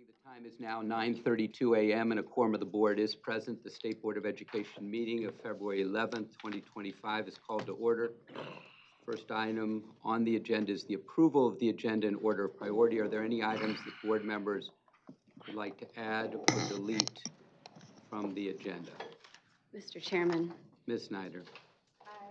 morning. The time is now 9:32 a.m. and a quorum of the board is present. The State Board of Education meeting of February 11th, 2025 is called to order. First item on the agenda is the approval of the agenda in order of priority. Are there any items that board members would like to add or delete from the agenda? Mr. Chairman, Ms. Snyder.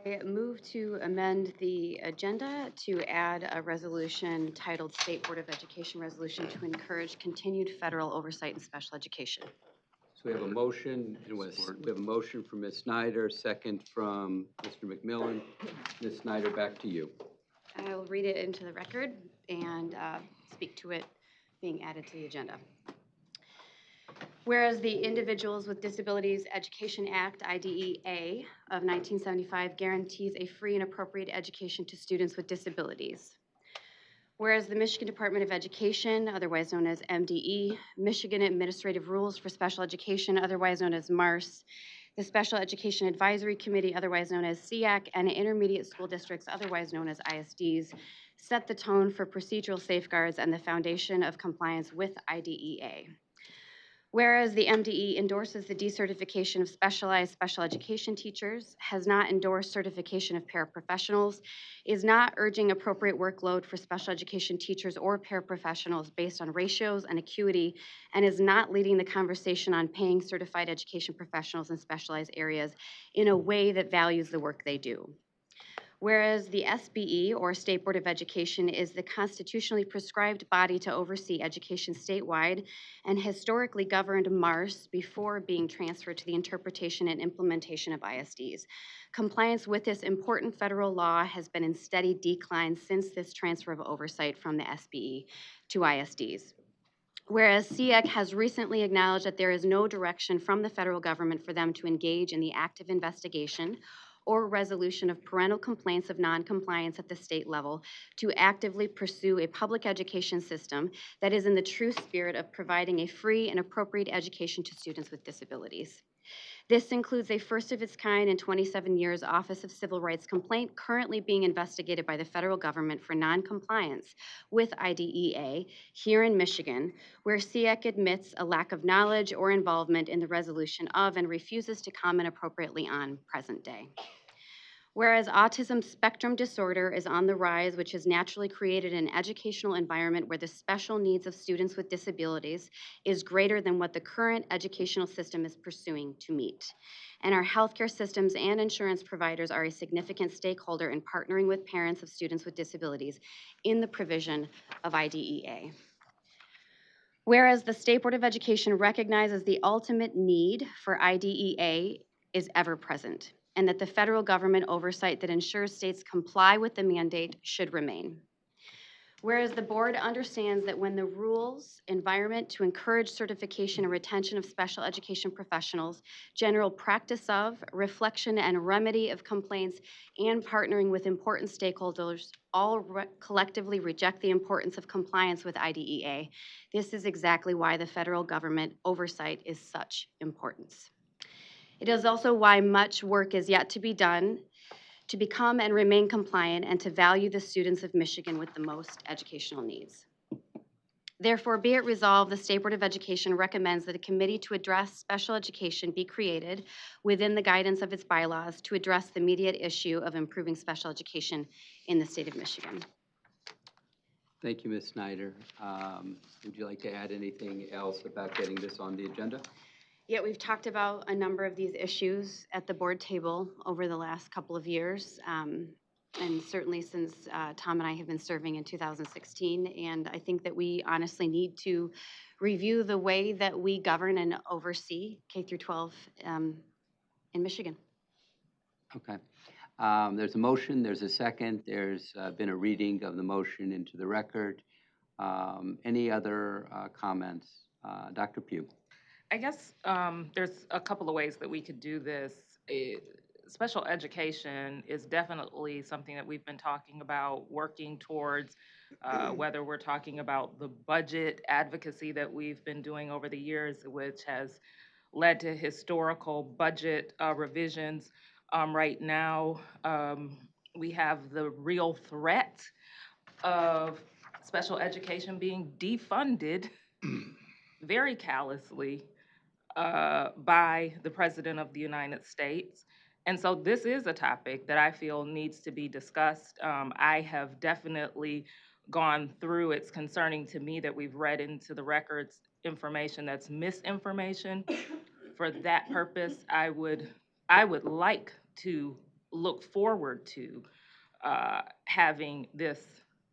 I move to amend the agenda to add a resolution titled State Board of Education Resolution to encourage continued federal oversight in special education. So we have a motion, and we have a motion from Ms. Snyder, second from Mr. McMillan. Ms. Snyder, back to you. I'll read it into the record and speak to it being added to the agenda. Whereas the Individuals with Disabilities Education Act, IDEA, of 1975 guarantees a free and appropriate education to students with disabilities. Whereas the Michigan Department of Education, otherwise known as MDE, Michigan Administrative Rules for Special Education, otherwise known as MARS, the Special Education Advisory Committee, otherwise known as SEAC, and intermediate school districts, otherwise known as ISDs, set the tone for procedural safeguards and the foundation of compliance with IDEA. Whereas the MDE endorses the decertification of specialized special education teachers, has not endorsed certification of paraprofessionals, is not urging appropriate workload for special education teachers or paraprofessionals based on ratios and acuity, and is not leading the conversation on paying certified education professionals in specialized areas in a way that values the work they do. Whereas the SBE, or State Board of Education, is the constitutionally prescribed body to oversee education statewide and historically governed MARS before being transferred to the interpretation and implementation of ISDs. Compliance with this important federal law has been in steady decline since this transfer of oversight from the SBE to ISDs. Whereas SEAC has recently acknowledged that there is no direction from the federal government for them to engage in the active investigation or resolution of parental complaints of noncompliance at the state level to actively pursue a public education system that is in the true spirit of providing a free and appropriate education to students with disabilities. This includes a first of its kind in 27 years Office of Civil Rights complaint currently being investigated by the federal government for noncompliance with IDEA here in Michigan, where SEAC admits a lack of knowledge or involvement in the resolution of and refuses to comment appropriately on present day. Whereas autism spectrum disorder is on the rise, which has naturally created an educational environment where the special needs of students with disabilities is greater than what the current educational system is pursuing to meet. And our healthcare systems and insurance providers are a significant stakeholder in partnering with parents of students with disabilities in the provision of IDEA. Whereas the State Board of Education recognizes the ultimate need for IDEA is ever present, and that the federal government oversight that ensures states comply with the mandate should remain. Whereas the board understands that when the rules, environment to encourage certification and retention of special education professionals, general practice of, reflection and remedy of complaints, and partnering with important stakeholders all collectively reject the importance of compliance with IDEA, this is exactly why the federal government oversight is such importance. It is also why much work is yet to be done to become and remain compliant and to value the students of Michigan with the most educational needs. Therefore, be it resolved, the State Board of Education recommends that a committee to address special education be created within the guidance of its bylaws to address the immediate issue of improving special education in the state of Michigan. Thank you, Ms. Snyder. Would you like to add anything else about getting this on the agenda? Yeah, we've talked about a number of these issues at the board table over the last couple of years, and certainly since Tom and I have been serving in 2016, and I think that we honestly need to review the way that we govern and oversee K through 12 in Michigan. Okay. There's a motion, there's a second, there's been a reading of the motion into the record. Any other comments? Dr. Pugh. I guess there's a couple of ways that we could do this. Special education is definitely something that we've been talking about, working towards, whether we're talking about the budget advocacy that we've been doing over the years, which has led to historical budget revisions. Right now, we have the real threat of special education being defunded very callously by the President of the United States. And so this is a topic that I feel needs to be discussed. I have definitely gone through, it's concerning to me that we've read into the records information that's misinformation. For that purpose, I would like to look forward to having this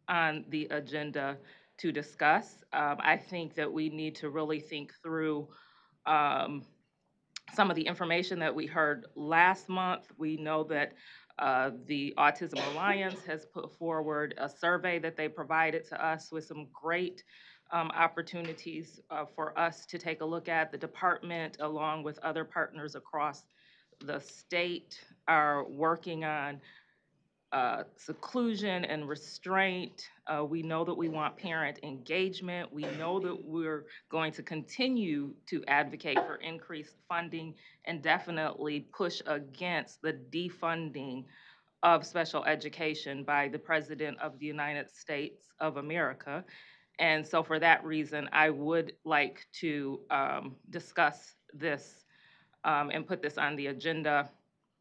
on the agenda to discuss. I think that we need to really think through um, some of the information that we heard last month. We know that the Autism Alliance has put forward a survey that they provided to us with some great opportunities for us to take a look at. The department, along with other partners across the state, are working on seclusion and restraint. We know that we want parent engagement. We know that we're going to continue to advocate for increased funding and definitely push against the defunding of special education by the President of the United States of America. And so for that reason, I would like to discuss this and put this on the agenda,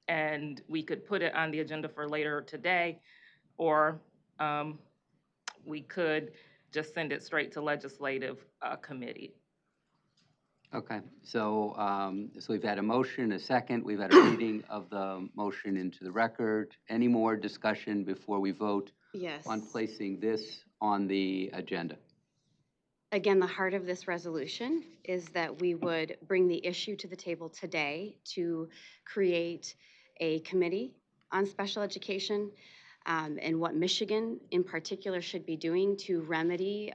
and we could put it on the agenda for later today, or um, we could just send it straight to legislative committee. Okay, so we've had a motion, a second, we've had a reading of the motion into the record. Any more discussion before we vote Yes. on placing this on the agenda? Again, the heart of this resolution is that we would bring the issue to the table today to create a committee on special education and what Michigan in particular should be doing to remedy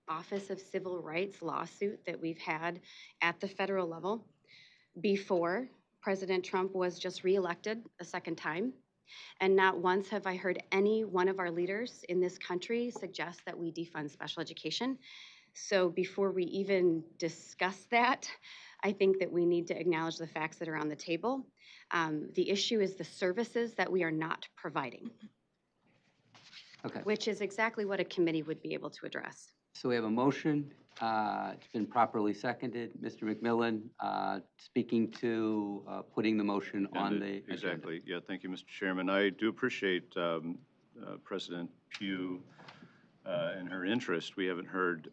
Office of Civil Rights lawsuit that we've had at the federal level before President Trump was just reelected a second time. And not once have I heard any one of our leaders in this country suggest that we defund special education. So before we even discuss that, I think that we need to acknowledge the facts that are on the table. The issue is the services that we are not providing, Okay, which is exactly what a committee would be able to address. so we have a motion. It's been properly seconded. Mr. McMillan, speaking to putting the motion on the agenda. Exactly. Yeah, thank you, Mr. Chairman. I do appreciate President Pugh and her interest. We haven't heard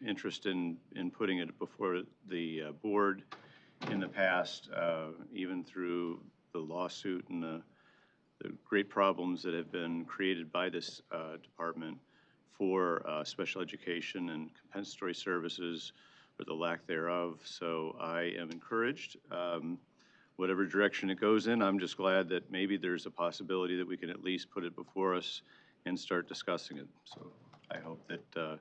interest in putting it before the board in the past, even through the lawsuit and the great problems that have been created by this department for special education and compensatory services, or the lack thereof. So I am encouraged. Whatever direction it goes in, I'm just glad that maybe there's a possibility that we can at least put it before us and start discussing it. So I hope that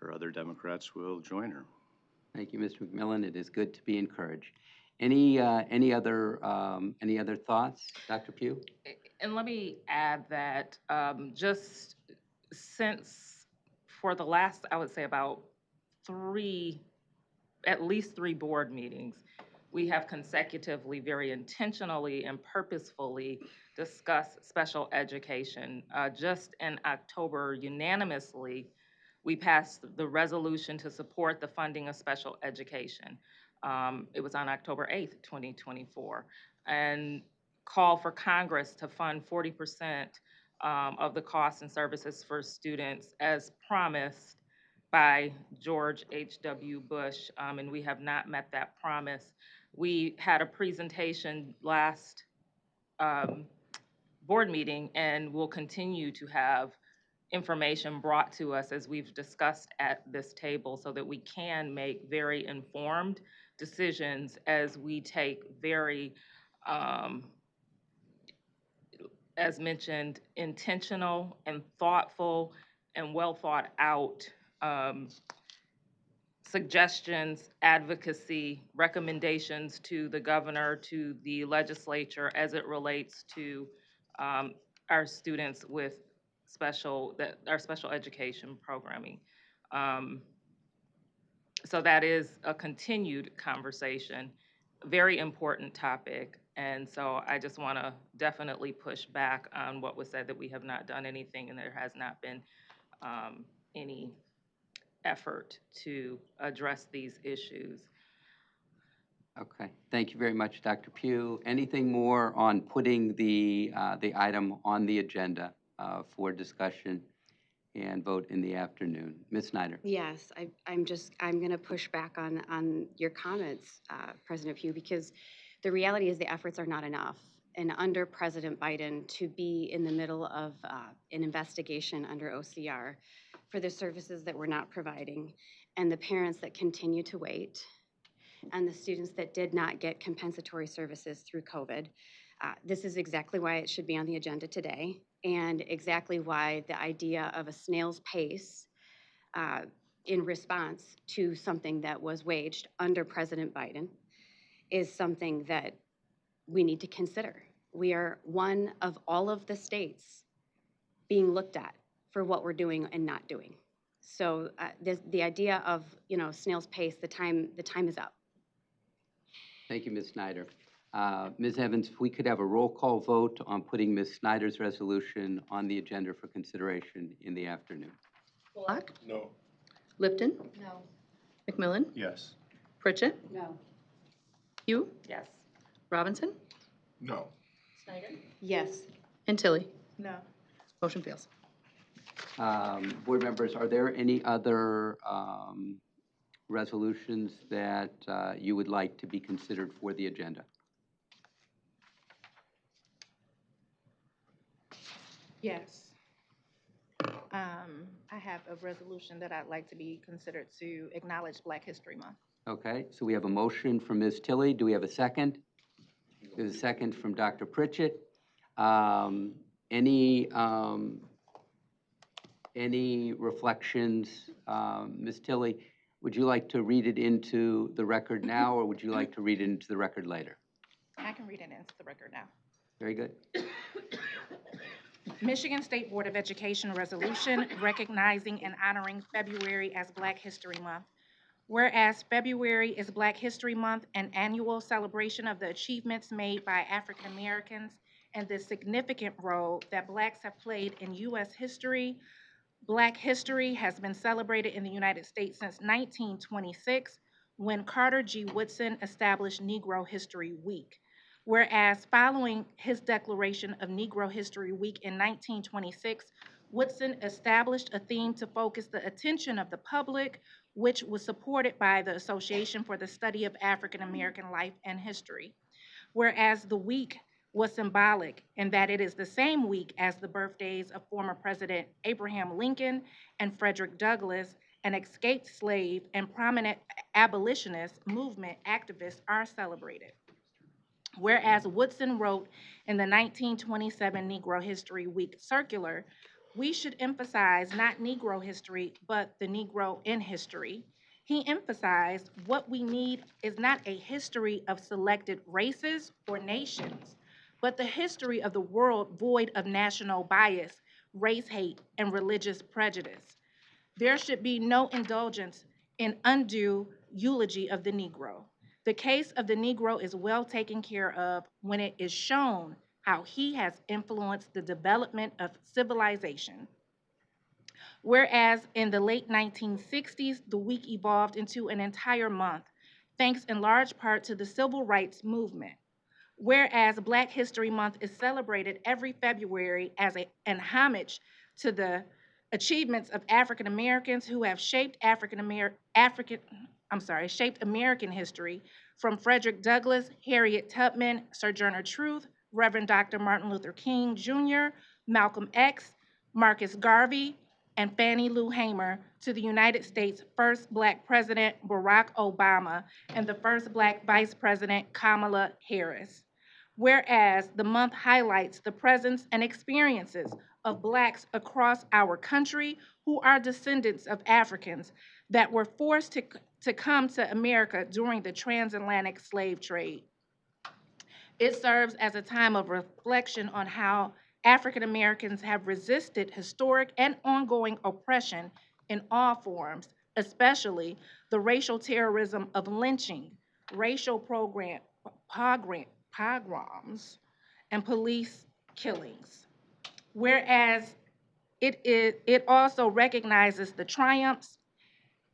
her other Democrats will join her. Thank you, Mr. McMillan. It is good to be encouraged. Any other thoughts, Dr. Pugh? And let me add that just since for the last, I would say about at least three board meetings, we have consecutively, very intentionally and purposefully discussed special education. Just in October, unanimously, we passed the resolution to support the funding of special education. It was on October 8th, 2024, and call for Congress to fund 40% of the costs and services for students as promised by George H.W. Bush, and we have not met that promise. We had a presentation last board meeting, and we'll continue to have information brought to us as we've discussed at this table so that we can make very informed decisions as we take very, as mentioned, intentional and thoughtful and well thought out suggestions, advocacy, recommendations to the governor, to the legislature as it relates to our students with our special education programming. So that is a continued conversation, very important topic. And so I just want to definitely push back on what was said that we have not done anything and there has not been any effort to address these issues. Okay, thank you very much, Dr. Pugh. Anything more on putting the item on the agenda for discussion and vote in the afternoon? Ms. Snyder? Yes, I'm going to push back on your comments, President Pugh, because the reality is the efforts are not enough. And under President Biden, to be in the middle of an investigation under OCR for the services that we're not providing, and the parents that continue to wait, and the students that did not get compensatory services through COVID. This is exactly why it should be on the agenda today, and exactly why the idea of a snail's pace in response to something that was waged under President Biden is something that we need to consider. We are one of all of the states being looked at for what we're doing and not doing. So the idea of, snail's pace, the time is up. Thank you, Ms. Snyder. Ms. Evans, if we could have a roll call vote on putting Ms. Snyder's resolution on the agenda for consideration in the afternoon. Bullock? No. Lipton? No. McMillan? Yes. Pritchett? No. Pugh? Yes. Robinson? No. Snyder? Yes. And Tilly? No. Motion fails. Board members, are there any other resolutions that you would like to be considered for the agenda? Yes. I have a resolution that I'd like to be considered to acknowledge Black History Month. Okay, so we have a motion from Ms. Tilly. Do we have a second? There's a second from Dr. Pritchett. Any reflections? Ms. Tilly, would you like to read it into the record now, or would you like to read it into the record later? I can read it into the record now. Very good. Michigan State Board of Education resolution recognizing and honoring February as Black History Month. Whereas February is Black History Month, an annual celebration of the achievements made by African Americans and the significant role that Blacks have played in U.S. history. Black history has been celebrated in the United States since 1926, when Carter G. Woodson established Negro History Week. Whereas following his declaration of Negro History Week in 1926, Woodson established a theme to focus the attention of the public, which was supported by the Association for the Study of African American Life and History. Whereas the week was symbolic in that it is the same week as the birthdays of former President Abraham Lincoln and Frederick Douglass, an escaped slave and prominent abolitionist movement activists are celebrated. Whereas Woodson wrote in the 1927 Negro History Week circular, we should emphasize not Negro history, but the Negro in history. He emphasized what we need is not a history of selected races or nations, but the history of the world void of national bias, race hate, and religious prejudice. There should be no indulgence in undue eulogy of the Negro. The case of the Negro is well taken care of when it is shown how he has influenced the development of civilization. Whereas in the late 1960s, the week evolved into an entire month, thanks in large part to the civil rights movement. Whereas Black History Month is celebrated every February as an homage to the achievements of African Americans who have shaped shaped American history, from Frederick Douglass, Harriet Tubman, Sojourner Truth, Reverend Dr. Martin Luther King Jr., Malcolm X, Marcus Garvey, and Fannie Lou Hamer, to the United States' first Black president, Barack Obama, and the first Black vice president, Kamala Harris. Whereas the month highlights the presence and experiences of Blacks across our country who are descendants of Africans that were forced to come to America during the transatlantic slave trade. It serves as a time of reflection on how African Americans have resisted historic and ongoing oppression in all forms, especially the racial terrorism of lynching, racial pogroms, and police killings. Whereas it also recognizes the triumphs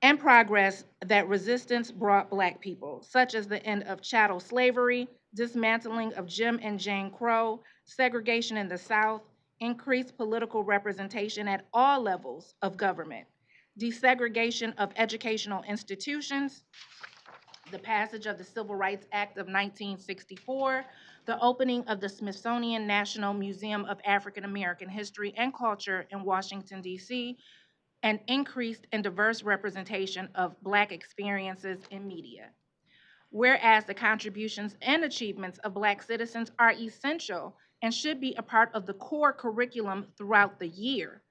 and progress that resistance brought Black people, such as the end of chattel slavery, dismantling of Jim and Jane Crow, segregation in the South, increased political representation at all levels of government, desegregation of educational institutions, the passage of the Civil Rights Act of 1964, the opening of the Smithsonian National Museum of African American History and Culture in Washington, D.C., and increased and diverse representation of Black experiences in media. Whereas the contributions and achievements of Black citizens are essential and should be a part of the core curriculum throughout the year,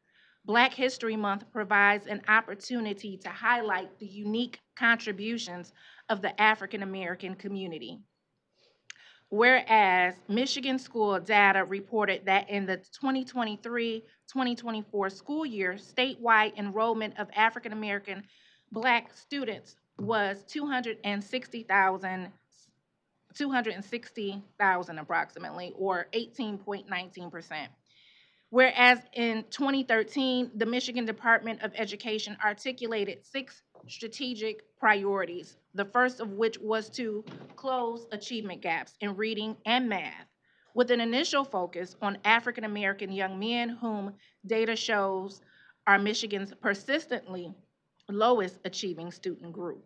Black History Month provides an opportunity to highlight the unique contributions of the African American community. Whereas Michigan school data reported that in the 2023-2024 school year, statewide enrollment of African American Black students was 260,000 approximately, or 18.19%. Whereas in 2013, the Michigan Department of Education articulated 6 strategic priorities, the first of which was to close achievement gaps in reading and math, with an initial focus on African American young men whom data shows are Michigan's persistently lowest achieving student group.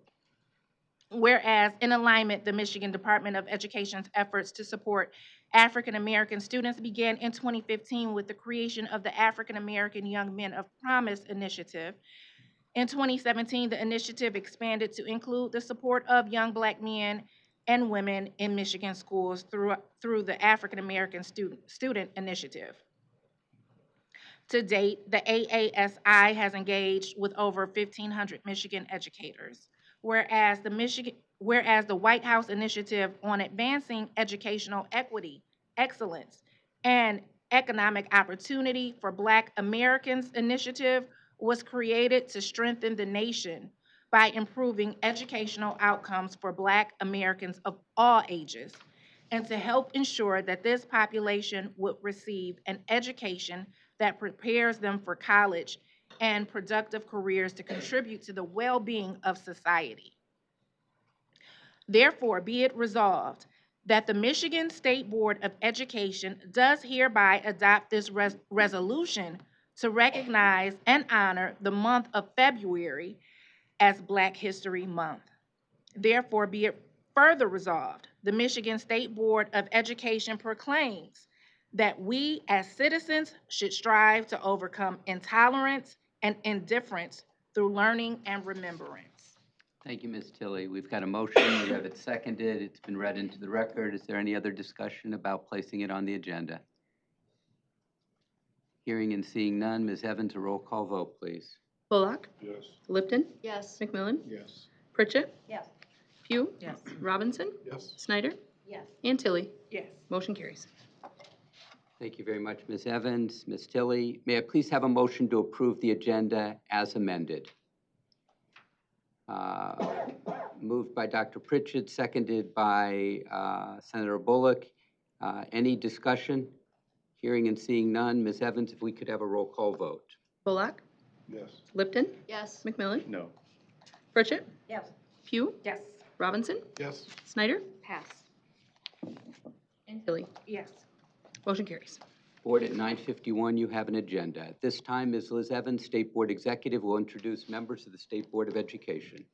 Whereas, in alignment, the Michigan Department of Education's efforts to support African American students began in 2015 with the creation of the African American Young Men of Promise initiative. In 2017, the initiative expanded to include the support of young Black men and women in Michigan schools through the African American Student Initiative. To date, the AASI has engaged with over 1,500 Michigan educators, whereas the White House Initiative on Advancing Educational Equity, Excellence, and Economic Opportunity for Black Americans initiative was created to strengthen the nation by improving educational outcomes for Black Americans of all ages, and to help ensure that this population would receive an education that prepares them for college and productive careers to contribute to the well-being of society. Therefore, be it resolved that the Michigan State Board of Education does hereby adopt this resolution to recognize and honor the month of February as Black History Month. Therefore, be it further resolved, the Michigan State Board of Education proclaims that we as citizens should strive to overcome intolerance and indifference through learning and remembrance. Thank you, Ms. Tilley. We've got a motion. We have it seconded. It's been read into the record. Is there any other discussion about placing it on the agenda? Hearing and seeing none, Ms. Evans, a roll call vote, please. Bullock. Yes. Lipton. Yes. McMillan. Yes. Pritchett. Yes. Pugh. Yes. Robinson. Yes. Snyder. Yes. And Tilly. Yes. Motion carries. Thank you very much, Ms. Evans. Ms. Tilley, may I please have a motion to approve the agenda as amended? Moved by Dr. Pritchett, seconded by Senator Bullock. Any discussion? Hearing and seeing none. Ms. Evans, if we could have a roll call vote. Bullock. Yes. Lipton. Yes. McMillan. No. Pritchett. Yes. Pugh. Yes. Robinson. Yes. Snyder. Pass. And Tilly. Yes. Motion carries. Board, at 9:51, you have an agenda. At this time, Ms. Liz Evans, State Board Executive, will introduce members of the State Board of Education.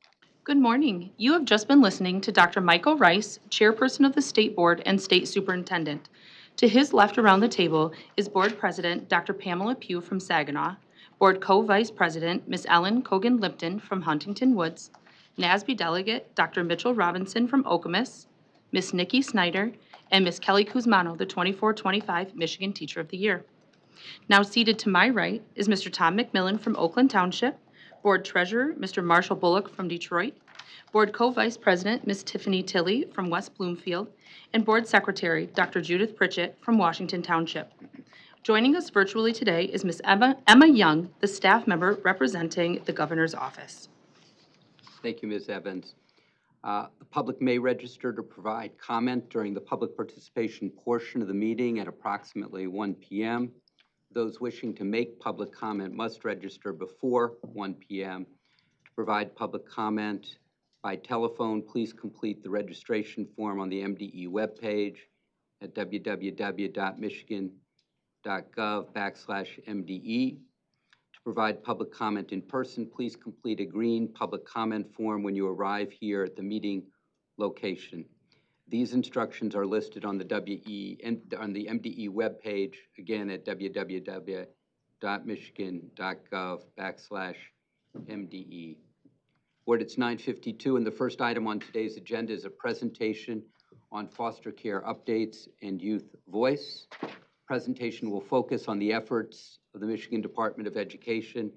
Good morning. You have just been listening to Dr. Michael Rice, Chairperson of the State Board and State Superintendent. To his left around the table is Board President Dr. Pamela Pugh from Saginaw, Board Co-Vice President Ms. Ellen Cogan-Lipton from Huntington Woods, NASB Delegate Dr. Mitchell Robinson from Okemos, Ms. Nikki Snyder, and Ms. Kelly Kuzmano, the 24-25 Michigan Teacher of the Year. Now seated to my right is Mr. Tom McMillan from Oakland Township, Board Treasurer Mr. Marshall Bullock from Detroit, Board Co-Vice President Ms. Tiffany Tilley from West Bloomfield, and Board Secretary Dr. Judith Pritchett from Washington Township. Joining us virtually today is Ms. Emma Young, the staff member representing the Governor's Office. Thank you, Ms. Evans. The public may register to provide comment during the public participation portion of the meeting at approximately 1 p.m. Those wishing to make public comment must register before 1 p.m. To provide public comment by telephone, please complete the registration form on the MDE webpage at www.michigan.gov/MDE. To provide public comment in person, please complete a green public comment form when you arrive here at the meeting location. These instructions are listed on the MDE webpage, again at www.michigan.gov/MDE. Ordinance 952, and the first item on today's agenda is a presentation on foster care updates and youth voice. Presentation will focus on the efforts of the Michigan Department of Education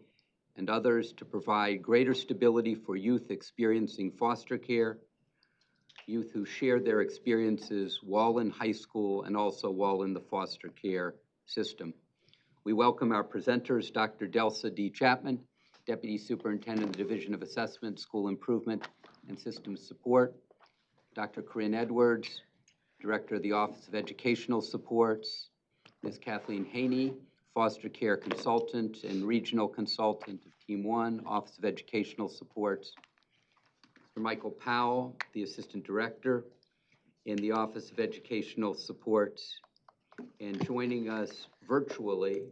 and others to provide greater stability for youth experiencing foster care, youth who share their experiences while in high school and also while in the foster care system. We welcome our presenters, Dr. Delsa D. Chapman, Deputy Superintendent of the Division of Assessment, School Improvement, and Systems Support, Dr. Corinne Edwards, Director of the Office of Educational Supports, Ms. Kathleen Haney, Foster Care Consultant and Regional Consultant of Team 1, Office of Educational Supports, Mr. Michael Powell, the Assistant Director in the Office of Educational Supports, and joining us virtually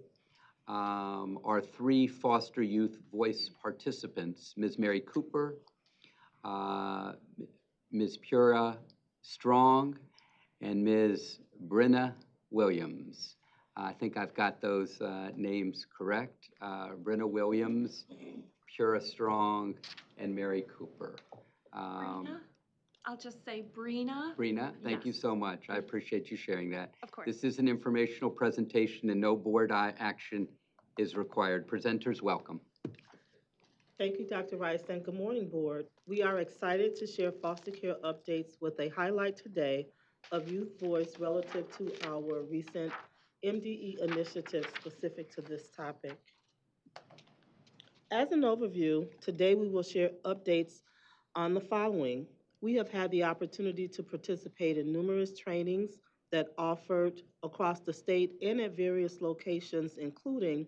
are three foster youth voice participants, Ms. Mary Cooper, Ms. Pura Strong, and Ms. Brenna Williams. I think I've got those names correct. Brenna Williams, Pura Strong, and Mary Cooper. Brina? I'll just say Brina. Brina, thank you Yes. so much. I appreciate you sharing that. Of course. This is an informational presentation and no board action is required. Presenters, welcome. Thank you, Dr. Rice, and good morning, Board. We are excited to share foster care updates with a highlight today of youth voice relative to our recent MDE initiative specific to this topic. As an overview, today we will share updates on the following. We have had the opportunity to participate in numerous trainings that offered across the state and at various locations, including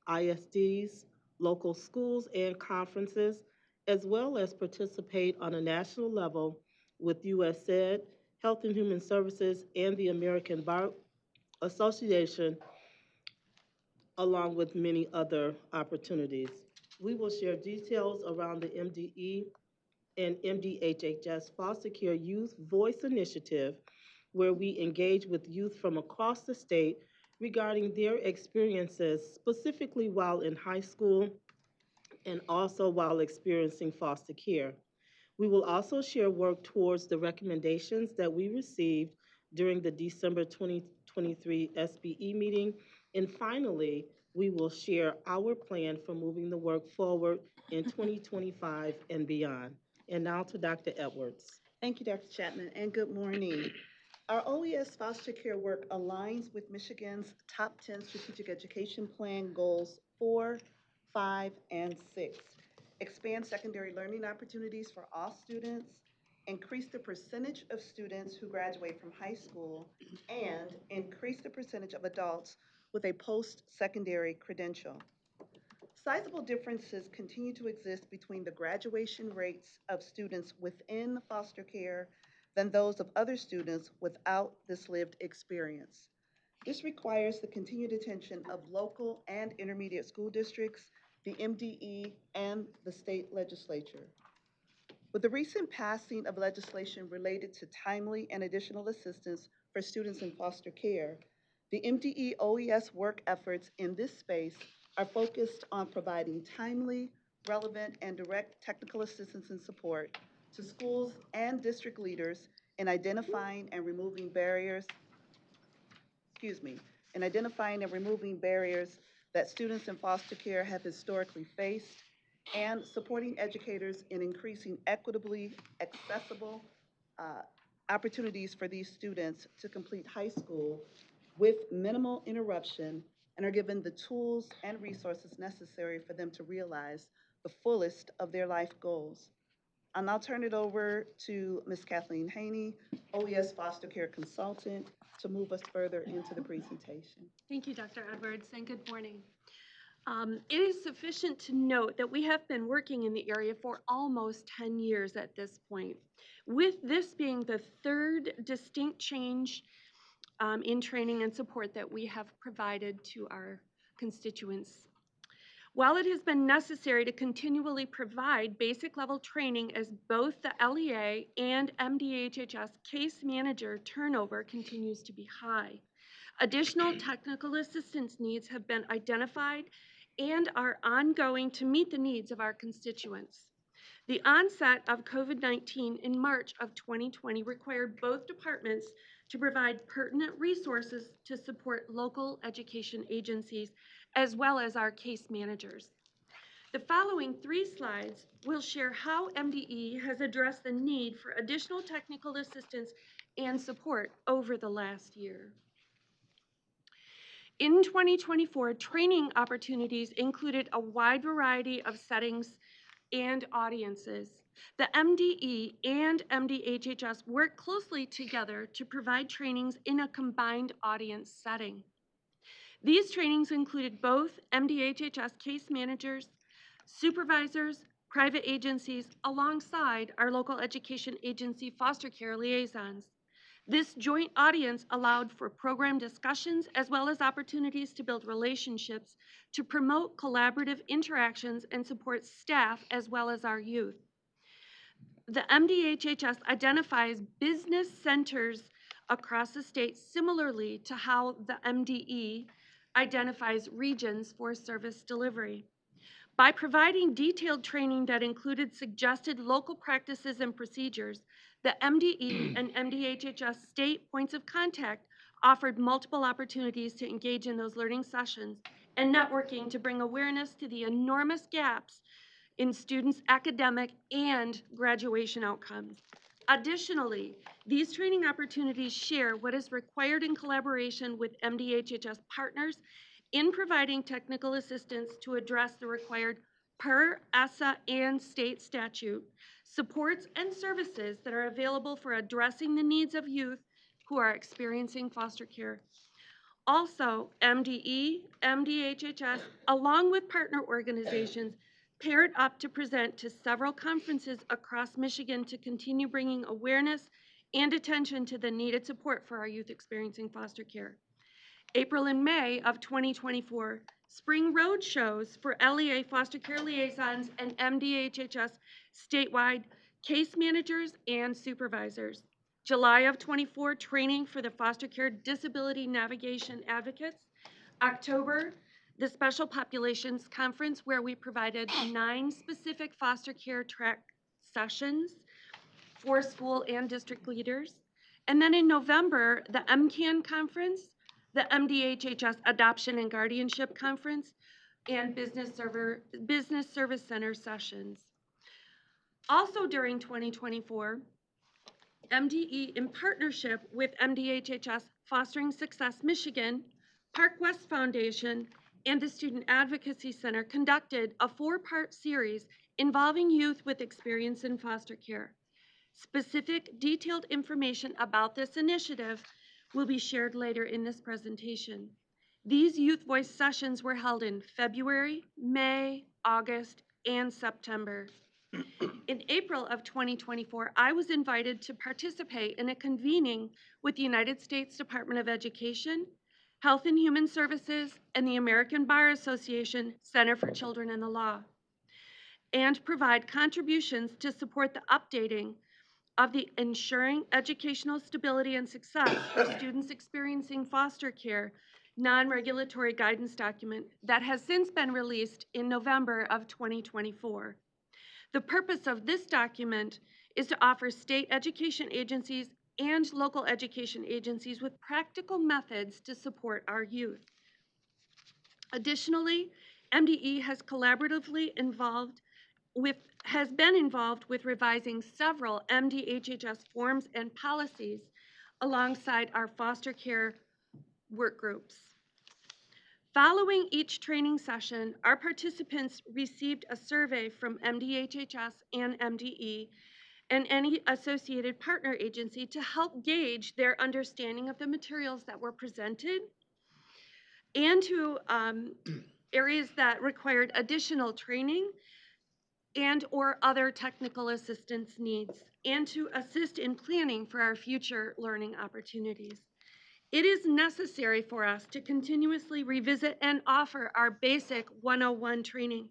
ISDs, local schools, and conferences, as well as participate on a national level with USAID, Health and Human Services, and the American Bar Association, along with many other opportunities. We will share details around the MDE and MDHHS Foster Care Youth Voice Initiative, where we engage with youth from across the state regarding their experiences, specifically while in high school and also while experiencing foster care. We will also share work towards the recommendations that we received during the December 2023 SBE meeting. And finally, we will share our plan for moving the work forward in 2025 and beyond. And now to Dr. Edwards. Thank you, Dr. Chapman, and good morning. Our OES foster care work aligns with Michigan's top 10 strategic education plan goals 4, 5, and 6. Expand secondary learning opportunities for all students, increase the percentage of students who graduate from high school, and increase the percentage of adults with a post-secondary credential. Sizable differences continue to exist between the graduation rates of students within foster care than those of other students without this lived experience. This requires the continued attention of local and intermediate school districts, the MDE, and the state legislature. With the recent passing of legislation related to timely and additional assistance for students in foster care, the MDE OES work efforts in this space are focused on providing timely, relevant, and direct technical assistance and support to schools and district leaders in identifying and removing barriers, that students in foster care have historically faced, and supporting educators in increasing equitably accessible opportunities for these students to complete high school with minimal interruption and are given the tools and resources necessary for them to realize the fullest of their life goals. I'll now turn it over to Ms. Kathleen Haney, OES Foster Care Consultant, to move us further into the presentation. Thank you, Dr. Edwards, and good morning. It is sufficient to note that we have been working in the area for almost 10 years at this point, with this being the third distinct change in training and support that we have provided to our constituents. While it has been necessary to continually provide basic level training as both the LEA and MDHHS case manager turnover continues to be high, additional technical assistance needs have been identified and are ongoing to meet the needs of our constituents. The onset of COVID-19 in March of 2020 required both departments to provide pertinent resources to support local education agencies as well as our case managers. The following 3 slides will share how MDE has addressed the need for additional technical assistance and support over the last year. In 2024, training opportunities included a wide variety of settings and audiences. The MDE and MDHHS work closely together to provide trainings in a combined audience setting. These trainings included both MDHHS case managers, supervisors, private agencies, alongside our local education agency foster care liaisons. This joint audience allowed for program discussions as well as opportunities to build relationships to promote collaborative interactions and support staff as well as our youth. The MDHHS identifies business centers across the state similarly to how the MDE identifies regions for service delivery. By providing detailed training that included suggested local practices and procedures, the MDE and MDHHS state points of contact offered multiple opportunities to engage in those learning sessions and networking to bring awareness to the enormous gaps in students' academic and graduation outcomes. Additionally, these training opportunities share what is required in collaboration with MDHHS partners in providing technical assistance to address the required per ESSA and state statute supports and services that are available for addressing the needs of youth who are experiencing foster care. Also, MDE, MDHHS, along with partner organizations, paired up to present to several conferences across Michigan to continue bringing awareness and attention to the needed support for our youth experiencing foster care. April and May of 2024, spring road shows for LEA foster care liaisons and MDHHS statewide case managers and supervisors. July of 24, training for the foster care disability navigation advocates. October, the Special Populations Conference, where we provided 9 specific foster care track sessions for school and district leaders. And then in November, the MCAN conference, the MDHHS Adoption and Guardianship Conference, and Business Service Center sessions. Also during 2024, MDE, in partnership with MDHHS Fostering Success Michigan, Park West Foundation, and the Student Advocacy Center, conducted a 4-part series involving youth with experience in foster care. Specific, detailed information about this initiative will be shared later in this presentation. These Youth Voice sessions were held in February, May, August, and September. In April of 2024, I was invited to participate in a convening with the United States Department of Education, Health and Human Services, and the American Bar Association Center for Children and the Law, and provide contributions to support the updating of the Ensuring Educational Stability and Success for Students Experiencing Foster Care non-regulatory guidance document that has since been released in November of 2024. The purpose of this document is to offer state education agencies and local education agencies with practical methods to support our youth. Additionally, MDE has been involved with revising several MDHHS forms and policies alongside our foster care work groups. Following each training session, our participants received a survey from MDHHS and MDE and any associated partner agency to help gauge their understanding of the materials that were presented and to areas that required additional training and/or other technical assistance needs, and to assist in planning for our future learning opportunities. It is necessary for us to continuously revisit and offer our basic 101 training,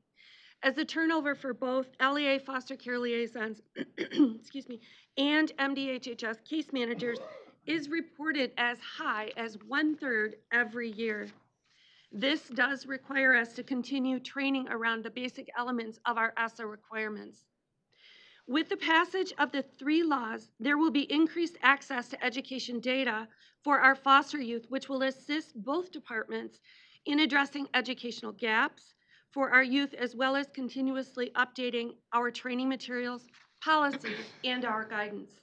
as the turnover for both LEA foster care liaisons excuse me, and MDHHS case managers is reported as high as 1/3 every year. This does require us to continue training around the basic elements of our ESSA requirements. With the passage of the 3 laws, there will be increased access to education data for our foster youth, which will assist both departments in addressing educational gaps for our youth, as well as continuously updating our training materials, policies, and our guidance.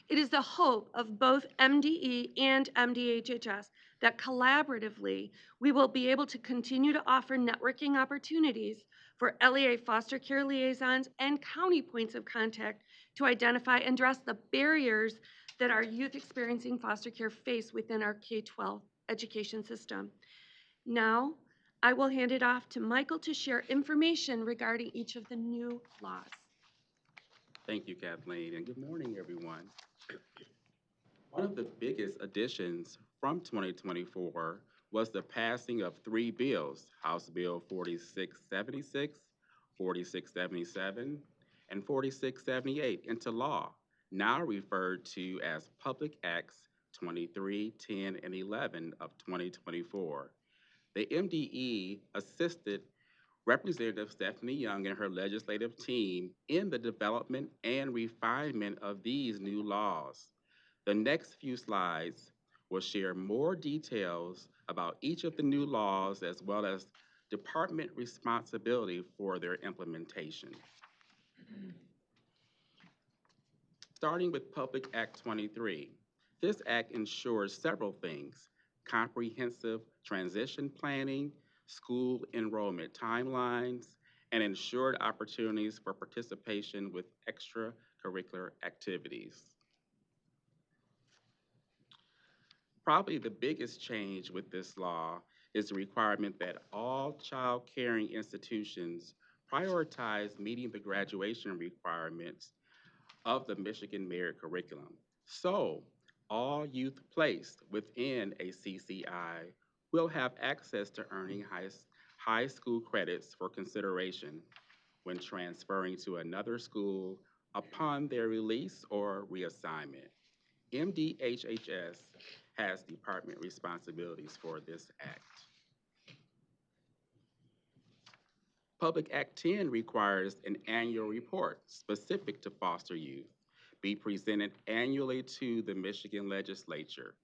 It is the hope of both MDE and MDHHS that collaboratively we will be able to continue to offer networking opportunities for LEA foster care liaisons and county points of contact to identify and address the barriers that our youth experiencing foster care face within our K-12 education system. Now, I will hand it off to Michael to share information regarding each of the new laws. Thank you, Kathleen, and good morning, everyone. One of the biggest additions from 2024 was the passing of 3 bills, House Bill 4676, 4677, and 4678 into law, now referred to as Public Acts 23, 10, and 11 of 2024. The MDE assisted Representative Stephanie Young and her legislative team in the development and refinement of these new laws. The next few slides will share more details about each of the new laws as well as department responsibility for their implementation. Starting with Public Act 23. This act ensures several things: comprehensive transition planning, school enrollment timelines, and ensured opportunities for participation with extracurricular activities. Probably the biggest change with this law is the requirement that all child caring institutions prioritize meeting the graduation requirements of the Michigan Merit Curriculum. So, all youth placed within a CCI will have access to earning high school credits for consideration when transferring to another school upon their release or reassignment. MDHHS has department responsibilities for this act. Public Act 10 requires an annual report specific to foster youth be presented annually to the Michigan Legislature.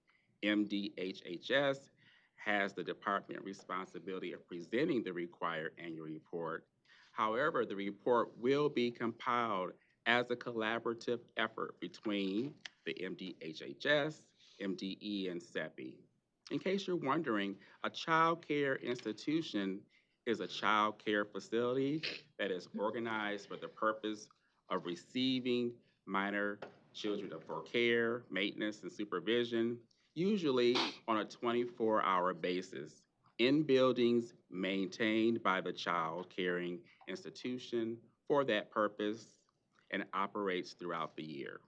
MDHHS has the department responsibility of presenting the required annual report. However, the report will be compiled as a collaborative effort between the MDHHS, MDE, and CEPI. In case you're wondering, a child care institution is a child care facility that is organized for the purpose of receiving minor children for care, maintenance, and supervision, usually on a 24-hour basis, in buildings maintained by the child caring institution for that purpose and operates throughout the year.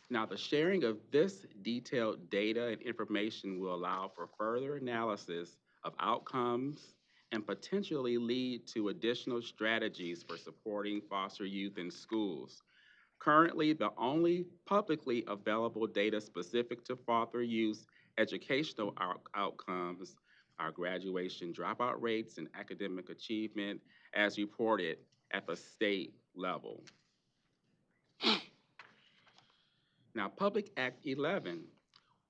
Now, the sharing of this detailed data and information will allow for further analysis of outcomes and potentially lead to additional strategies for supporting foster youth in schools. Currently, the only publicly available data specific to foster youth educational outcomes are graduation dropout rates and academic achievement as reported at the state level. Now, Public Act 11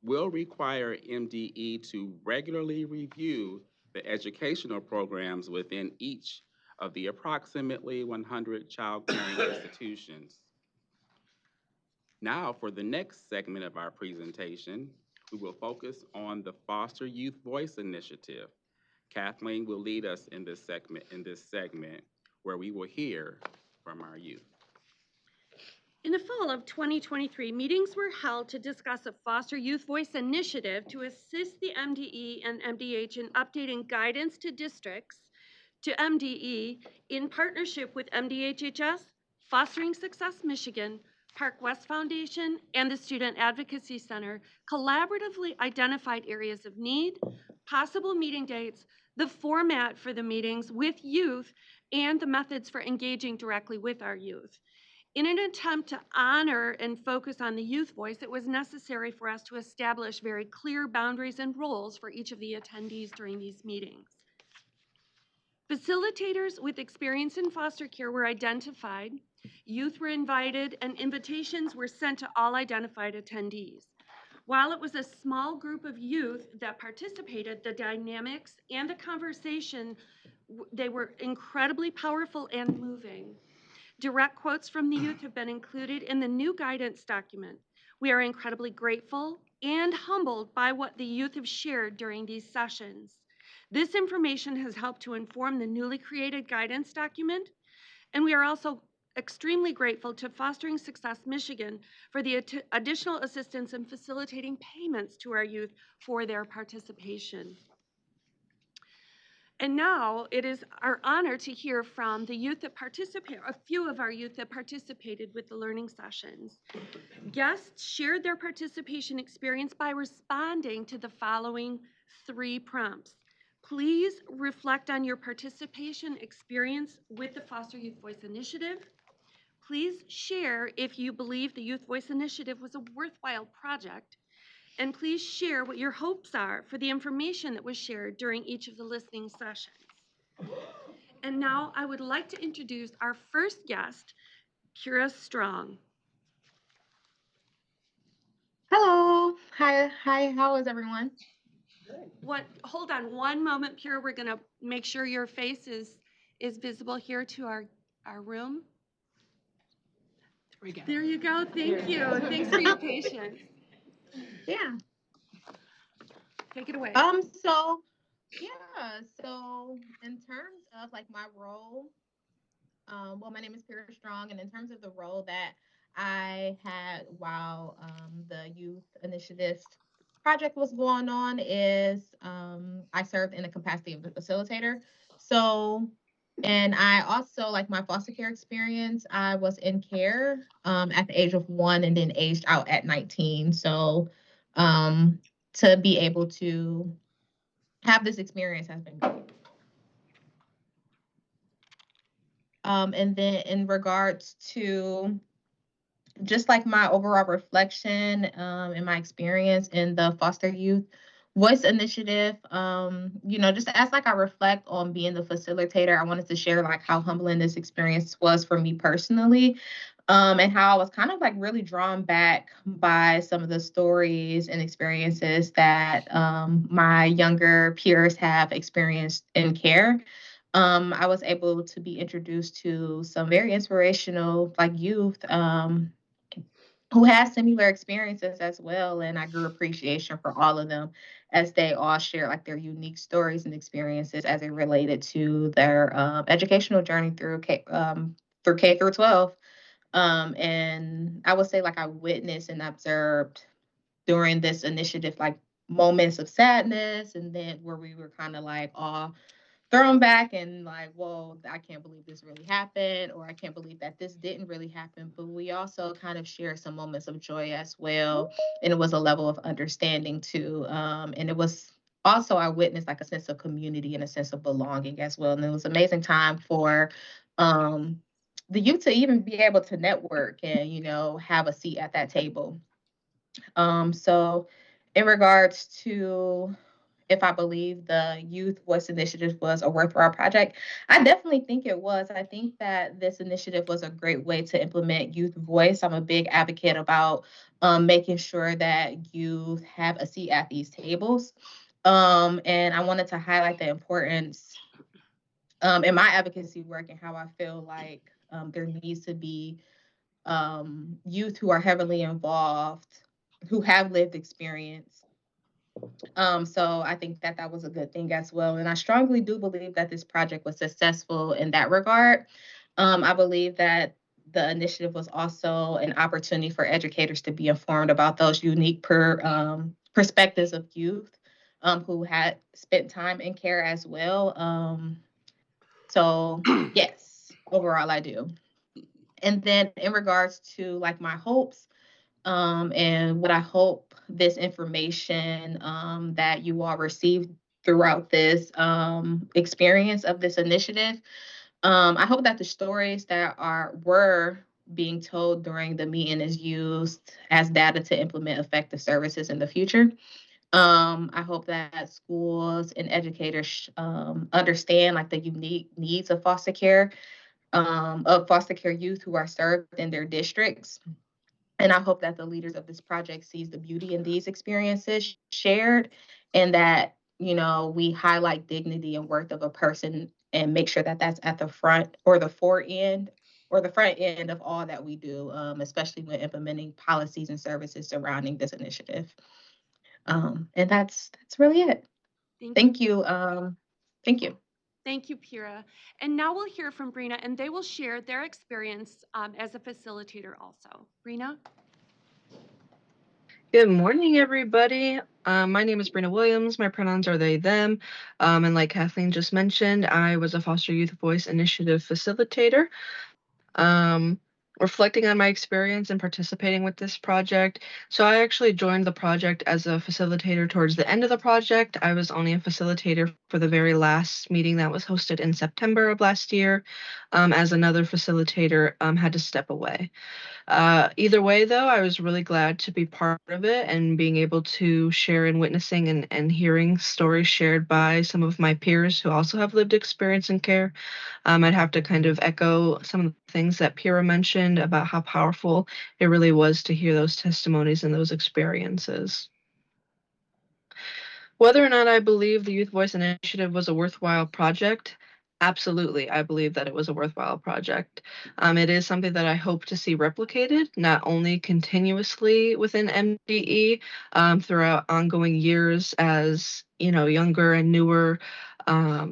will require MDE to regularly review the educational programs within each of the approximately 100 child caring institutions. Now, for the next segment of our presentation, we will focus on the Foster Youth Voice Initiative. Kathleen will lead us in this segment where we will hear from our youth. In the fall of 2023, meetings were held to discuss a foster youth voice initiative to assist the MDE and MDH in updating guidance to districts to MDE in partnership with MDHHS, Fostering Success Michigan, Park West Foundation, and the Student Advocacy Center collaboratively identified areas of need, possible meeting dates, the format for the meetings with youth, and the methods for engaging directly with our youth. In an attempt to honor and focus on the youth voice, it was necessary for us to establish very clear boundaries and roles for each of the attendees during these meetings. Facilitators with experience in foster care were identified, youth were invited, and invitations were sent to all identified attendees. While it was a small group of youth that participated, the dynamics and the conversation, they were incredibly powerful and moving. Direct quotes from the youth have been included in the new guidance document. We are incredibly grateful and humbled by what the youth have shared during these sessions. This information has helped to inform the newly created guidance document, and we are also extremely grateful to Fostering Success Michigan for the additional assistance in facilitating payments to our youth for their participation. And now it is our honor to hear from the youth that participate, a few of our youth that participated with the learning sessions. Guests shared their participation experience by responding to the following 3 prompts. Please reflect on your participation experience with the Foster Youth Voice Initiative. Please share if you believe the Youth Voice Initiative was a worthwhile project. And please share what your hopes are for the information that was shared during each of the listening sessions. And now I would like to introduce our first guest, Kira Strong. Hello. Hi, how is everyone? Hold on one moment, Kira. We're gonna make sure your face is visible here to our room. There we go. There you go, thank you. Thanks for your patience. Yeah. Take it away. So in terms of like my role, well, my name is Kira Strong, and in terms of the role that I had while the youth initiative project was going on is I served in the capacity of a facilitator. So, and I also, like my foster care experience, I was in care at the age of 1 and then aged out at 19. So to be able to have this experience has been great. And then in regards to just like my overall reflection and my experience in the foster youth voice initiative, just as like I reflect on being the facilitator, I wanted to share like how humbling this experience was for me personally, and how I was kind of like really drawn back by some of the stories and experiences that my younger peers have experienced in care. I was able to be introduced to some very inspirational like youth who had similar experiences as well, and I grew appreciation for all of them as they all share like their unique stories and experiences as it related to their educational journey through K through 12. And I would say like I witnessed and observed during this initiative like moments of sadness, and then where we were kind of like all thrown back and like, whoa, I can't believe this really happened, or I can't believe that this didn't really happen. But we also kind of shared some moments of joy as well. And it was a level of understanding too. And it was also, I witnessed like a sense of community and a sense of belonging as well. And it was an amazing time for the youth to even be able to network and, have a seat at that table. So in regards to if I believe the Youth Voice Initiative was a worthwhile project, I definitely think it was. I think that this initiative was a great way to implement youth voice. I'm a big advocate about making sure that youth have a seat at these tables. And I wanted to highlight the importance in my advocacy work and how I feel like there needs to be youth who are heavily involved, who have lived experience. So I think that that was a good thing as well. And I strongly do believe that this project was successful in that regard. I believe that the initiative was also an opportunity for educators to be informed about those unique perspectives of youth who had spent time in care as well. So yes, overall I do. And then in regards to like my hopes, and what I hope this information that you all received throughout this experience of this initiative, I hope that the stories that were being told during the meeting is used as data to implement effective services in the future. I hope that schools and educators understand like the unique needs of foster care youth who are served in their districts. And I hope that the leaders of this project sees the beauty in these experiences shared, and that, we highlight dignity and worth of a person and make sure that that's at the front or the forend or the front end of all that we do, especially when implementing policies and services surrounding this initiative. And that's really it. Thank you. Thank you. Thank you, Pira. And now we'll hear from Brina, and they will share their experience as a facilitator also. Brina? Good morning, everybody. My name is Brina Williams. My pronouns are they, them. And like Kathleen just mentioned, I was a Foster Youth Voice Initiative facilitator. Reflecting on my experience in participating with this project. So I actually joined the project as a facilitator towards the end of the project. I was only a facilitator for the very last meeting that was hosted in September of last year, as another facilitator had to step away. Either way, though, I was really glad to be part of it and being able to share in witnessing and hearing stories shared by some of my peers who also have lived experience in care. I'd have to kind of echo some of the things that Pira mentioned about how powerful it really was to hear those testimonies and those experiences. Whether or not I believe the Youth Voice Initiative was a worthwhile project, absolutely, I believe that it was a worthwhile project. It is something that I hope to see replicated, not only continuously within MDE throughout ongoing years as younger and newer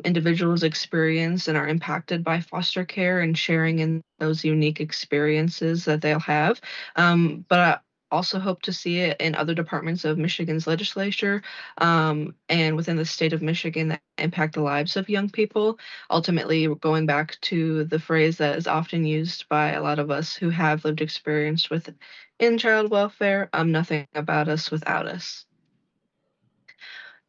individuals experience and are impacted by foster care and sharing in those unique experiences that they'll have. But I also hope to see it in other departments of Michigan's legislature and within the state of Michigan that impact the lives of young people. Ultimately, going back to the phrase that is often used by a lot of us who have lived experience with in child welfare, nothing about us without us.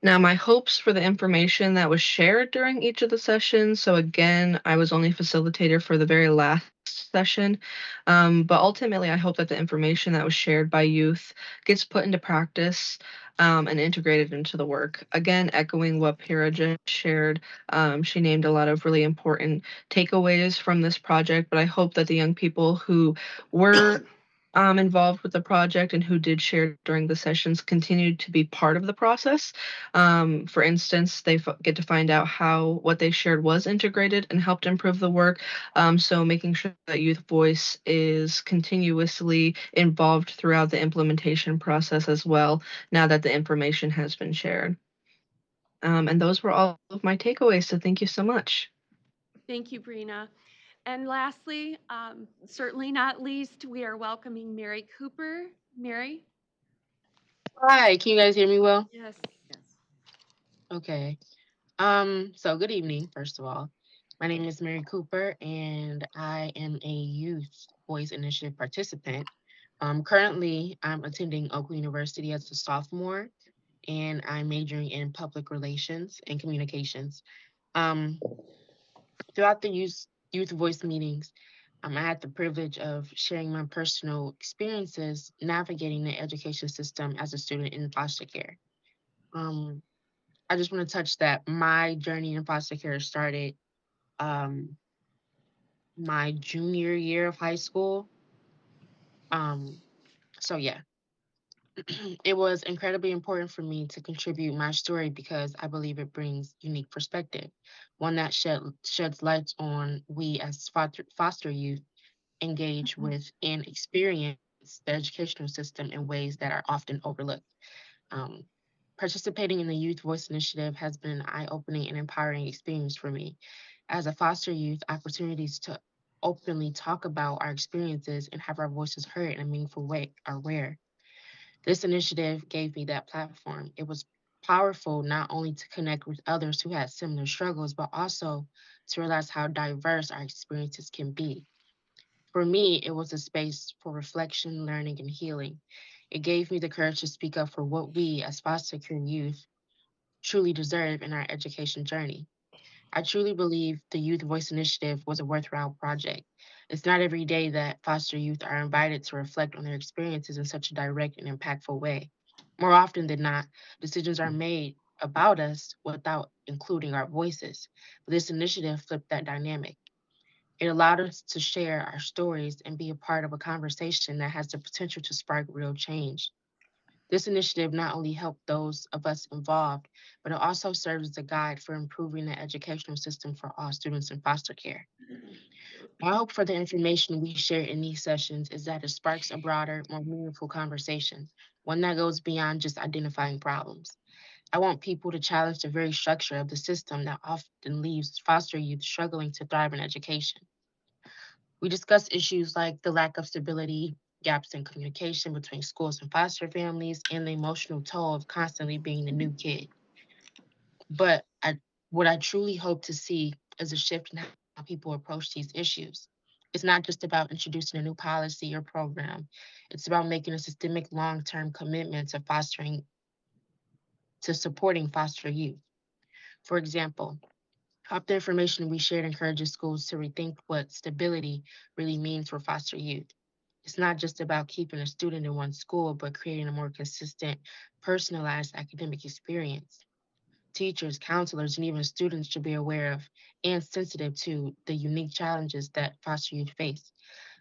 Now, my hopes for the information that was shared during each of the sessions. So again, I was only facilitator for the very last session, but ultimately, I hope that the information that was shared by youth gets put into practice and integrated into the work. Again, echoing what Pira just shared, she named a lot of really important takeaways from this project, but I hope that the young people who were involved with the project and who did share during the sessions continued to be part of the process. For instance, they get to find out how what they shared was integrated and helped improve the work. So making sure that Youth Voice is continuously involved throughout the implementation process as well, now that the information has been shared. And those were all of my takeaways, so thank you so much. Thank you, Brina. And lastly, certainly not least, we are welcoming Mary Cooper. Mary? Hi, can you guys hear me well? Yes. Okay. So good evening, first of all. My name is Mary Cooper, and I am a Youth Voice Initiative participant. Currently, I'm attending Oakland University as a sophomore, and I'm majoring in public relations and communications. Throughout the youth voice meetings, I had the privilege of sharing my personal experiences navigating the education system as a student in foster care. I just want to touch that my journey in foster care started my junior year of high school. So yeah, it was incredibly important for me to contribute my story because I believe it brings unique perspective, one that sheds light on we as foster youth engage with and experience the educational system in ways that are often overlooked. Um, Participating in the Youth Voice Initiative has been an eye-opening and empowering experience for me. As a foster youth, opportunities to openly talk about our experiences and have our voices heard in a meaningful way are rare. This initiative gave me that platform. It was powerful not only to connect with others who had similar struggles, but also to realize how diverse our experiences can be. For me, it was a space for reflection, learning, and healing. It gave me the courage to speak up for what we as foster care youth truly deserve in our education journey. I truly believe the Youth Voice Initiative was a worthwhile project. It's not every day that foster youth are invited to reflect on their experiences in such a direct and impactful way. More often than not, decisions are made about us without including our voices. But this initiative flipped that dynamic. It allowed us to share our stories and be a part of a conversation that has the potential to spark real change. This initiative not only helped those of us involved, but it also serves as a guide for improving the educational system for all students in foster care. My hope for the information we share in these sessions is that it sparks a broader, more meaningful conversation, one that goes beyond just identifying problems. I want people to challenge the very structure of the system that often leaves foster youth struggling to thrive in education. We discuss issues like the lack of stability, gaps in communication between schools and foster families, and the emotional toll of constantly being the new kid. What I truly hope to see is a shift in how people approach these issues. It's not just about introducing a new policy or program. It's about making a systemic long-term commitment to supporting foster youth. For example, hope the information we shared encourages schools to rethink what stability really means for foster youth. It's not just about keeping a student in one school, but creating a more consistent, personalized academic experience. Teachers, counselors, and even students should be aware of and sensitive to the unique challenges that foster youth face.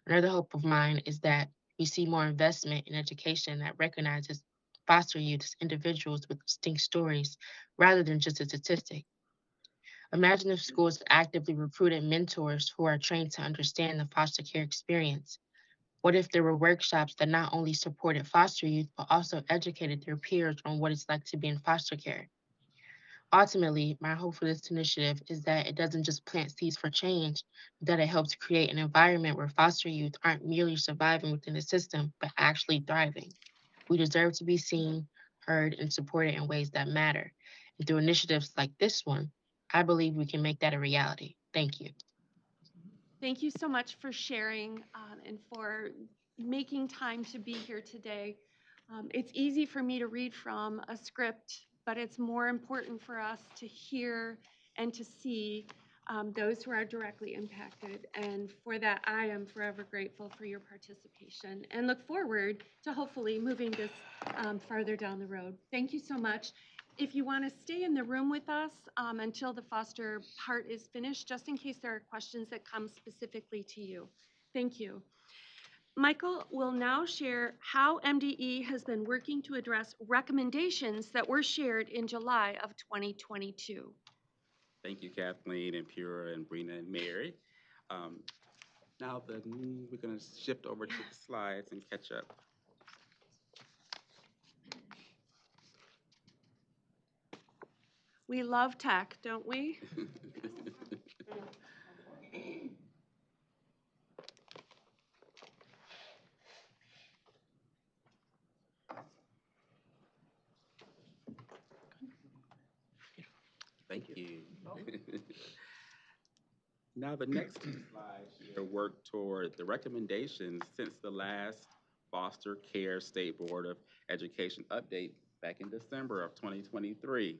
Another hope of mine is that we see more investment in education that recognizes foster youth as individuals with distinct stories rather than just a statistic. Imagine if schools actively recruited mentors who are trained to understand the foster care experience. What if there were workshops that not only supported foster youth, but also educated their peers on what it's like to be in foster care? Ultimately, my hope for this initiative is that it doesn't just plant seeds for change, but that it helps create an environment where foster youth aren't merely surviving within the system, but actually thriving. We deserve to be seen, heard, and supported in ways that matter. And through initiatives like this one, I believe we can make that a reality. Thank you. Thank you so much for sharing and for making time to be here today. It's easy for me to read from a script, but it's more important for us to hear and to see those who are directly impacted. And for that, I am forever grateful for your participation and look forward to hopefully moving this farther down the road. Thank you so much. If you want to stay in the room with us until the foster part is finished, just in case there are questions that come specifically to you. Thank you. Michael will now share how MDE has been working to address recommendations that were shared in July of 2022. Thank you, Kathleen and Pura and Brina and Mary. Now we're going to shift over to the slides and catch up. We love tech, don't we? Thank you. Now, the next two slides here work toward the recommendations since the last Foster Care State Board of Education update back in December of 2023.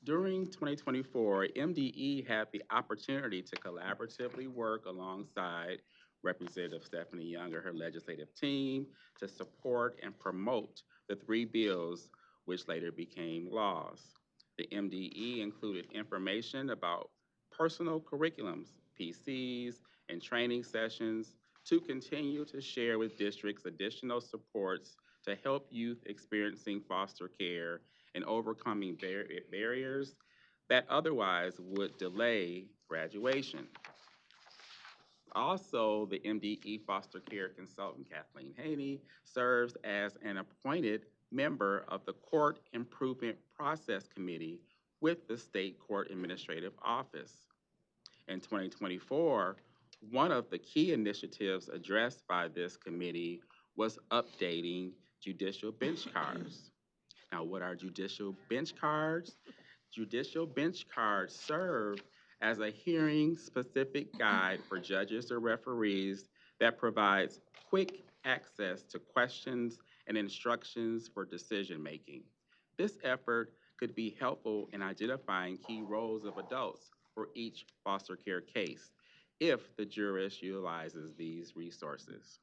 During 2024, MDE had the opportunity to collaboratively work alongside Representative Stephanie Young and her legislative team to support and promote the three bills which later became laws. The MDE included information about personal curriculums, PCs, and training sessions to continue to share with districts additional supports to help youth experiencing foster care and overcoming barriers that otherwise would delay graduation. Also, the MDE foster care consultant, Kathleen Haney, serves as an appointed member of the Court Improvement Process Committee with the State Court Administrative Office. In 2024, One of the key initiatives addressed by this committee was updating judicial bench cards. Now, what are judicial bench cards? Judicial bench cards serve as a hearing-specific guide for judges or referees that provides quick access to questions and instructions for decision-making. This effort could be helpful in identifying key roles of adults for each foster care case if the jurist utilizes these resources.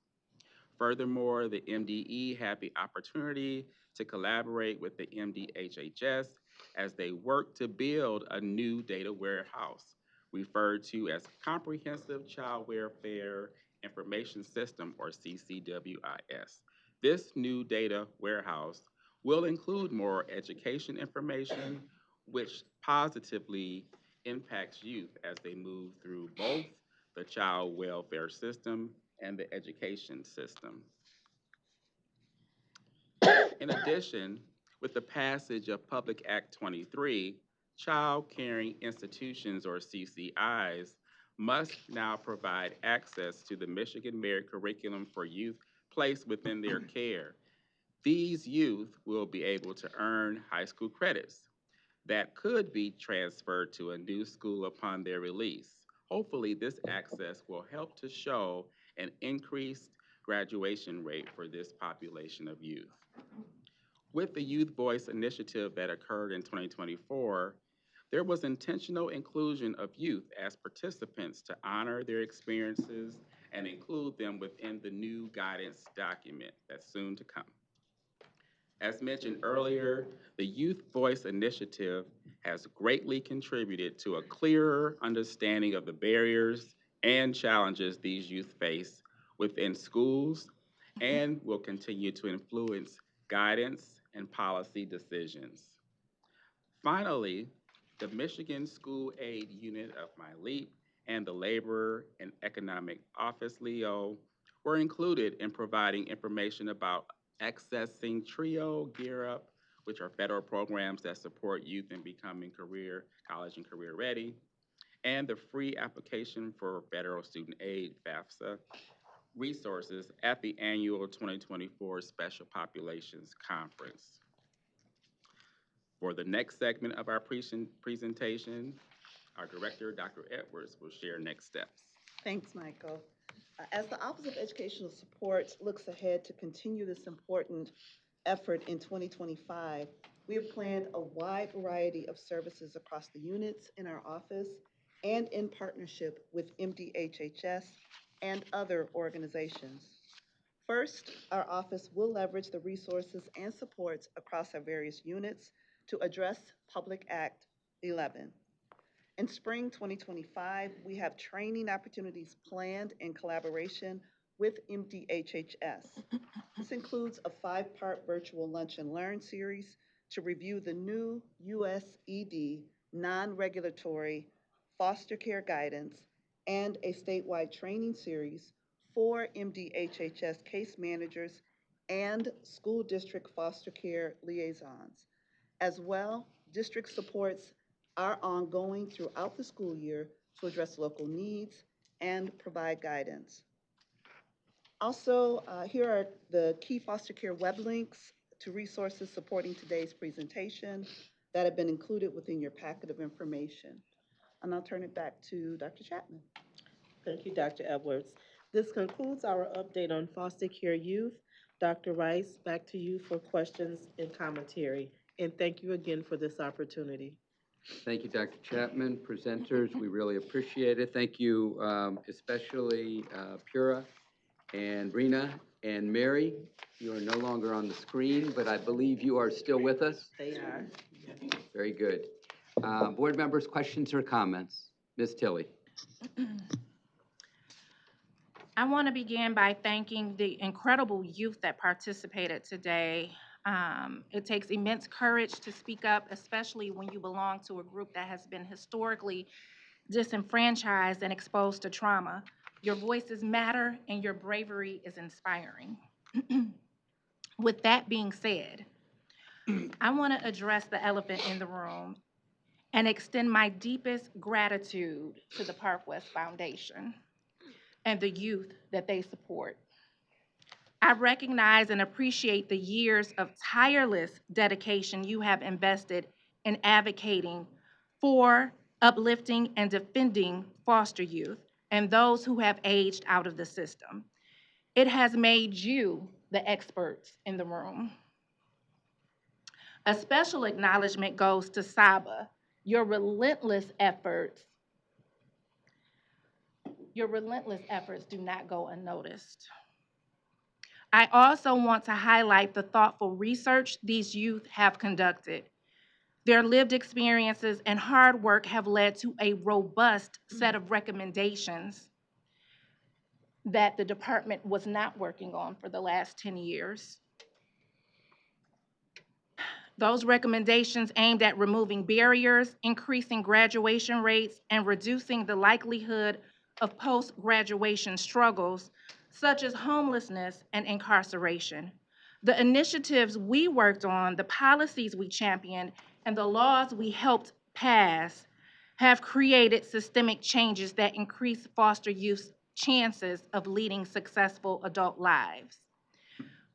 Furthermore, the MDE had the opportunity to collaborate with the MDHHS as they work to build a new data warehouse, referred to as Comprehensive Child Welfare Information System, or CCWIS. This new data warehouse will include more education information, which positively impacts youth as they move through both the child welfare system and the education system. In addition, with the passage of Public Act 23, child caring institutions, or CCIs, must now provide access to the Michigan Merit Curriculum for youth placed within their care. These youth will be able to earn high school credits that could be transferred to a new school upon their release. Hopefully, this access will help to show an increased graduation rate for this population of youth. With the Youth Voice initiative that occurred in 2024, there was intentional inclusion of youth as participants to honor their experiences and include them within the new guidance document that's soon to come. As mentioned earlier, the Youth Voice Initiative has greatly contributed to a clearer understanding of the barriers and challenges these youth face within schools and will continue to influence guidance and policy decisions. Finally, the Michigan School Aid Unit of my LEAP and the Labor and Economic Office, LEO, were included in providing information about accessing TRIO, Gear Up, which are federal programs that support youth in becoming college and career ready, and the free application for federal student aid, FAFSA, resources at the annual 2024 Special Populations Conference. For the next segment of our presentation, our director, Dr. Edwards, will share next steps. Thanks, Michael. As the Office of Educational Support looks ahead to continue this important effort in 2025, we have planned a wide variety of services across the units in our office and in partnership with MDHHS and other organizations. First, our office will leverage the resources and supports across our various units to address Public Act 11. In spring 2025, we have training opportunities planned in collaboration with MDHHS. This includes a 5-part virtual lunch and learn series to review the new USED non-regulatory foster care guidance and a statewide training series for MDHHS case managers and school district foster care liaisons. As well, district supports are ongoing throughout the school year to address local needs and provide guidance. Also, here are the key foster care web links to resources supporting today's presentation that have been included within your packet of information. And I'll turn it back to Dr. Chapman. Thank you, Dr. Edwards. This concludes our update on foster care youth. Dr. Rice, back to you for questions and commentary. And thank you again for this opportunity. Thank you, Dr. Chapman. Presenters, we really appreciate it. Thank you especially Pura and Rena and Mary. You are no longer on the screen, but I believe you are still with us. They are. Very good. Board members, questions or comments? Ms. Tilley. I want to begin by thanking the incredible youth that participated today. It takes immense courage to speak up, especially when you belong to a group that has been historically disenfranchised and exposed to trauma. Your voices matter and your bravery is inspiring. With that being said, I want to address the elephant in the room and extend my deepest gratitude to the Park West Foundation. and the youth that they support. I recognize and appreciate the years of tireless dedication you have invested in advocating for, uplifting, and defending foster youth and those who have aged out of the system. It has made you the experts in the room. A special acknowledgement goes to Saba. Your relentless efforts do not go unnoticed. I also want to highlight the thoughtful research these youth have conducted. Their lived experiences and hard work have led to a robust set of recommendations that the department was not working on for the last 10 years. Those recommendations aimed at removing barriers, increasing graduation rates, and reducing the likelihood of post-graduation struggles, such as homelessness and incarceration. The initiatives we worked on, the policies we championed, and the laws we helped pass have created systemic changes that increase foster youth's chances of leading successful adult lives.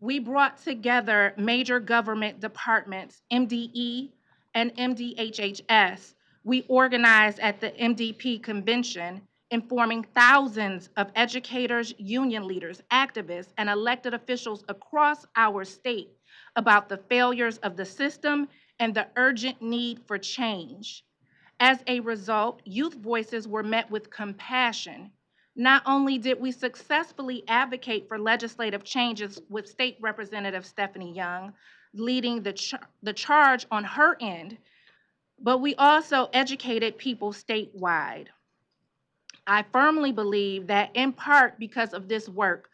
We brought together major government departments, MDE and MDHHS. We organized at the MDP convention, informing thousands of educators, union leaders, activists, and elected officials across our state about the failures of the system and the urgent need for change. As a result, youth voices were met with compassion. Not only did we successfully advocate for legislative changes with State Representative Stephanie Young leading the charge on her end, but we also educated people statewide. I firmly believe that in part because of this work,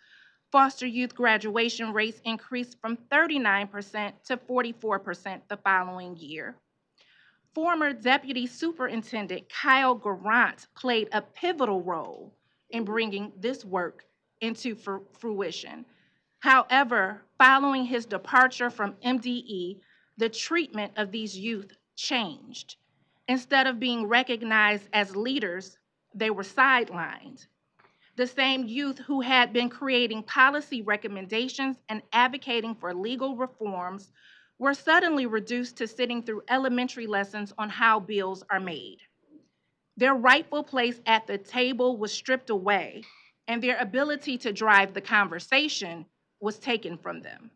foster youth graduation rates increased from 39% to 44% the following year. Former Deputy Superintendent Kyle Garant played a pivotal role in bringing this work into fruition. However, following his departure from MDE, the treatment of these youth changed. Instead of being recognized as leaders, they were sidelined. The same youth who had been creating policy recommendations and advocating for legal reforms were suddenly reduced to sitting through elementary lessons on how bills are made. Their rightful place at the table was stripped away, and their ability to drive the conversation was taken from them.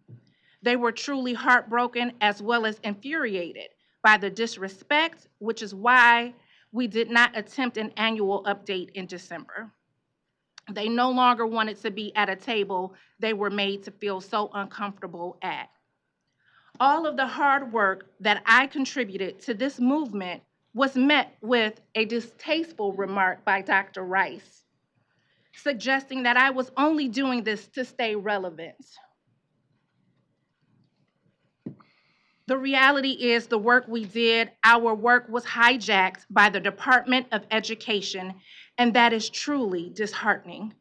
They were truly heartbroken as well as infuriated by the disrespect, which is why we did not attempt an annual update in December. They no longer wanted to be at a table they were made to feel so uncomfortable at. All of the hard work that I contributed to this movement was met with a distasteful remark by Dr. Rice, suggesting that I was only doing this to stay relevant. The reality is the work we did, our work was hijacked by the Department of Education, and that is truly disheartening.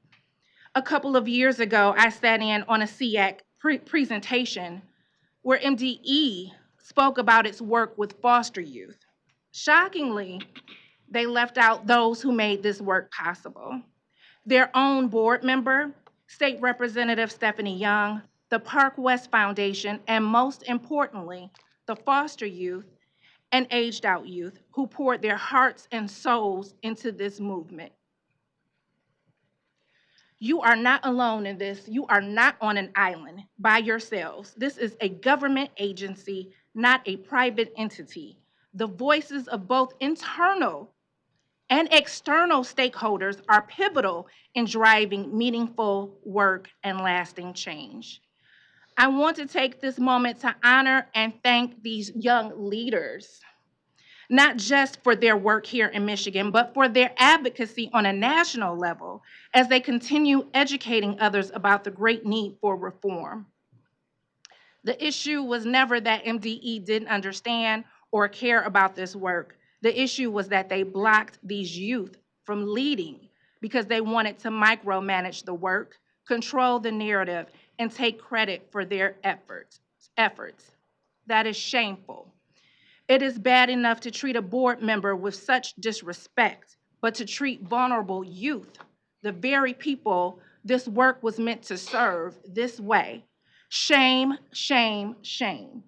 A couple of years ago, I sat in on a SEAC presentation where MDE spoke about its work with foster youth. Shockingly, they left out those who made this work possible. Their own board member, State Representative Stephanie Young, the Park West Foundation, and most importantly, the foster youth and aged out youth who poured their hearts and souls into this movement. You are not alone in this. You are not on an island by yourselves. This is a government agency, not a private entity. The voices of both internal and external stakeholders are pivotal in driving meaningful work and lasting change. I want to take this moment to honor and thank these young leaders, not just for their work here in Michigan, but for their advocacy on a national level as they continue educating others about the great need for reform. The issue was never that MDE didn't understand or care about this work. The issue was that they blocked these youth from leading because they wanted to micromanage the work, control the narrative, and take credit for their efforts. That is shameful. It is bad enough to treat a board member with such disrespect, but to treat vulnerable youth the very people this work was meant to serve this way. Shame, shame, shame.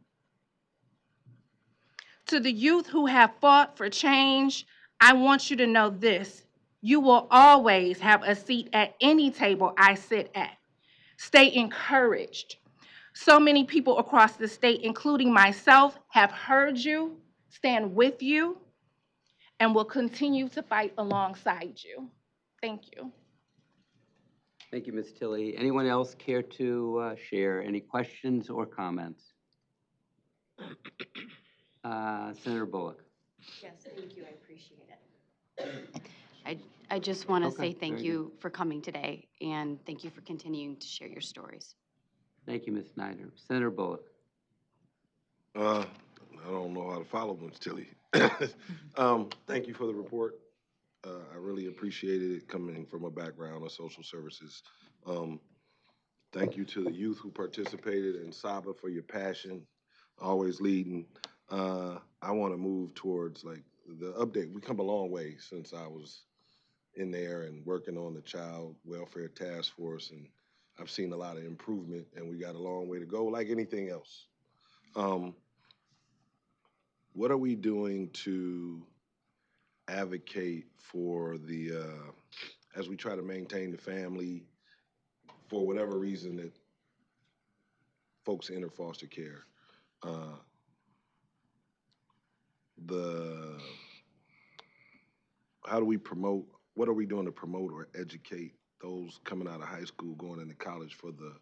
To the youth who have fought for change, I want you to know this. You will always have a seat at any table I sit at. Stay encouraged. So many people across the state, including myself, have heard you, stand with you, and will continue to fight alongside you. Thank you. Thank you, Ms. Tilley. Anyone else care to share any questions or comments? Senator Bullock. Yes, thank you, I appreciate it. I just want to Okay, say thank very you for coming today, and thank you for continuing to share your stories. Thank you, Ms. Snyder. Senator Bullock. I don't know how to follow Ms. Tilly. Thank you for the report. I really appreciated it coming from a background of social services. Thank you to the youth who participated, and Saba for your passion, always leading. I want to move towards like the update. We come a long way since I was in there and working on the child welfare task force, and I've seen a lot of improvement, and we got a long way to go like anything else. What are we doing to advocate for the, as we try to maintain the family for whatever reason that folks enter foster care? How do we promote, what are we doing to promote or educate those coming out of high school, going into college for the,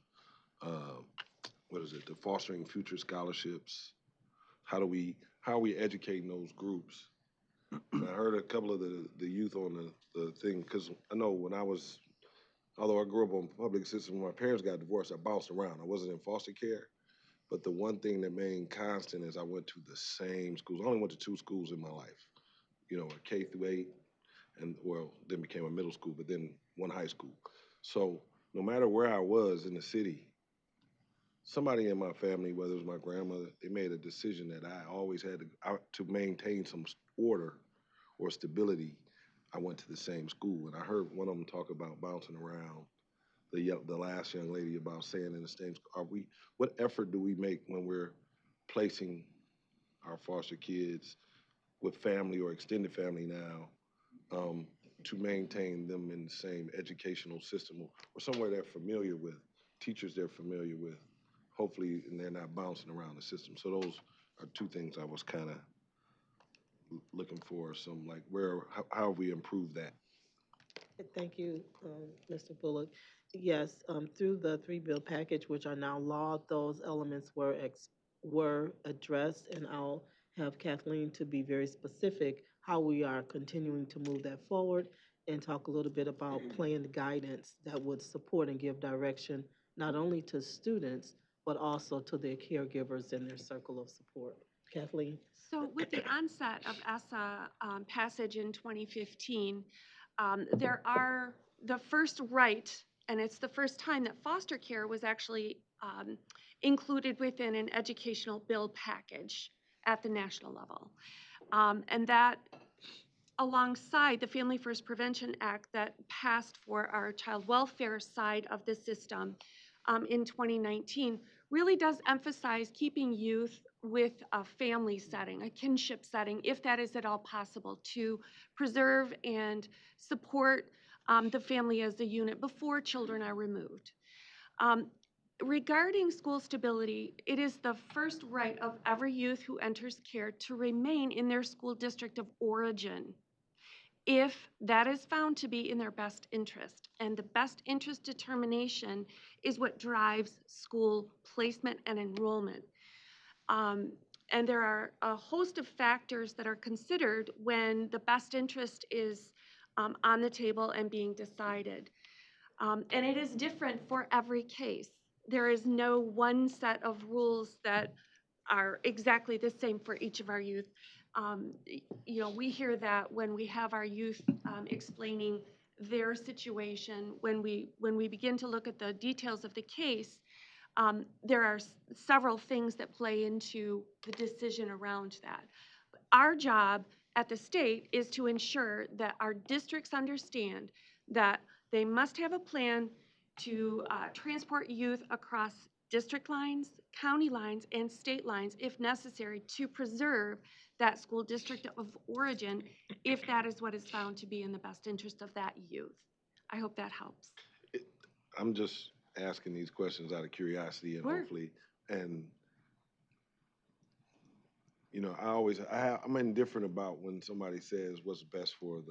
the Fostering Future Scholarships? How are we educating those groups? And I heard a couple of the youth on the thing, because I know when I was, although I grew up on public system, when my parents got divorced, I bounced around. I wasn't in foster care, but the one thing that remained constant is I went to the same schools. I only went to 2 schools in my life, a K through 8, and then became a middle school, but then one high school. So no matter where I was in the city, somebody in my family, whether it was my grandmother, they made a decision that I always had to maintain some order or stability. I went to the same school, and I heard one of them talk about bouncing around. The last young lady about saying in the same school. What effort do we make when we're placing our foster kids with family or extended family now to maintain them in the same educational system or somewhere they're familiar with, teachers they're familiar with, hopefully, and they're not bouncing around the system. So those are 2 things I was kind of looking for, some like how have we improved that? Thank you, Mr. Bullock. Yes, through the 3-bill package, which are now law, those elements were addressed, and I'll have Kathleen to be very specific how we are continuing to move that forward and talk a little bit about planned guidance that would support and give direction not only to students, but also to their caregivers and their circle of support. Kathleen? So with the onset of ESSA passage in 2015, there are the first right, and it's the first time that foster care was actually included within an educational bill package at the national level. And that alongside the Family First Prevention Act that passed for our child welfare side of the system in 2019 really does emphasize keeping youth with a family setting, a kinship setting, if that is at all possible, to preserve and support the family as a unit before children are removed. Regarding school stability, it is the first right of every youth who enters care to remain in their school district of origin if that is found to be in their best interest. And the best interest determination is what drives school placement and enrollment. And there are a host of factors that are considered when the best interest is on the table and being decided. And it is different for every case. There is no one set of rules that are exactly the same for each of our youth. We hear that when we have our youth explaining their situation, when we begin to look at the details of the case, there are several things that play into the decision around that. Our job at the state is to ensure that our districts understand that They must have a plan to transport youth across district lines, county lines, and state lines if necessary to preserve that school district of origin if that is what is found to be in the best interest of that youth. I hope that helps. I'm just asking these questions out of curiosity and Sure. hopefully, and you know, I'm indifferent about when somebody says what's best for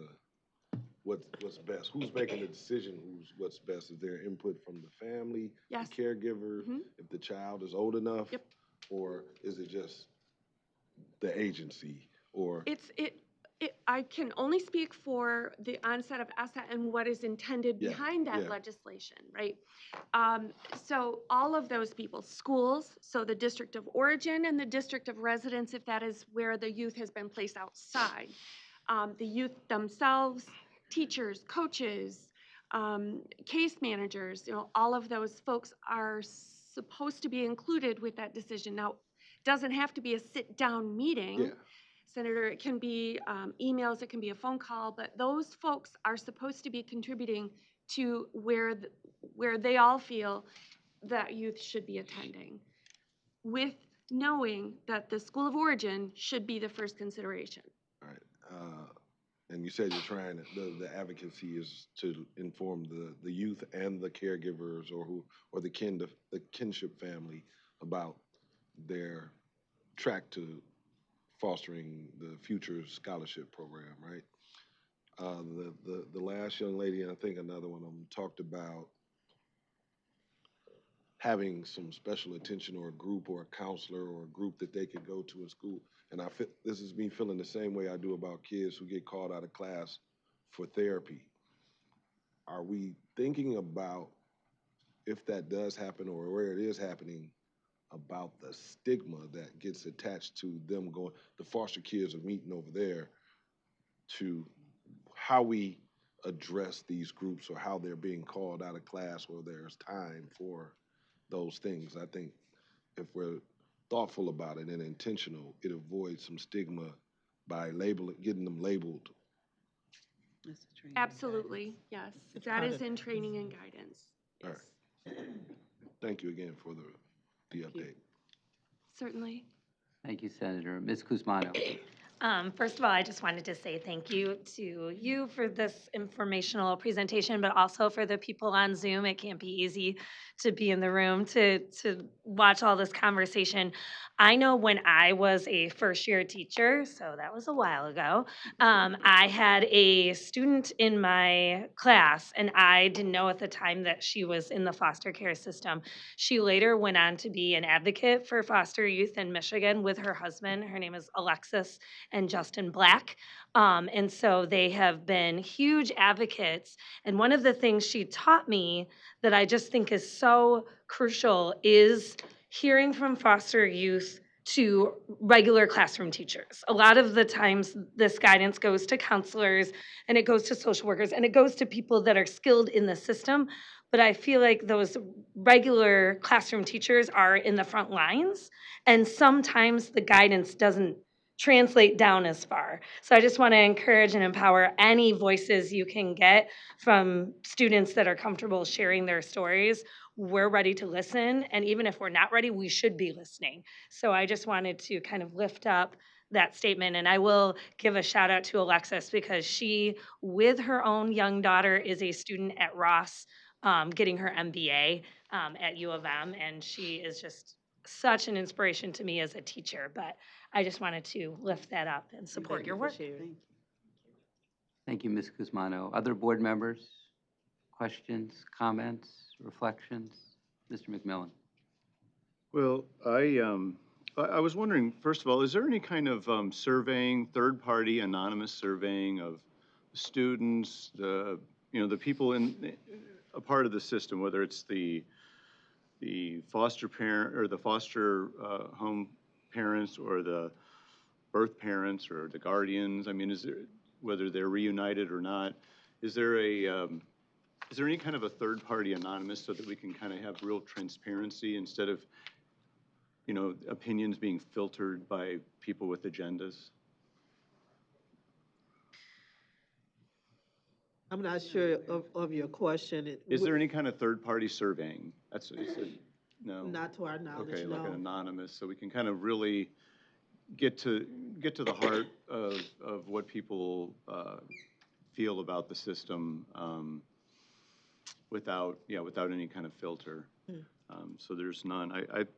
what's best. Who's making the decision? What's best? Is there input from the family, Yes. the caregiver, if the child is old enough, Yep. or is it just the agency? Or I can only speak for the onset of ESSA and what is intended Yeah, behind that yeah. legislation, right? So all of those people, schools, so the district of origin and the district of residence, if that is where the youth has been placed outside, the youth themselves, teachers, coaches, case managers, you know, all of those folks are supposed to be included with that decision. Now, it doesn't have to be a sit-down meeting. Yeah. Senator, it can be emails, it can be a phone call, but those folks are supposed to be contributing to where they all feel that youth should be attending, with knowing that the school of origin should be the first consideration. All right. And you said you're trying to, the advocacy is to inform the youth and the caregivers or the kinship family about their track to fostering the future scholarship program, right? The last young lady, and I think another one of them, talked about having some special attention or a group or a counselor or a group that they could go to in school. And this is me feeling the same way I do about kids who get called out of class for therapy. Are we thinking about, if that does happen or where it is happening, about the stigma that gets attached to them going, the foster kids are meeting over there, to how we address these groups or how they're being called out of class or there's time for those things? I think if we're thoughtful about it and intentional, it avoids some stigma by getting them labeled. Absolutely, yes. That is in training and guidance. All right. Thank you again for the update. Certainly. Thank you, Senator. Ms. Kuzmano. First of all, I just wanted to say thank you to you for this informational presentation, but also for the people on Zoom. It can't be easy to be in the room to watch all this conversation. I know when I was a first-year teacher, so that was a while ago, I had a student in my class, and I didn't know at the time that she was in the foster care system. She later went on to be an advocate for foster youth in Michigan with her husband. Her name is Alexis and Justin Black. And so they have been huge advocates. And one of the things she taught me that I just think is so crucial is hearing from foster youth to regular classroom teachers. A lot of the times this guidance goes to counselors and it goes to social workers and it goes to people that are skilled in the system. But I feel like those regular classroom teachers are in the front lines, and sometimes the guidance doesn't translate down as far. So I just want to encourage and empower any voices you can get from students that are comfortable sharing their stories. We're ready to listen, and even if we're not ready, we should be listening. So I just wanted to kind of lift up that statement, and I will give a shout out to Alexis because she, with her own young daughter, is a student at Ross, getting her MBA at U of M, and she is just such an inspiration to me as a teacher. But I just wanted to lift that up and support your work. Thank you, Ms. Kuzmano. Other board members? Questions, comments, reflections? Mr. McMillan. Well, I was wondering, first of all, is there any kind of surveying, third-party anonymous surveying of students, the people in a part of the system, whether it's the foster parent or the foster home parents or the birth parents or the guardians? I mean, whether they're reunited or not, is there any kind of a third-party anonymous so that we can kind of have real transparency instead of, opinions being filtered by people with agendas? I'm not sure of your question. Is there any kind of third-party surveying? No? Not to our knowledge, Okay, like an no. anonymous, so we can kind of really get to the heart of what people feel about the system without any kind of filter. So there's none.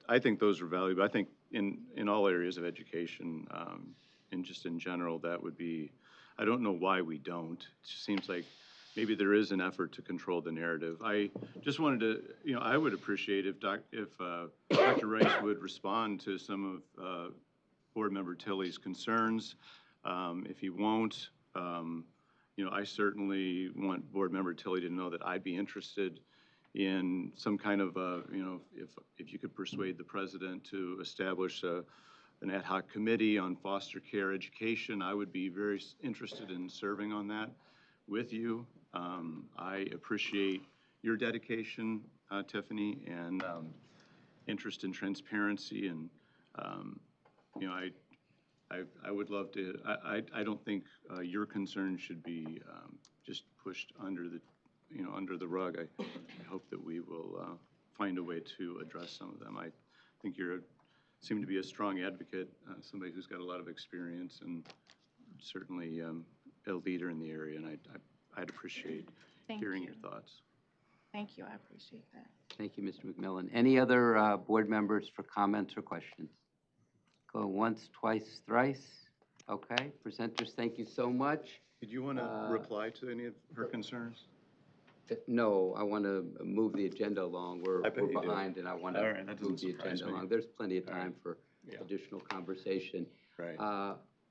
I think those are valuable. I think in all areas of education, and just in general, that would be, I don't know why we don't. It just seems like maybe there is an effort to control the narrative. I just wanted to, I would appreciate if Dr. Rice would respond to some of Board Member Tilley's concerns. If he won't, I certainly want Board Member Tilley to know that I'd be interested in some kind of, if you could persuade the president to establish an ad hoc committee on foster care education, I would be very interested in serving on that with you. I appreciate your dedication, Tiffany, and interest in transparency, and I would love to. I don't think your concerns should be just pushed under the rug. I hope that we will find a way to address some of them. I think you seem to be a strong advocate, somebody who's got a lot of experience, and certainly a leader in the area, and I'd appreciate hearing your thoughts. Thank you, I appreciate that. Thank you, Mr. McMillan. Any other board members for comments or questions? Go once, twice, thrice. Okay, presenters, thank you so much. Did you want to reply to any of her concerns? No, I want to move the agenda along. We're behind, and I want to move the agenda along. There's plenty of time for additional conversation. Right.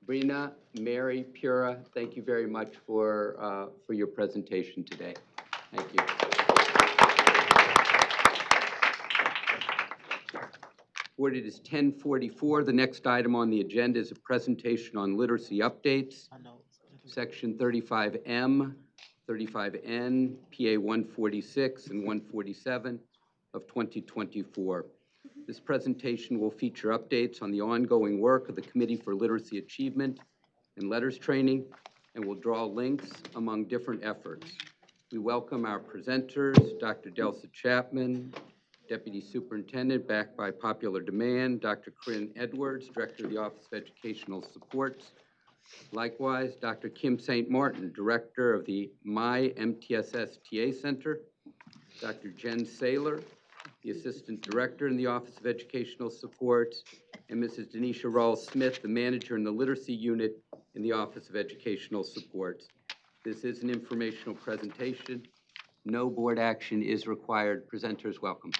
Brina, Mary, Pura, thank you very much for your presentation today. Thank you. Board, it is 10:44. The next item on the agenda is a presentation on literacy updates, Section 35M, 35N, PA 146 and 147 of 2024. This presentation will feature updates on the ongoing work of the Committee for Literacy Achievement and Letters Training, and will draw links among different efforts. We welcome our presenters, Dr. Delsa Chapman, Deputy Superintendent, backed by popular demand, Dr. Corinne Edwards, Director of the Office of Educational Supports. Likewise, Dr. Kim St. Martin, Director of the My MTSS TA Center, Dr. Jen Saylor, the Assistant Director in the Office of Educational Supports, and Mrs. Denisha Rawls-Smith, the Manager in the Literacy Unit in the Office of Educational Supports. This is an informational presentation. No board action is required. Presenters, welcome.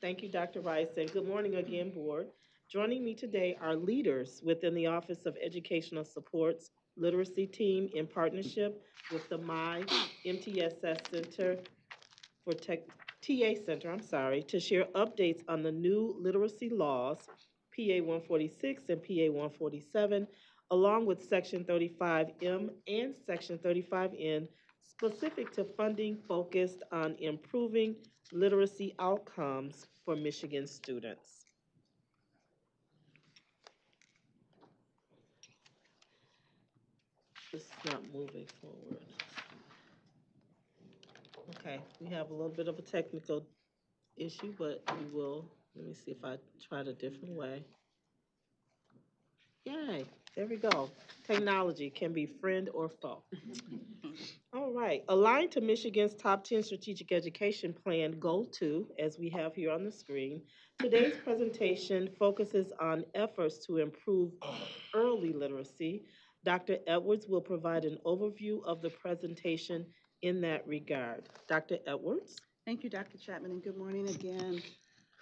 Thank you, Dr. Rice, and good morning again, Board. Joining me today are leaders within the Office of Educational Supports Literacy Team in partnership with the My MTSS Center for TA Center, to share updates on the new literacy laws, PA 146 and PA 147, along with Section 35M and Section 35N, specific to funding focused on improving literacy outcomes for Michigan students. This is not moving forward. Okay, we have a little bit of a technical issue, but we will, let me see if I try it a different way. Yay, there we go. Technology can be friend or foe. All right, aligned to Michigan's top 10 strategic education plan, Goal 2, as we have here on the screen, today's presentation focuses on efforts to improve early literacy. Dr. Edwards will provide an overview of the presentation in that regard. Dr. Edwards? Thank you, Dr. Chapman, and good morning again.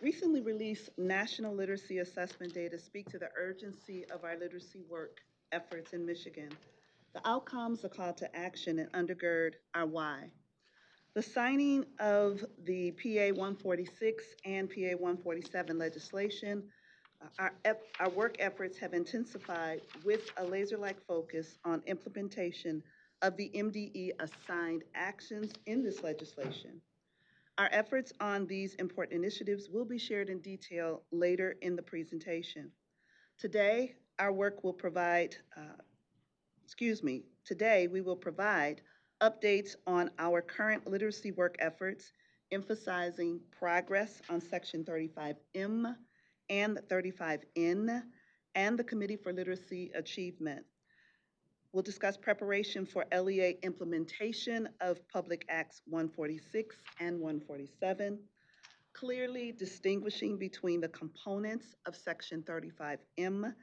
Recently released national literacy assessment data speak to the urgency of our literacy work efforts in Michigan. The outcomes, a call to action, and undergird our why. The signing of the PA 146 and PA 147 legislation, our work efforts have intensified with a laser-like focus on implementation of the MDE assigned actions in this legislation. Our efforts on these important initiatives will be shared in detail later in the presentation. Today, our work will provide, today we will provide updates on our current literacy work efforts, emphasizing progress on Section 35M and 35N, and the Committee for Literacy Achievement. We'll discuss preparation for LEA implementation of Public Acts 146 and 147, clearly distinguishing between the components of Section 35M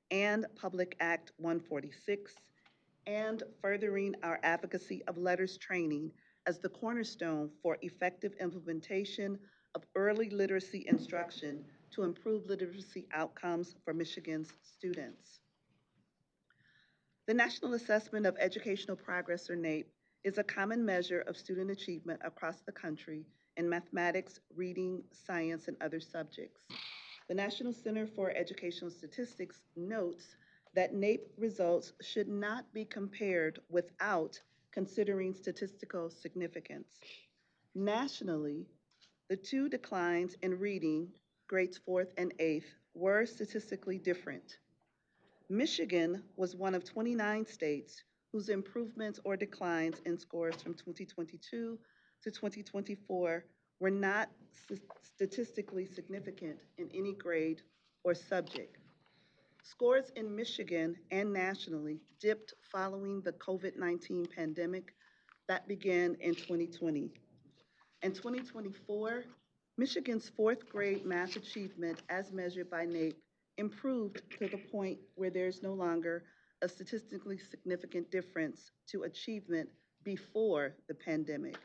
and Public Act 146, and furthering our advocacy of letters training as the cornerstone for effective implementation of early literacy instruction to improve literacy outcomes for Michigan's students. The National Assessment of Educational Progress, or NAEP, is a common measure of student achievement across the country in mathematics, reading, science, and other subjects. The National Center for Educational Statistics notes that NAEP results should not be compared without considering statistical significance. Nationally, the two declines in reading, grades 4th and 8th, were statistically different. Michigan was one of 29 states whose improvements or declines in scores from 2022 to 2024 were not statistically significant in any grade or subject. Scores in Michigan and nationally dipped following the COVID-19 pandemic that began in 2020. In 2024, Michigan's 4th grade math achievement as measured by NAEP improved to the point where there's no longer a statistically significant difference to achievement before the pandemic.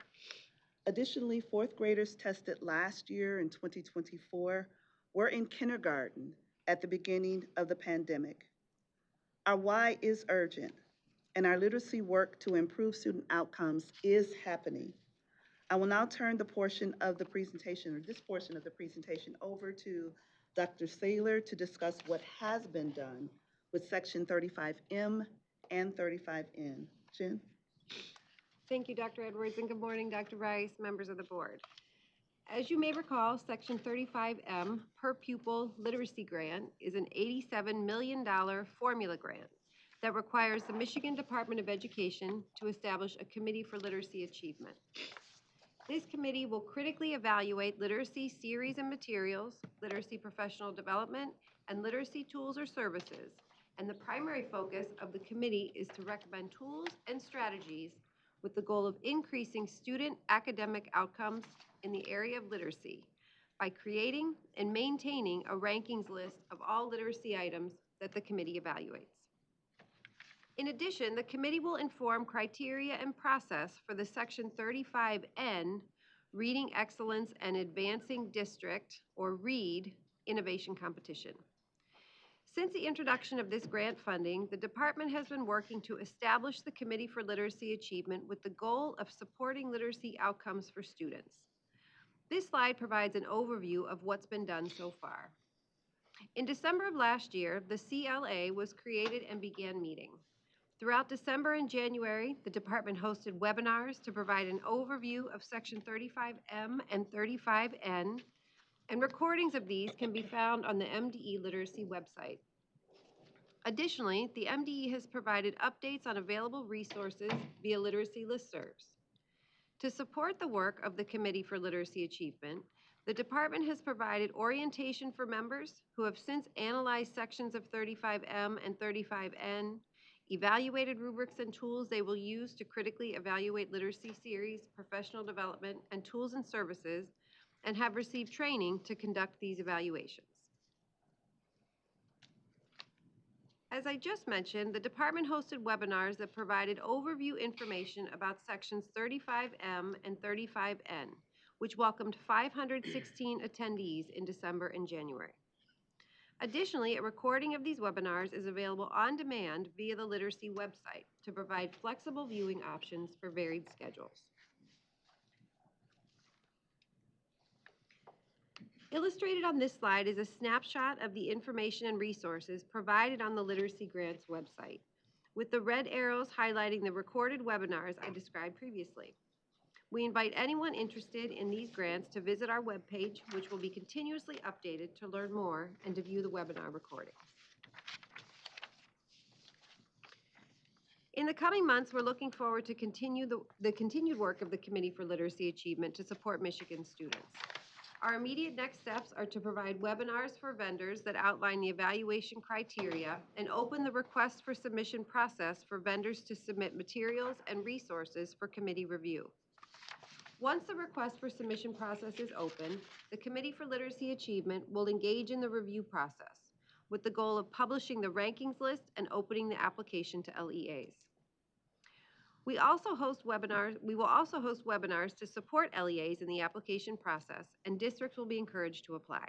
Additionally, 4th graders tested last year in 2024 were in kindergarten at the beginning of the pandemic. Our why is urgent, and our literacy work to improve student outcomes is happening. I will now turn this portion of the presentation over to Dr. Saylor to discuss what has been done with Section 35M and 35N. Jen? Thank you, Dr. Edwards, and good morning, Dr. Rice, members of the board. As you may recall, Section 35M per pupil literacy grant is an $87 million formula grant that requires the Michigan Department of Education to establish a committee for literacy achievement. This committee will critically evaluate literacy series and materials, literacy professional development, and literacy tools or services. And the primary focus of the committee is to recommend tools and strategies with the goal of increasing student academic outcomes in the area of literacy by creating and maintaining a rankings list of all literacy items that the committee evaluates. In addition, the committee will inform criteria and process for the Section 35N Reading Excellence and Advancing District, or READ, innovation competition. Since the introduction of this grant funding, the department has been working to establish the Committee for Literacy Achievement with the goal of supporting literacy outcomes for students. This slide provides an overview of what's been done so far. In December of last year, the CLA was created and began meeting. Throughout December and January, the department hosted webinars to provide an overview of Section 35M and 35N, and recordings of these can be found on the MDE Literacy website. Additionally, the MDE has provided updates on available resources via literacy listservs. To support the work of the Committee for Literacy Achievement, the department has provided orientation for members who have since analyzed sections of 35M and 35N, evaluated rubrics and tools they will use to critically evaluate literacy series, professional development, and tools and services, and have received training to conduct these evaluations. As I just mentioned, the department hosted webinars that provided overview information about sections 35M and 35N, which welcomed 516 attendees in December and January. Additionally, a recording of these webinars is available on demand via the literacy website to provide flexible viewing options for varied schedules. Illustrated on this slide is a snapshot of the information and resources provided on the Literacy Grants website, with the red arrows highlighting the recorded webinars I described previously. We invite anyone interested in these grants to visit our webpage, which will be continuously updated to learn more and to view the webinar recordings. In the coming months, we're looking forward to continue the continued work of the Committee for Literacy Achievement to support Michigan students. Our immediate next steps are to provide webinars for vendors that outline the evaluation criteria and open the request for submission process for vendors to submit materials and resources for committee review. Once the request for submission process is open, the Committee for Literacy Achievement will engage in the review process with the goal of publishing the rankings list and opening the application to LEAs. We will also host webinars to support LEAs in the application process, and districts will be encouraged to apply.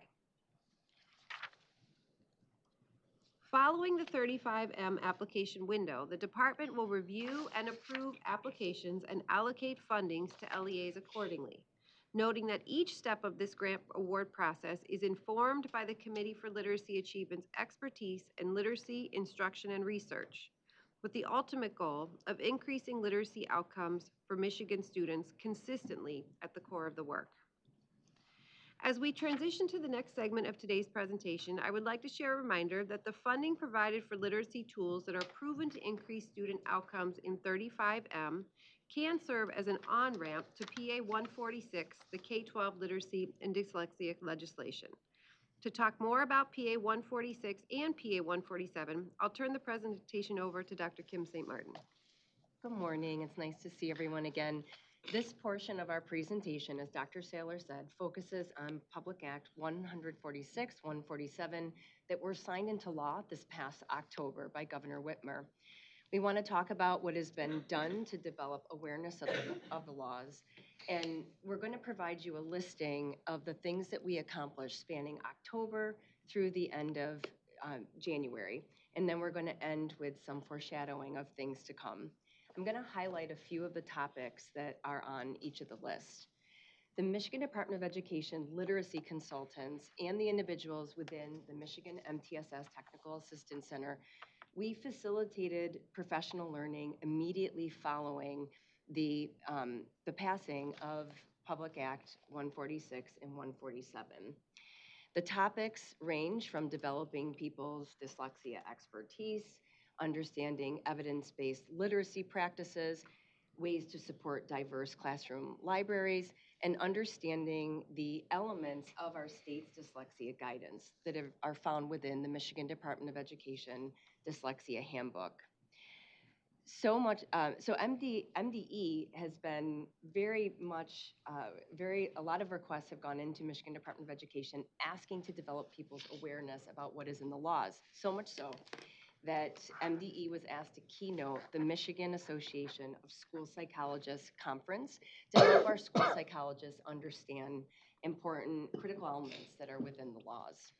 Following the 35M application window, the department will review and approve applications and allocate fundings to LEAs accordingly, noting that each step of this grant award process is informed by the Committee for Literacy Achievement's expertise in literacy, instruction, and research, with the ultimate goal of increasing literacy outcomes for Michigan students consistently at the core of the work. As we transition to the next segment of today's presentation, I would like to share a reminder that the funding provided for literacy tools that are proven to increase student outcomes in 35M can serve as an on-ramp to PA 146, the K-12 literacy and dyslexia legislation. To talk more about PA 146 and PA 147, I'll turn the presentation over to Dr. Kim St. Martin. Good morning. It's nice to see everyone again. This portion of our presentation, as Dr. Saylor said, focuses on Public Act 146, 147 that were signed into law this past October by Governor Whitmer. We want to talk about what has been done to develop awareness of the laws, and we're going to provide you a listing of the things that we accomplished spanning October through the end of January, and then we're going to end with some foreshadowing of things to come. I'm going to highlight a few of the topics that are on each of the lists. The Michigan Department of Education literacy consultants and the individuals within the Michigan MTSS Technical Assistance Center, we facilitated professional learning immediately following the passing of Public Act 146 and 147. The topics range from developing people's dyslexia expertise, understanding evidence-based literacy practices, ways to support diverse classroom libraries, and understanding the elements of our state's dyslexia guidance that are found within the Michigan Department of Education Dyslexia Handbook. So MDE has been very much, a lot of requests have gone into Michigan Department of Education asking to develop people's awareness about what is in the laws, so much so that MDE was asked to keynote the Michigan Association of School Psychologists Conference to help our school psychologists understand important critical elements that are within the laws.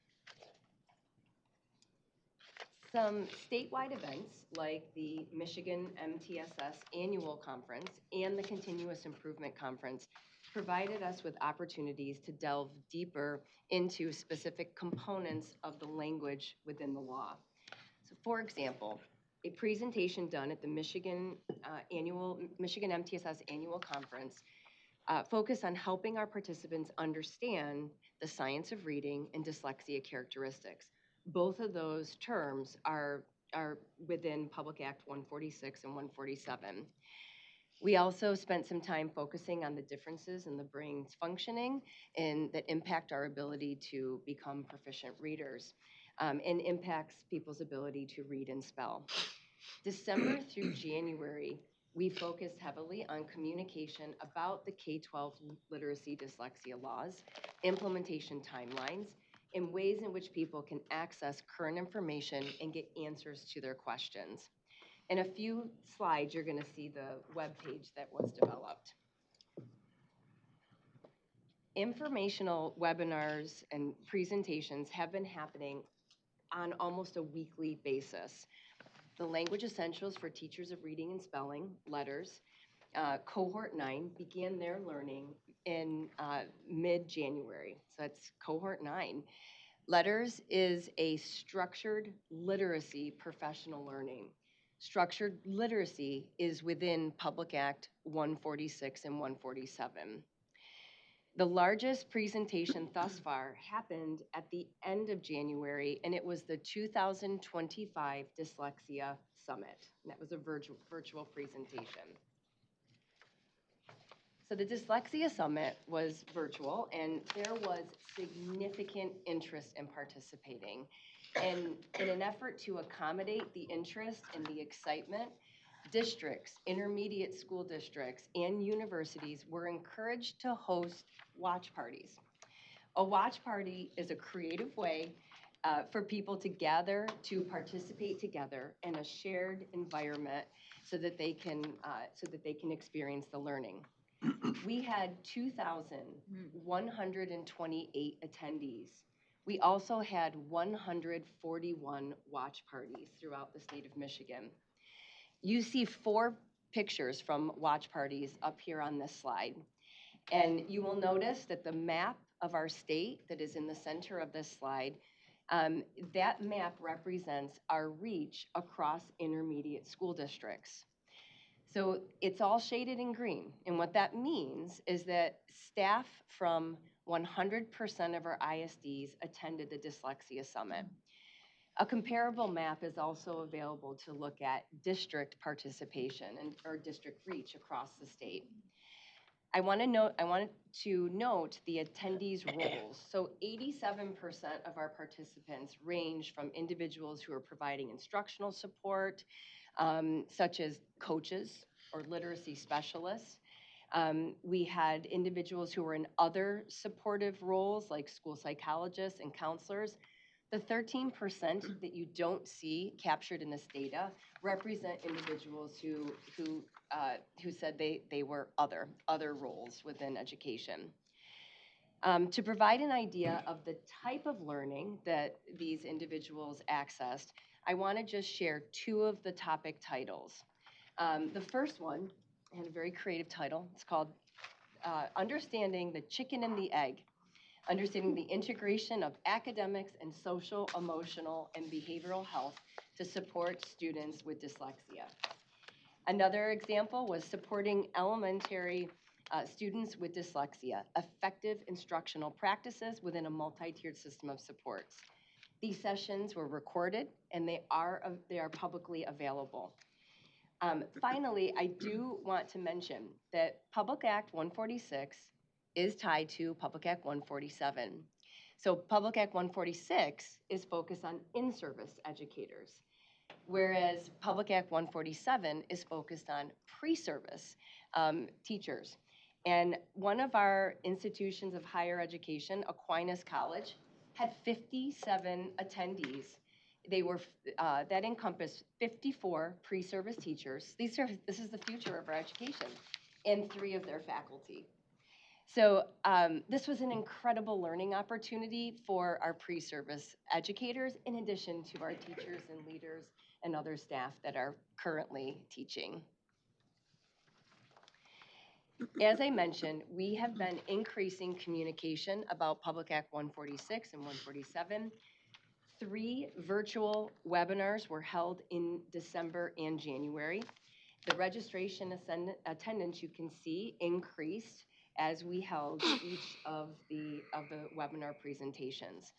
Some statewide events like the Michigan MTSS Annual Conference and the Continuous Improvement Conference provided us with opportunities to delve deeper into specific components of the language within the law. So for example, a presentation done at the Michigan MTSS Annual Conference focused on helping our participants understand the science of reading and dyslexia characteristics. Both of those terms are within Public Act 146 and 147. We also spent some time focusing on the differences in the brain's functioning and that impact our ability to become proficient readers. And impacts people's ability to read and spell. December through January, we focused heavily on communication about the K-12 literacy dyslexia laws, implementation timelines, and ways in which people can access current information and get answers to their questions. In a few slides, you're going to see the webpage that was developed. Informational webinars and presentations have been happening on almost a weekly basis. The Language Essentials for Teachers of Reading and Spelling, LETTERS, Cohort 9 began their learning in mid-January. So that's Cohort 9. LETTERS is a structured literacy professional learning. Structured literacy is within Public Act 146 and 147. The largest presentation thus far happened at the end of January, and it was the 2025 Dyslexia Summit. And that was a virtual presentation. So the Dyslexia Summit was virtual, and there was significant interest in participating. And in an effort to accommodate the interest and the excitement, districts, intermediate school districts, and universities were encouraged to host watch parties. A watch party is a creative way for people to gather to participate together in a shared environment so that they can experience the learning. We had 2,128 attendees. We also had 141 watch parties throughout the state of Michigan. You see 4 pictures from watch parties up here on this slide. And you will notice that the map of our state that is in the center of this slide, that map represents our reach across intermediate school districts. So it's all shaded in green. And what that means is that staff from 100% of our ISDs attended the Dyslexia Summit. A comparable map is also available to look at district participation or district reach across the state. I wanted to note the attendees' roles. So 87% of our participants range from individuals who are providing instructional support, such as coaches or literacy specialists. We had individuals who were in other supportive roles like school psychologists and counselors. The 13% that you don't see captured in this data represent individuals who said they were other roles within education. To provide an idea of the type of learning that these individuals accessed, I want to just share 2 of the topic titles. The first one had a very creative title. It's called Understanding the Chicken and the Egg, Understanding the Integration of Academics and Social, Emotional, and Behavioral Health to Support Students with Dyslexia. Another example was Supporting Elementary Students with Dyslexia, Effective Instructional Practices within a Multi-Tiered System of Supports. These sessions were recorded, and they are publicly available. Finally, I do want to mention that Public Act 146 is tied to Public Act 147. So Public Act 146 is focused on in-service educators, whereas Public Act 147 is focused on pre-service teachers. And one of our institutions of higher education, Aquinas College, had 57 attendees. That encompassed 54 pre-service teachers. This is the future of our education, and 3 of their faculty. So this was an incredible learning opportunity for our pre-service educators, in addition to our teachers and leaders and other staff that are currently teaching. As I mentioned, we have been increasing communication about Public Act 146 and 147. 3 virtual webinars were held in December and January. The registration attendance, you can see, increased as we held each of the webinar presentations.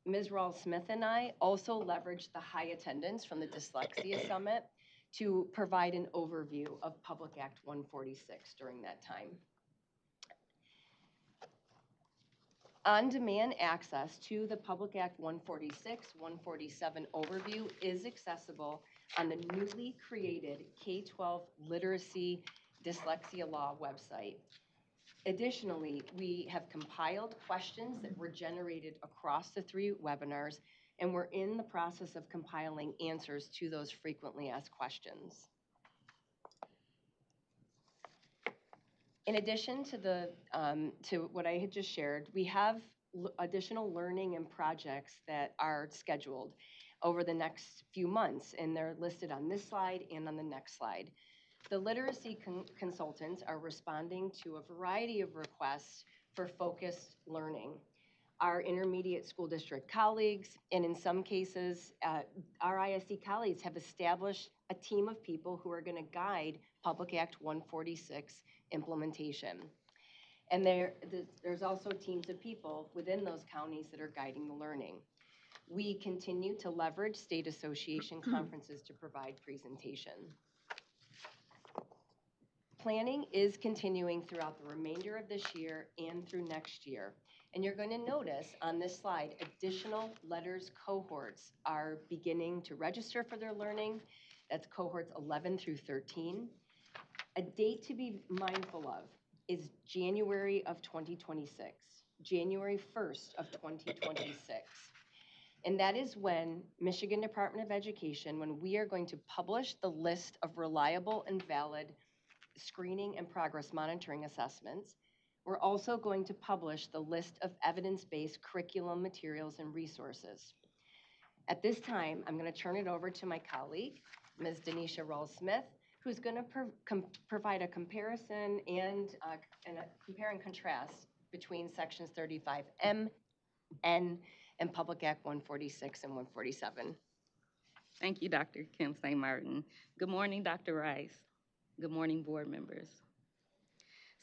Ms. Rawls-Smith and I also leveraged the high attendance from the Dyslexia Summit to provide an overview of Public Act 146 during that time. On-demand access to the Public Act 146, 147 overview is accessible on the newly created K-12 Literacy Dyslexia Law website. Additionally, we have compiled questions that were generated across the 3 webinars, and we're in the process of compiling answers to those frequently asked questions. In addition to to what I had just shared, we have additional learning and projects that are scheduled over the next few months, and they're listed on this slide and on the next slide. The literacy consultants are responding to a variety of requests for focused learning. Our intermediate school district colleagues, and in some cases, our ISD colleagues have established a team of people who are going to guide Public Act 146 implementation. And there's also teams of people within those counties that are guiding the learning. We continue to leverage state association conferences to provide presentation. Planning is continuing throughout the remainder of this year and through next year. And you're going to notice on this slide, additional letters cohorts are beginning to register for their learning. That's cohorts 11 through 13. A date to be mindful of is January of 2026, January 1st of 2026. And that is when Michigan Department of Education, when we are going to publish the list of reliable and valid screening and progress monitoring assessments. We're also going to publish the list of evidence-based curriculum materials and resources. At this time, I'm going to turn it over to my colleague, Ms. Denisha Rawls-Smith, who's going to provide a comparison and compare and contrast between sections 35M, N, and Public Act 146 and 147. Thank you, Dr. Kim St. Martin. Good morning, Dr. Rice. Good morning, board members.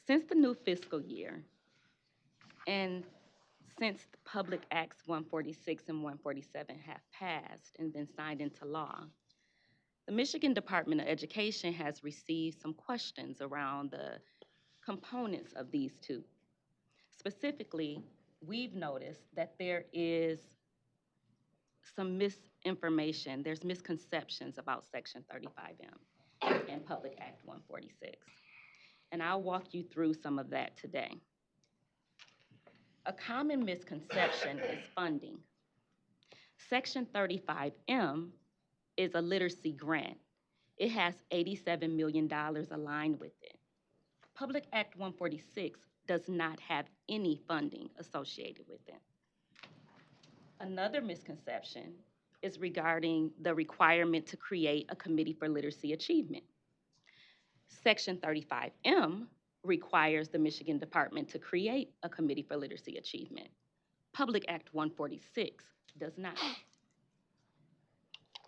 Since the new fiscal year, and since the Public Acts 146 and 147 have passed and been signed into law, the Michigan Department of Education has received some questions around the components of these two. Specifically, we've noticed that there is some misinformation, there's misconceptions about Section 35M and Public Act 146. And I'll walk you through some of that today. A common misconception is funding. Section 35M is a literacy grant. It has $87 million aligned with it. Public Act 146 does not have any funding associated with it. Another misconception is regarding the requirement to create a committee for literacy achievement. Section 35M requires the Michigan Department to create a committee for literacy achievement. Public Act 146 does not.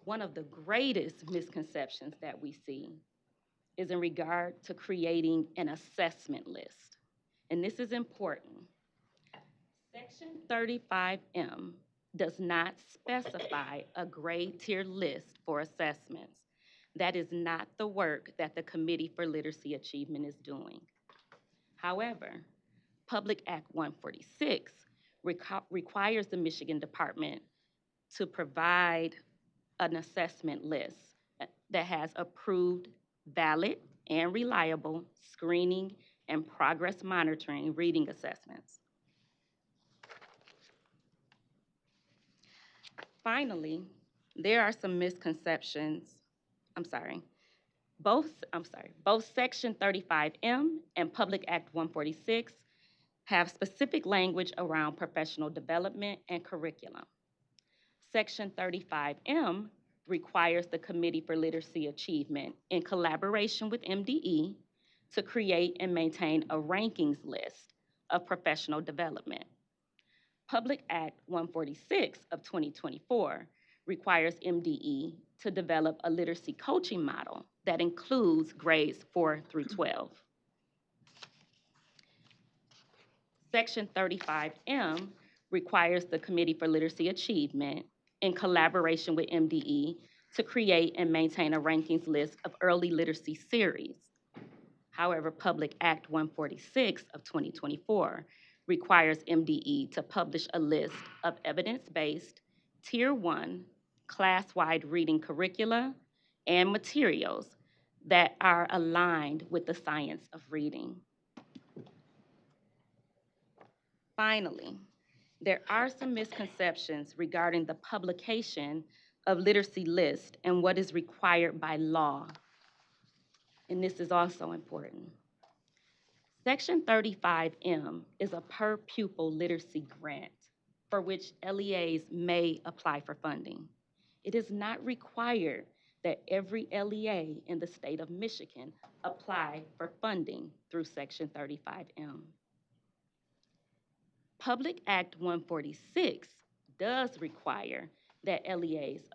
One of the greatest misconceptions that we see is in regard to creating an assessment list. And this is important. Section 35M does not specify a grade tier list for assessments. That is not the work that the Committee for Literacy Achievement is doing. However, Public Act 146 requires the Michigan Department to provide an assessment list that has approved, valid, and reliable screening and progress monitoring reading assessments. Finally, there are some misconceptions. Both Section 35M and Public Act 146 have specific language around professional development and curriculum. Section 35M requires the Committee for Literacy Achievement, in collaboration with MDE, to create and maintain a rankings list of professional development. Public Act 146 of 2024 requires MDE to develop a literacy coaching model that includes grades 4 through 12. Section 35M requires the Committee for Literacy Achievement, in collaboration with MDE, to create and maintain a rankings list of early literacy series. However, Public Act 146 of 2024 requires MDE to publish a list of evidence-based, Tier 1, class-wide reading curricula and materials that are aligned with the science of reading. Finally, there are some misconceptions regarding the publication of literacy lists and what is required by law. And this is also important. Section 35M is a per pupil literacy grant for which LEAs may apply for funding. It is not required that every LEA in the state of Michigan apply for funding through Section 35M. Public Act 146 does require that LEAs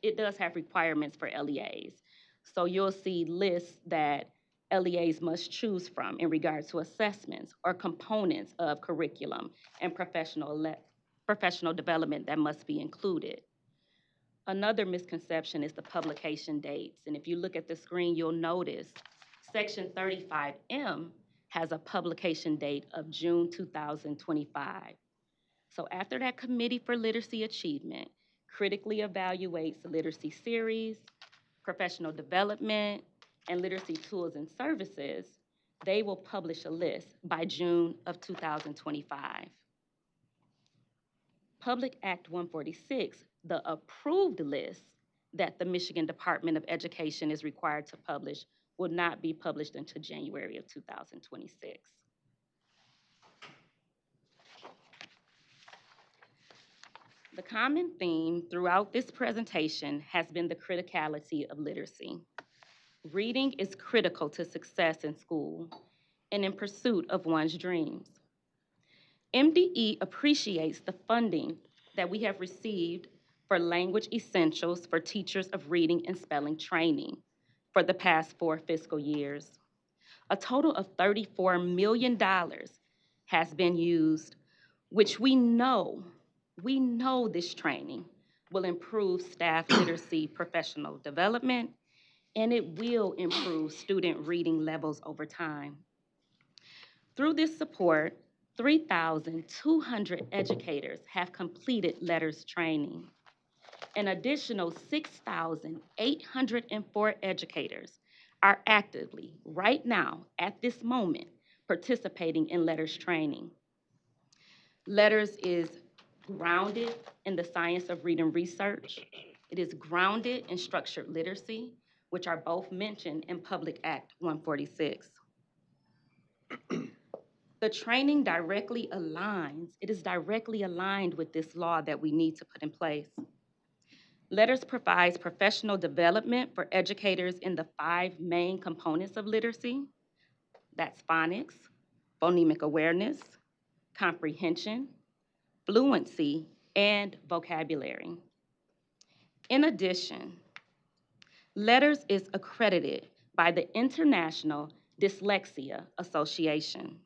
it does have requirements for LEAs. So you'll see lists that LEAs must choose from in regards to assessments or components of curriculum and professional development that must be included. Another misconception is the publication dates. And if you look at the screen, you'll notice Section 35M has a publication date of June 2025. So after that Committee for Literacy Achievement critically evaluates the literacy series, professional development, and literacy tools and services, they will publish a list by June of 2025. Public Act 146, the approved list that the Michigan Department of Education is required to publish, will not be published until January of 2026. The common theme throughout this presentation has been the criticality of literacy. Reading is critical to success in school and in pursuit of one's dreams. MDE appreciates the funding that we have received for language essentials for teachers of reading and spelling training for the past 4 fiscal years. A total of $34 million has been used, which we know this training will improve staff literacy professional development, and it will improve student reading levels over time. Through this support, 3,200 educators have completed LETRS training. An additional 6,804 educators are actively, right now, at this moment, participating in LETRS training. LETRS is grounded in the science of reading research. It is grounded in structured literacy, which are both mentioned in Public Act 146. The training is directly aligned with this law that we need to put in place. LETRS provides professional development for educators in the 5 main components of literacy. That's phonics, phonemic awareness, comprehension, fluency, and vocabulary. In addition, LETRS is accredited by the International Dyslexia Association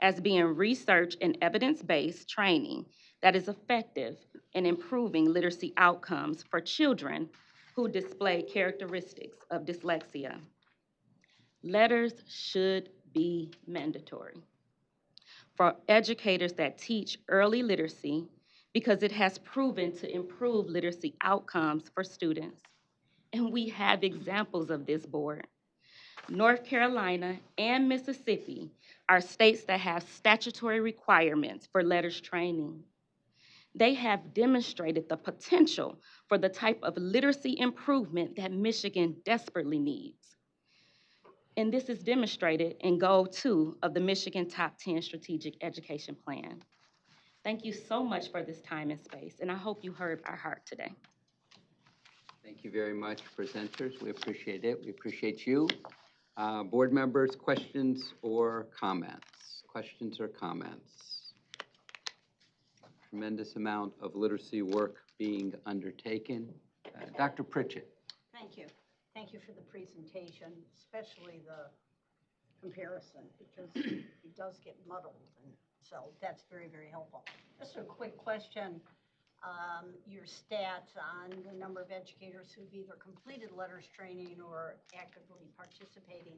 as being research and evidence-based training that is effective in improving literacy outcomes for children who display characteristics of dyslexia. LETRS should be mandatory for educators that teach early literacy because it has proven to improve literacy outcomes for students. And we have examples of this, board. North Carolina and Mississippi are states that have statutory requirements for LETRS training. They have demonstrated the potential for the type of literacy improvement that Michigan desperately needs. And this is demonstrated in Goal 2 of the Michigan Top 10 Strategic Education Plan. Thank you so much for this time and space, and I hope you heard our heart today. Thank you very much, presenters. We appreciate it. We appreciate you. Board members, questions or comments? Questions or comments? Tremendous amount of literacy work being undertaken. Dr. Pritchett. Thank you. Thank you for the presentation, especially the comparison, because it does get muddled, and so that's very, very helpful. Just a quick question. Your stats on the number of educators who've either completed LETRS training or actively participating,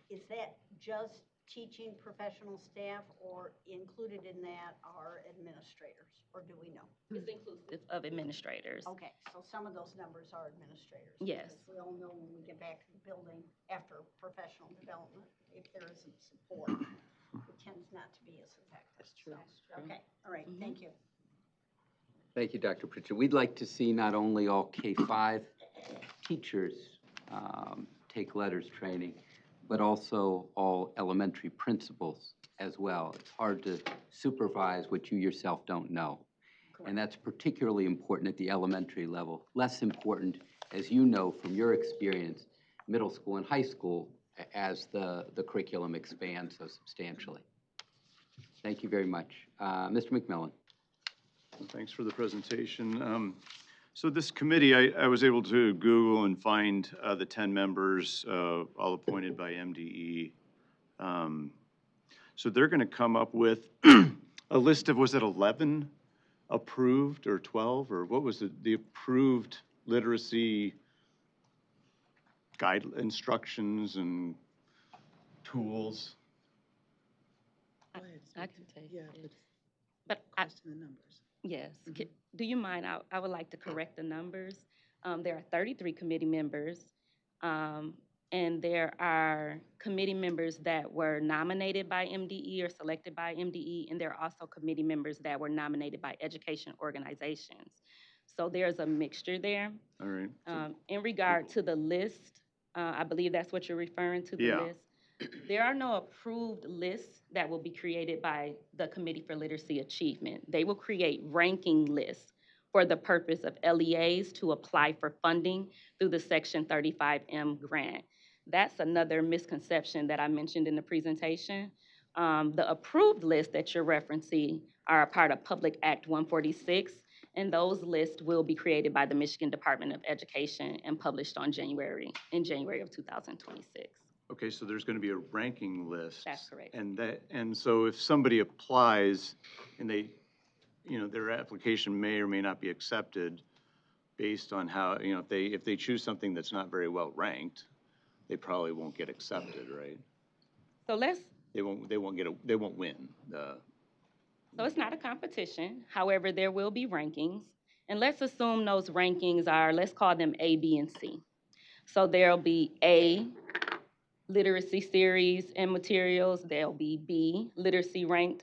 is that just teaching professional staff, or included in that are administrators, or do we know? It's inclusive of administrators. Okay, so some of those numbers are administrators. Yes. Because we all know when we get back to the building after professional development, if there isn't support, it tends not to be as effective. That's true. So, okay, all right, thank you. Thank you, Dr. Pritchett. We'd like to see not only all K-5 teachers take LETRS training, but also all elementary principals as well. It's hard to supervise what you yourself don't know. Correct. And that's particularly important at the elementary level. Less important, as you know from your experience, middle school and high school, as the curriculum expands so substantially. Thank you very much. Mr. McMillan. Thanks for the presentation. So this committee, I was able to Google and find the 10 members, all appointed by MDE. So they're going to come up with a list of, was it 11 approved or 12, or what was it? The approved literacy guide instructions and tools. I can take Yeah, it. But question the numbers. yes, do you mind? I would like to correct the numbers. There are 33 committee members, and there are committee members that were nominated by MDE or selected by MDE, and there are also committee members that were nominated by education organizations. So there's a mixture there. All right. In regard to the list, I believe that's what you're referring to, the Yeah. list. There are no approved lists that will be created by the Committee for Literacy Achievement. They will create ranking lists for the purpose of LEAs to apply for funding through the Section 35M grant. That's another misconception that I mentioned in the presentation. The approved lists that you're referencing are a part of Public Act 146, and those lists will be created by the Michigan Department of Education and published in January of 2026. Okay, so there's going to be a ranking list. That's correct. And so if somebody applies and they, their application may or may not be accepted based on how, if they choose something that's not very well ranked, they probably won't get accepted, right? So They won't win. So it's not a competition. However, there will be rankings. And let's assume those rankings are, let's call them A, B, and C. So there'll be A, literacy series and materials. There'll be B, literacy ranked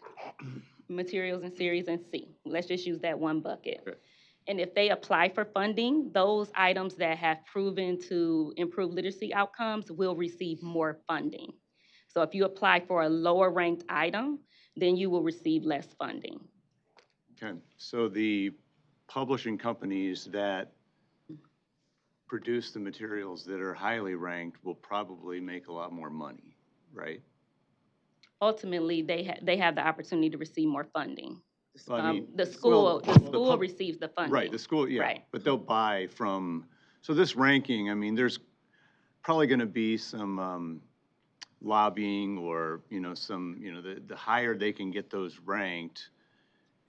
materials and series, and C. Let's just use that one bucket. Okay. And if they apply for funding, those items that have proven to improve literacy outcomes will receive more funding. So if you apply for a lower ranked item, then you will receive less funding. Okay, so the publishing companies that produce the materials that are highly ranked will probably make a lot more money, right? Ultimately, they have the opportunity to receive more funding. Well, I mean, The school the receives the funding. Right, the school, yeah. Right. But they'll buy from, so this ranking, I mean, there's probably going to be some lobbying or, some, the higher they can get those ranked.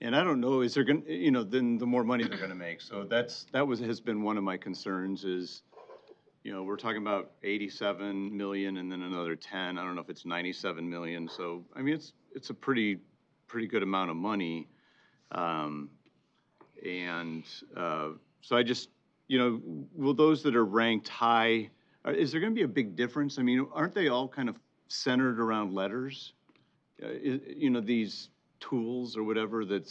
And I don't know, is there going to, then the more money they're going to make. So has been one of my concerns is, we're talking about 87 million and then another 10. I don't know if it's 97 million. So, I mean, it's a pretty good amount of money. So I just, will those that are ranked high, is there going to be a big difference? I mean, aren't they all kind of centered around letters? These tools or whatever that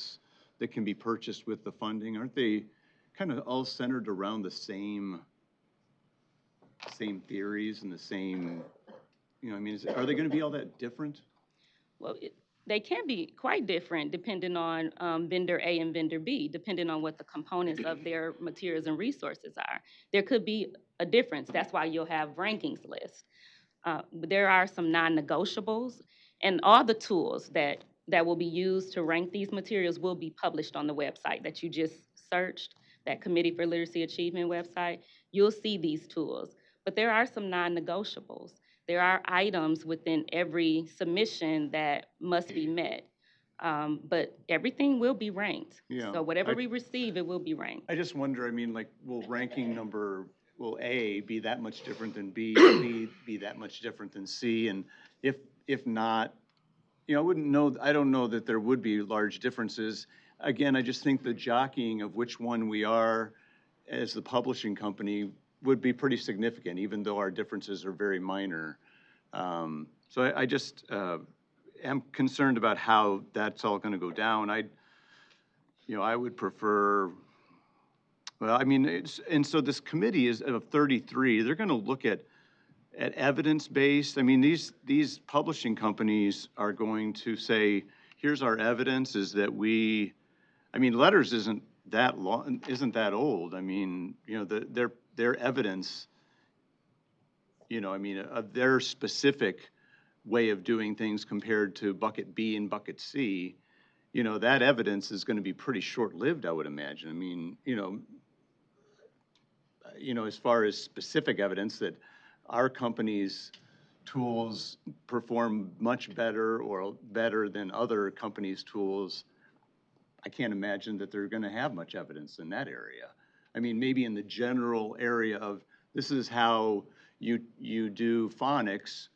can be purchased with the funding, aren't they kind of all centered around the same theories and the same, I mean, are they going to be all that different? Well, they can be quite different depending on vendor A and vendor B, depending on what the components of their materials and resources are. There could be a difference. That's why you'll have rankings lists. There are some non-negotiables, and all the tools that will be used to rank these materials will be published on the website that you just searched, that Committee for Literacy Achievement website. You'll see these tools, but there are some non-negotiables. There are items within every submission that must be met, but everything will be ranked. Yeah. So whatever we receive, it will be ranked. I just wonder, I mean, like, will A be that much different than B, B be that much different than C? And if not, I don't know that there would be large differences. Again, I just think the jockeying of which one we are as the publishing company would be pretty significant, even though our differences are very minor. So I just am concerned about how that's all going to go down. I would prefer. Well, I mean, and so this committee is of 33. They're going to look at evidence-based. I mean, these publishing companies are going to say, here's our evidence is that letters isn't that old. I mean, their evidence, of their specific way of doing things compared to bucket B and bucket C, that evidence is going to be pretty short-lived, I would imagine. I mean, as far as specific evidence that our company's tools perform much better or better than other companies' tools, I can't imagine that they're going to have much evidence in that area. I mean, maybe in the general area of this is how you do phonics,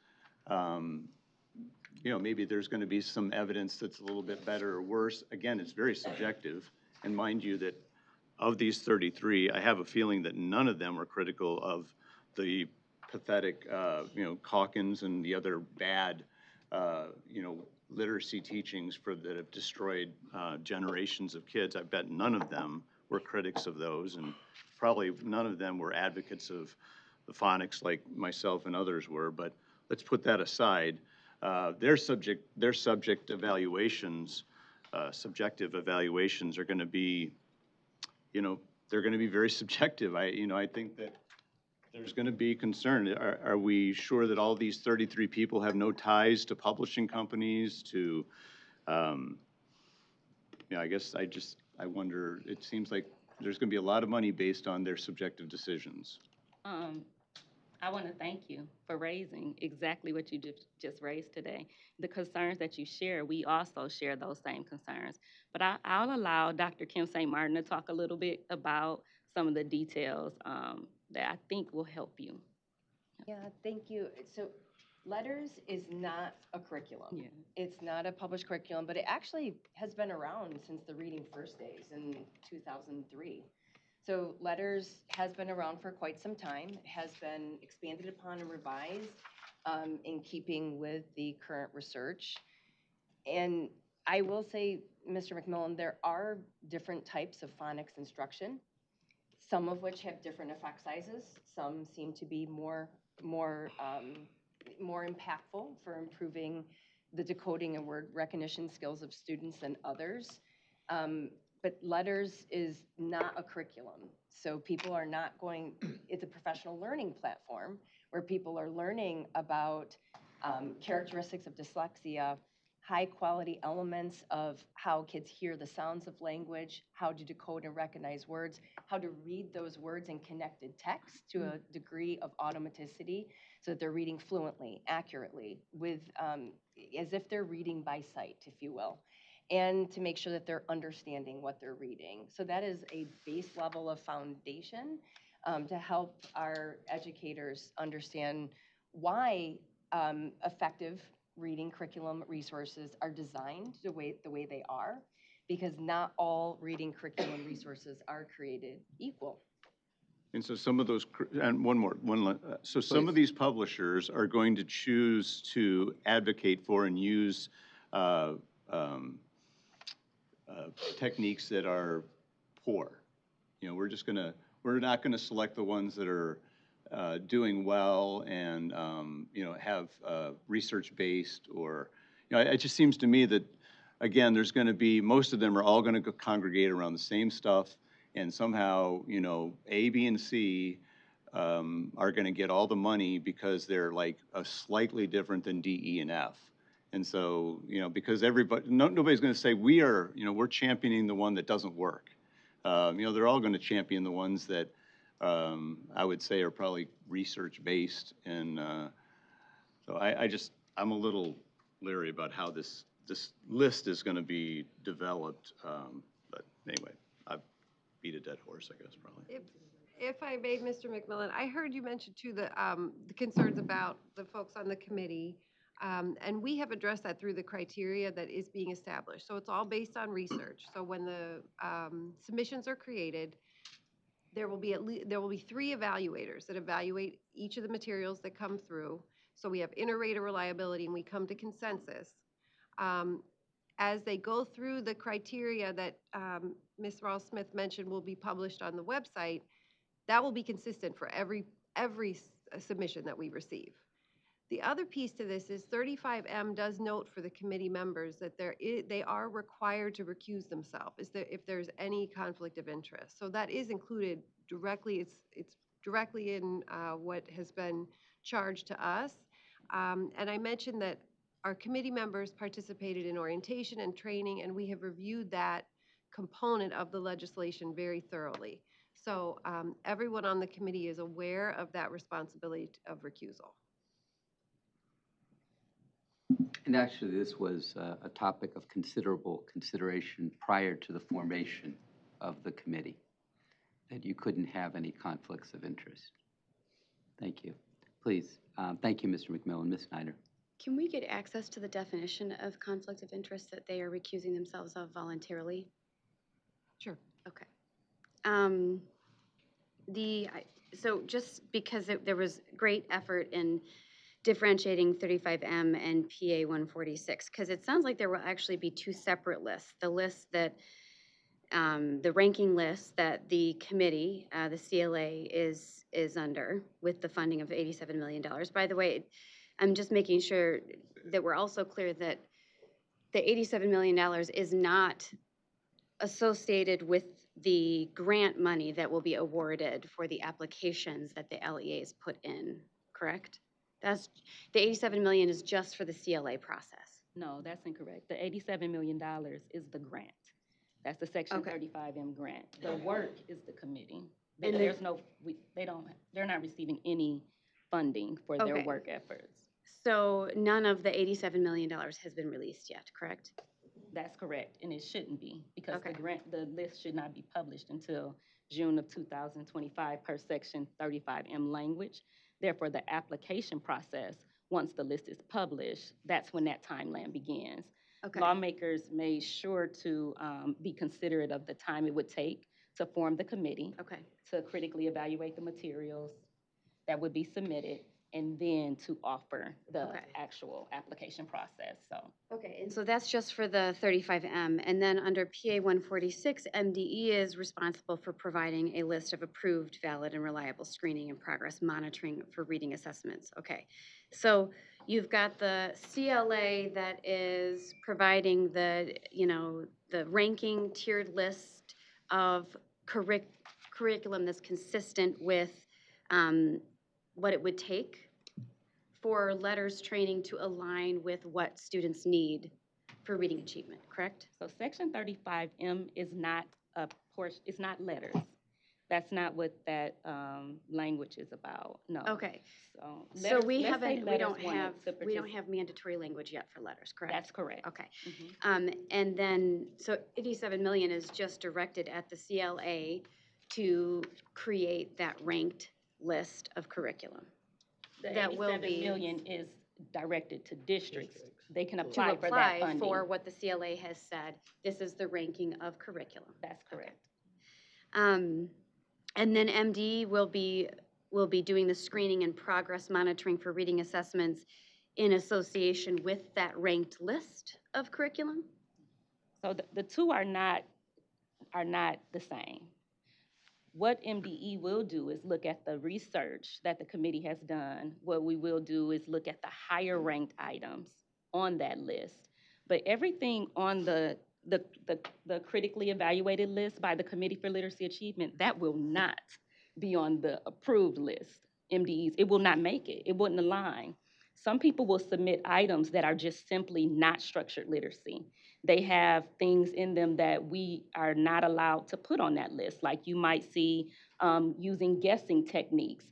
maybe there's going to be some evidence that's a little bit better or worse. Again, it's very subjective. And mind you that of these 33, I have a feeling that none of them are critical of the pathetic, Calkins and the other bad, literacy teachings that have destroyed generations of kids. I bet none of them were critics of those, and probably none of them were advocates of the phonics like myself and others were. But let's put that aside. Their subject evaluations, subjective evaluations are going to be, they're going to be very subjective. I think that there's going to be concern. Are we sure that all these 33 people have no ties to publishing companies, to, I guess I wonder, it seems like there's going to be a lot of money based on their subjective decisions. I want to thank you for raising exactly what you just raised today. The concerns that you share, we also share those same concerns. But I'll allow Dr. Kim St. Martin to talk a little bit about some of the details that I think will help you. Yeah, thank you. So letters is not a curriculum. Yeah. It's not a published curriculum, but it actually has been around since the Reading First days in 2003. So letters has been around for quite some time. It has been expanded upon and revised in keeping with the current research. And I will say, Mr. McMillan, there are different types of phonics instruction, some of which have different effect sizes. Some seem to be more impactful for improving the decoding and word recognition skills of students than others. But letters is not a curriculum. So people are not going, it's a professional learning platform where people are learning about characteristics of dyslexia, high quality elements of how kids hear the sounds of language, how to decode and recognize words, how to read those words in connected text to a degree of automaticity so that they're reading fluently, accurately, with as if they're reading by sight, if you will, and to make sure that they're understanding what they're reading. So that is a base level of foundation to help our educators understand why effective reading curriculum resources are designed the way they are, because not all reading curriculum resources are created equal. And so some of those, and so some of these publishers are going to choose to advocate for and use techniques that are poor. We're not gonna select the ones that are doing well and have research-based, or it just seems to me that, again, there's going to be, most of them are all going to congregate around the same stuff, and somehow A, B, and C are going to get all the money because they're like a slightly different than D, E, and F. And so because nobody's going to say we're championing the one that doesn't work. They're all going to champion the ones that I would say are probably research-based, and so I'm a little leery about how this list is going to be developed. But anyway, I've beat a dead horse, I guess, probably. If I may, Mr. McMillan, I heard you mention too the concerns about the folks on the committee, and we have addressed that through the criteria that is being established. So it's all based on research. So when the submissions are created, there will be 3 evaluators that evaluate each of the materials that come through. So we have inter-rater reliability, and we come to consensus. As they go through the criteria that Ms. Ross-Smith mentioned will be published on the website, that will be consistent for every submission that we receive. The other piece to this is 35M does note for the committee members that they are required to recuse themselves if there's any conflict of interest. So that is included directly. It's directly in what has been charged to us. And I mentioned that our committee members participated in orientation and training, and we have reviewed that component of the legislation very thoroughly. So everyone on the committee is aware of that responsibility of recusal. And actually, this was a topic of considerable consideration prior to the formation of the committee, that you couldn't have any conflicts of interest. Thank you. Please, thank you, Mr. McMillan. Ms. Snyder. Can we get access to the definition of conflict of interest that they are recusing themselves of voluntarily? Sure. Okay. So just because there was great effort in differentiating 35M and PA 146, because it sounds like there will actually be two separate lists. The list that, the ranking list that the committee, the CLA, is under with the funding of $87 million. By the way, I'm just making sure that we're also clear that the $87 million is not associated with the grant money that will be awarded for the applications that the LEAs put in, correct? That's, the $87 million is just for the CLA process. No, that's incorrect. The $87 million is the grant. That's the Section Okay. 35M grant. The work is the committee. And There's no, they're not receiving any funding for their Okay. work efforts. So none of the $87 million has been released yet, correct? That's correct, and it shouldn't be, because Okay. the list should not be published until June of 2025 per Section 35M language. Therefore, the application process, once the list is published, that's when that timeline begins. Okay. Lawmakers made sure to be considerate of the time it would take to form the committee, Okay. to critically evaluate the materials that would be submitted, and then to offer the actual application process. So. Okay, and so that's just for the 35M. And then under PA 146, MDE is responsible for providing a list of approved, valid, and reliable screening and progress monitoring for reading assessments. Okay, so you've got the CLA that is providing the, the ranking tiered list of curriculum that's consistent with what it would take for letters training to align with what students need for reading achievement, correct? So Section 35M is not a portion, it's not letters. That's not what that language is about, no. Okay. So So letters, we let's say haven't, we letters don't wanted have, to we don't participate. have mandatory language yet for letters, correct? That's correct. Okay. And then, so 87 million is just directed at the CLA to create that ranked list of curriculum. The That will 87 be million is directed to districts. They can to apply for that apply funding. for what the CLA has said, this is the ranking of curriculum. That's correct. And then MD will be doing the screening and progress monitoring for reading assessments in association with that ranked list of curriculum? So the two are not the same. What MDE will do is look at the research that the committee has done. What we will do is look at the higher ranked items on that list. But everything on the critically evaluated list by the Committee for Literacy Achievement, that will not be on the approved list, MDEs. It will not make it. It wouldn't align. Some people will submit items that are just simply not structured literacy. They have things in them that we are not allowed to put on that list, like you might see using guessing techniques.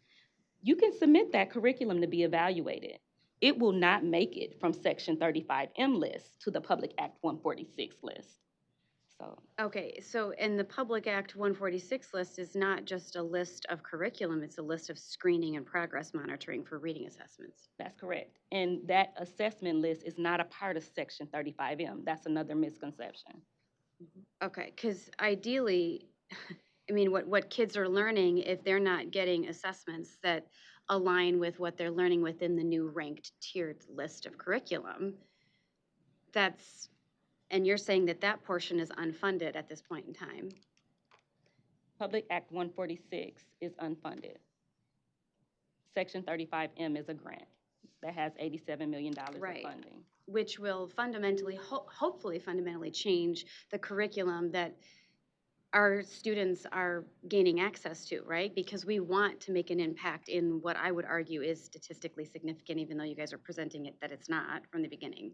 You can submit that curriculum to be evaluated. It will not make it from Section 35M list to the Public Act 146 list. So. Okay, so in the Public Act 146 list is not just a list of curriculum, it's a list of screening and progress monitoring for reading assessments. That's correct. And that assessment list is not a part of Section 35M. That's another misconception. Okay, because ideally, I mean, what kids are learning, if they're not getting assessments that align with what they're learning within the new ranked tiered list of curriculum, that's, and you're saying that that portion is unfunded at this point in time. Public Act 146 is unfunded. Section 35M is a grant that has $87 million of funding. Which will fundamentally, hopefully fundamentally change the curriculum that our students are gaining access to, right? Because we want to make an impact in what I would argue is statistically significant, even though you guys are presenting it that it's not from the beginning.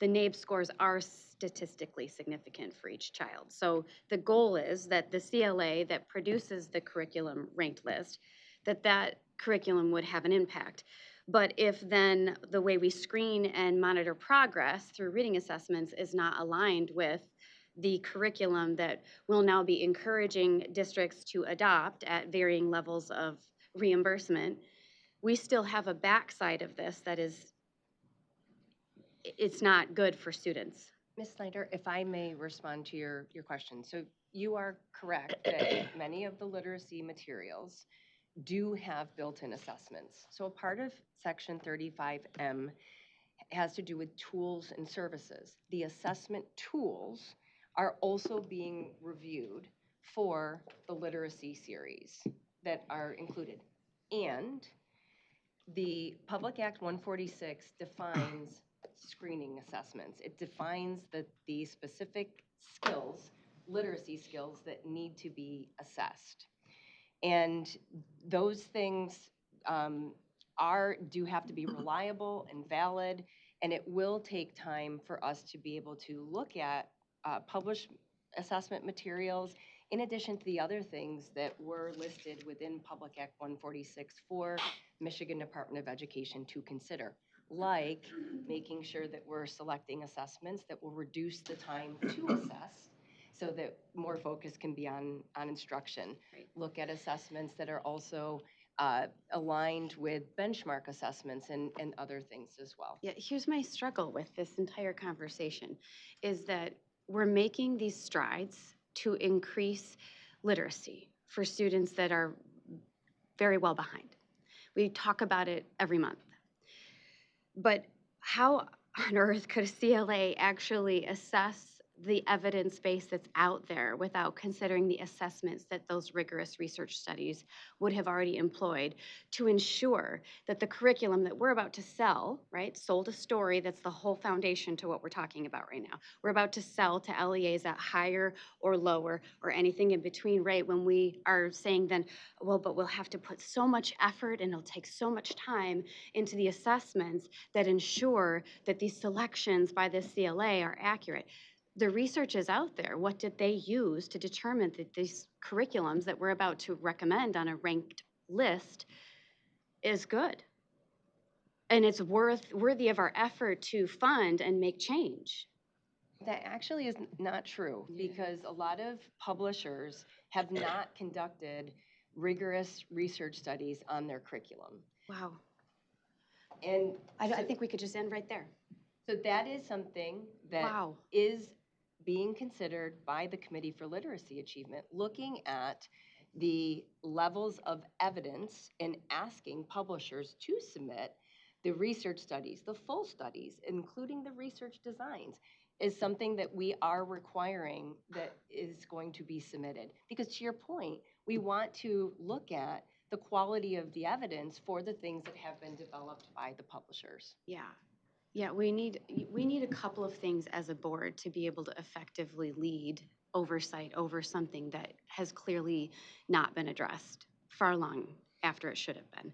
the NAEB scores are statistically significant for each child. So the goal is that the CLA that produces the curriculum ranked list, that curriculum would have an impact. But if then the way we screen and monitor progress through reading assessments is not aligned with the curriculum that we'll now be encouraging districts to adopt at varying levels of reimbursement, we still have a backside of this that is, it's not good for students. Ms. Snyder, if I may respond to your question. So you are correct that many of the literacy materials do have built-in assessments. So a part of Section 35M has to do with tools and services. The assessment tools are also being reviewed for the literacy series that are included. And the Public Act 146 defines screening assessments. It defines the specific skills, literacy skills that need to be assessed. And those things do have to be reliable and valid, and it will take time for us to be able to look at published assessment materials in addition to the other things that were listed within Public Act 146 for Michigan Department of Education to consider, like making sure that we're selecting assessments that will reduce the time to assess so that more focus can be on instruction. Right. Look at assessments that are also aligned with benchmark assessments and other things as well. Yeah, here's my struggle with this entire conversation, is that we're making these strides to increase literacy for students that are very well behind. We talk about it every month. But how on earth could a CLA actually assess the evidence base that's out there without considering the assessments that those rigorous research studies would have already employed to ensure that the curriculum that we're about to sell, right, sold a story that's the whole foundation to what we're talking about right now. We're about to sell to LEAs at higher or lower or anything in between, right, when we are saying then, well, but we'll have to put so much effort and it'll take so much time into the assessments that ensure that these selections by the CLA are accurate. The research is out there. What did they use to determine that these curriculums that we're about to recommend on a ranked list is good? And it's worthy of our effort to fund and make change. That actually is not true because a lot of publishers have not conducted rigorous research studies on their curriculum. Wow. And I think we could just end right there. So that is something that is being considered by the Committee for Literacy Achievement, looking at the levels of evidence and asking publishers to submit the research studies, the full studies, including the research designs, is something that we are requiring that is going to be submitted. Because to your point, we want to look at the quality of the evidence for the things that have been developed by the publishers. Yeah. Yeah, we need a couple of things as a board to be able to effectively lead oversight over something that has clearly not been addressed far long after it should have been.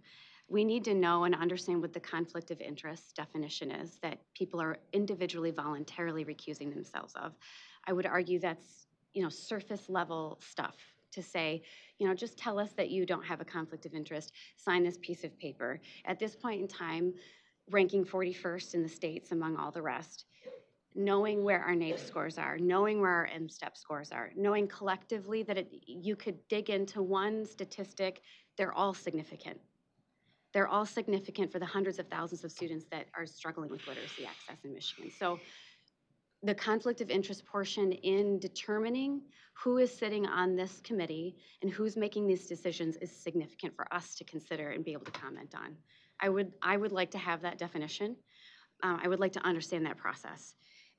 We need to know and understand what the conflict of interest definition is that people are individually voluntarily recusing themselves of. I would argue that's, surface level stuff to say, just tell us that you don't have a conflict of interest, sign this piece of paper. At this point in time, ranking 41st in the states among all the rest, knowing where our NAEP scores are, knowing where our MSTEP scores are, knowing collectively that you could dig into one statistic, they're all significant. They're all significant for the hundreds of thousands of students that are struggling with literacy access in Michigan. So the conflict of interest portion in determining who is sitting on this committee and who's making these decisions is significant for us to consider and be able to comment on. I would like to have that definition. I would like to understand that process.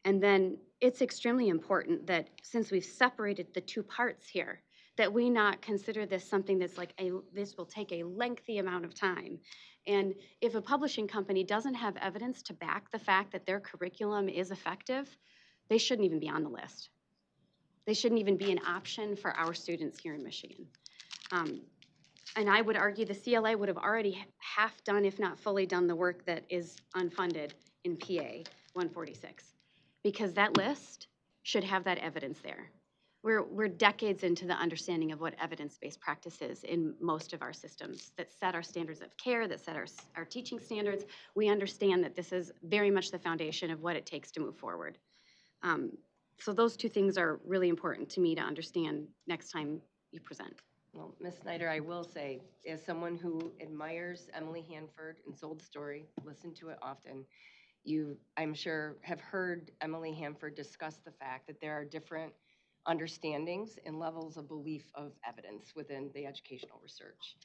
And then it's extremely important that since we've separated the two parts here, that we not consider this something that's like this will take a lengthy amount of time. And if a publishing company doesn't have evidence to back the fact that their curriculum is effective, they shouldn't even be on the list. They shouldn't even be an option for our students here in Michigan. And I would argue the CLA would have already half done, if not fully done, the work that is unfunded in PA 146. because that list should have that evidence there. We're decades into the understanding of what evidence-based practice is in most of our systems that set our standards of care, that set our teaching standards. We understand that this is very much the foundation of what it takes to move forward. So those two things are really important to me to understand next time you present. Well, Ms. Snyder, I will say, as someone who admires Emily Hanford and Sold Story, listened to it often, you, I'm sure, have heard Emily Hanford discuss the fact that there are different understandings and levels of belief of evidence within the educational research.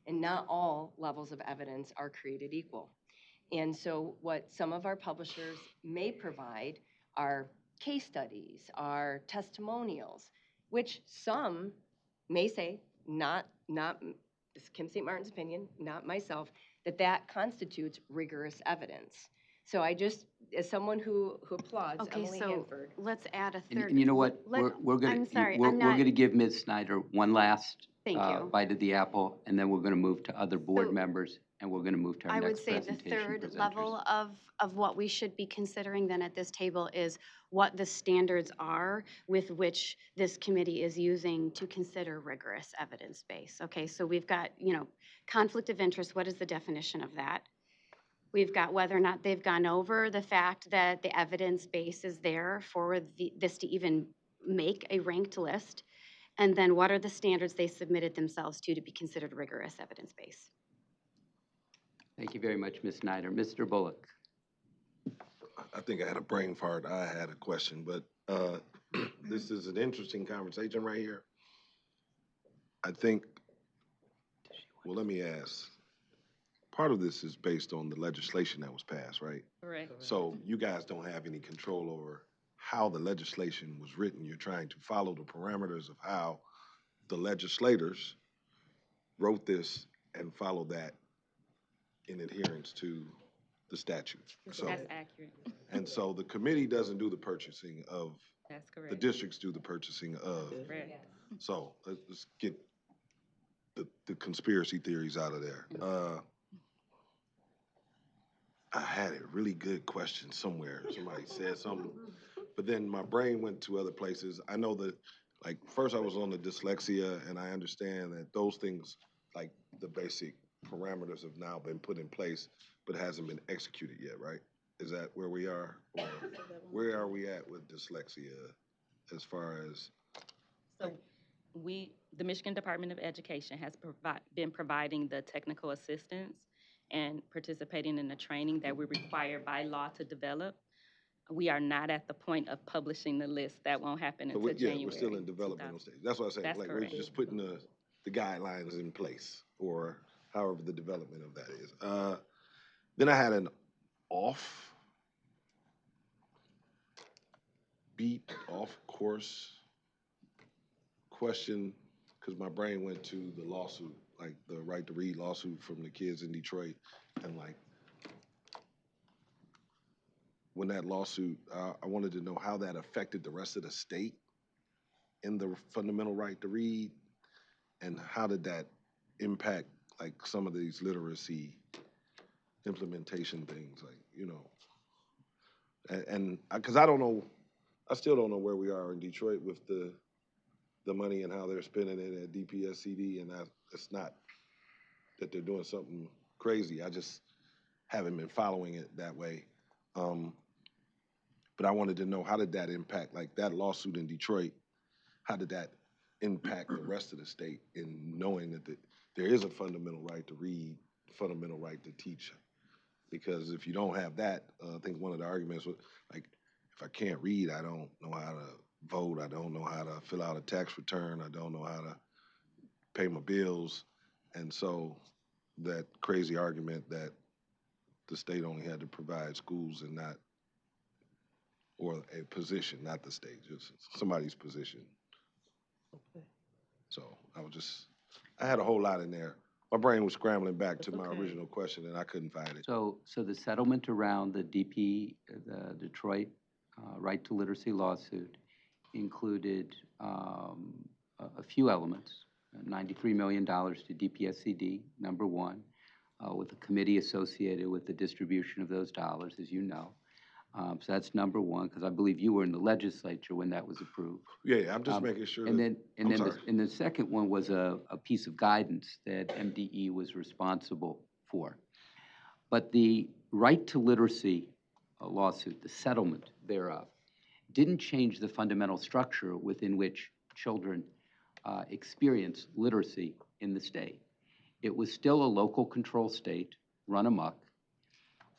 And not all levels of evidence are created equal. And so what some of our publishers may provide are case studies, are testimonials, which some may say, not this is Kim St. Martin's opinion, not myself, that constitutes rigorous evidence. So I just, as someone who applauds Okay, Emily so Hanford. let's add a And third. and you know what? We're gonna, I'm sorry, we're I'm not. gonna give Ms. Snyder one last Thank you. bite of the apple, and then we're gonna move to other board So, members, and we're gonna move to our I would next say the presentation third presenters. level of what we should be considering then at this table is what the standards are with which this committee is using to consider rigorous evidence base. Okay, so we've got, conflict of interest. What is the definition of that? We've got whether or not they've gone over the fact that the evidence base is there for this to even make a ranked list. And then what are the standards they submitted themselves to be considered rigorous evidence base? Thank you very much, Ms. Snyder. Mr. Bullock. I think I had a brain fart. I had a question, but this is an interesting conversation right here. I think, well, let me ask. Part of this is based on the legislation that was passed, right? Correct. So you guys don't have any control over how the legislation was written. You're trying to follow the parameters of how the legislators wrote this and follow that in adherence to the statute. So, That's accurate. and so the committee doesn't do the purchasing of, That's correct. the districts do the purchasing of. Correct. So let's get the conspiracy theories out of there. I had a really good question somewhere. Somebody said something, but then my brain went to other places. I know that, like, first I was on the dyslexia, and I understand that those things, like the basic parameters, have now been put in place, but hasn't been executed yet, right? Is that where we are? Or where are we at with dyslexia as far as? So the Michigan Department of Education has been providing the technical assistance and participating in the training that we're required by law to develop. We are not at the point of publishing the list. That won't happen until January. Yeah, we're still in developmental stage. That's what I'm saying. That's like correct. We're just putting the guidelines in place, or however the development of that is. Then I had an off course question, because my brain went to the lawsuit, like the Right to Read lawsuit from the kids in Detroit, and like when that lawsuit, I wanted to know how that affected the rest of the state in the fundamental right to read, and how did that impact like some of these literacy implementation things, like, and because I don't know, I still don't know where we are in Detroit with the money and how they're spending it at DPSCD, and it's not that they're doing something crazy. I just haven't been following it that way. But I wanted to know, how did that impact, like that lawsuit in Detroit, how did that impact the rest of the state in knowing that there is a fundamental right to read, fundamental right to teach? Because if you don't have that, I think one of the arguments was, like, if I can't read, I don't know how to vote, I don't know how to fill out a tax return, I don't know how to pay my bills. And so that crazy argument that the state only had to provide schools and not, or a position, not the state, just somebody's position. So I had a whole lot in there. My brain was scrambling back to my original question, and I couldn't find it. So the settlement around the Detroit Right to Literacy lawsuit included a few elements. $93 million to DPSCD, number one, with a committee associated with the distribution of those dollars, as you know. So that's number one, because I believe you were in the legislature when that was approved. Yeah, I'm just Um, making sure And that, then, I'm sorry. and the second one was a piece of guidance that MDE was responsible for. But the right to literacy lawsuit, the settlement thereof, didn't change the fundamental structure within which children experience literacy in the state. It was still a local control state, run amok,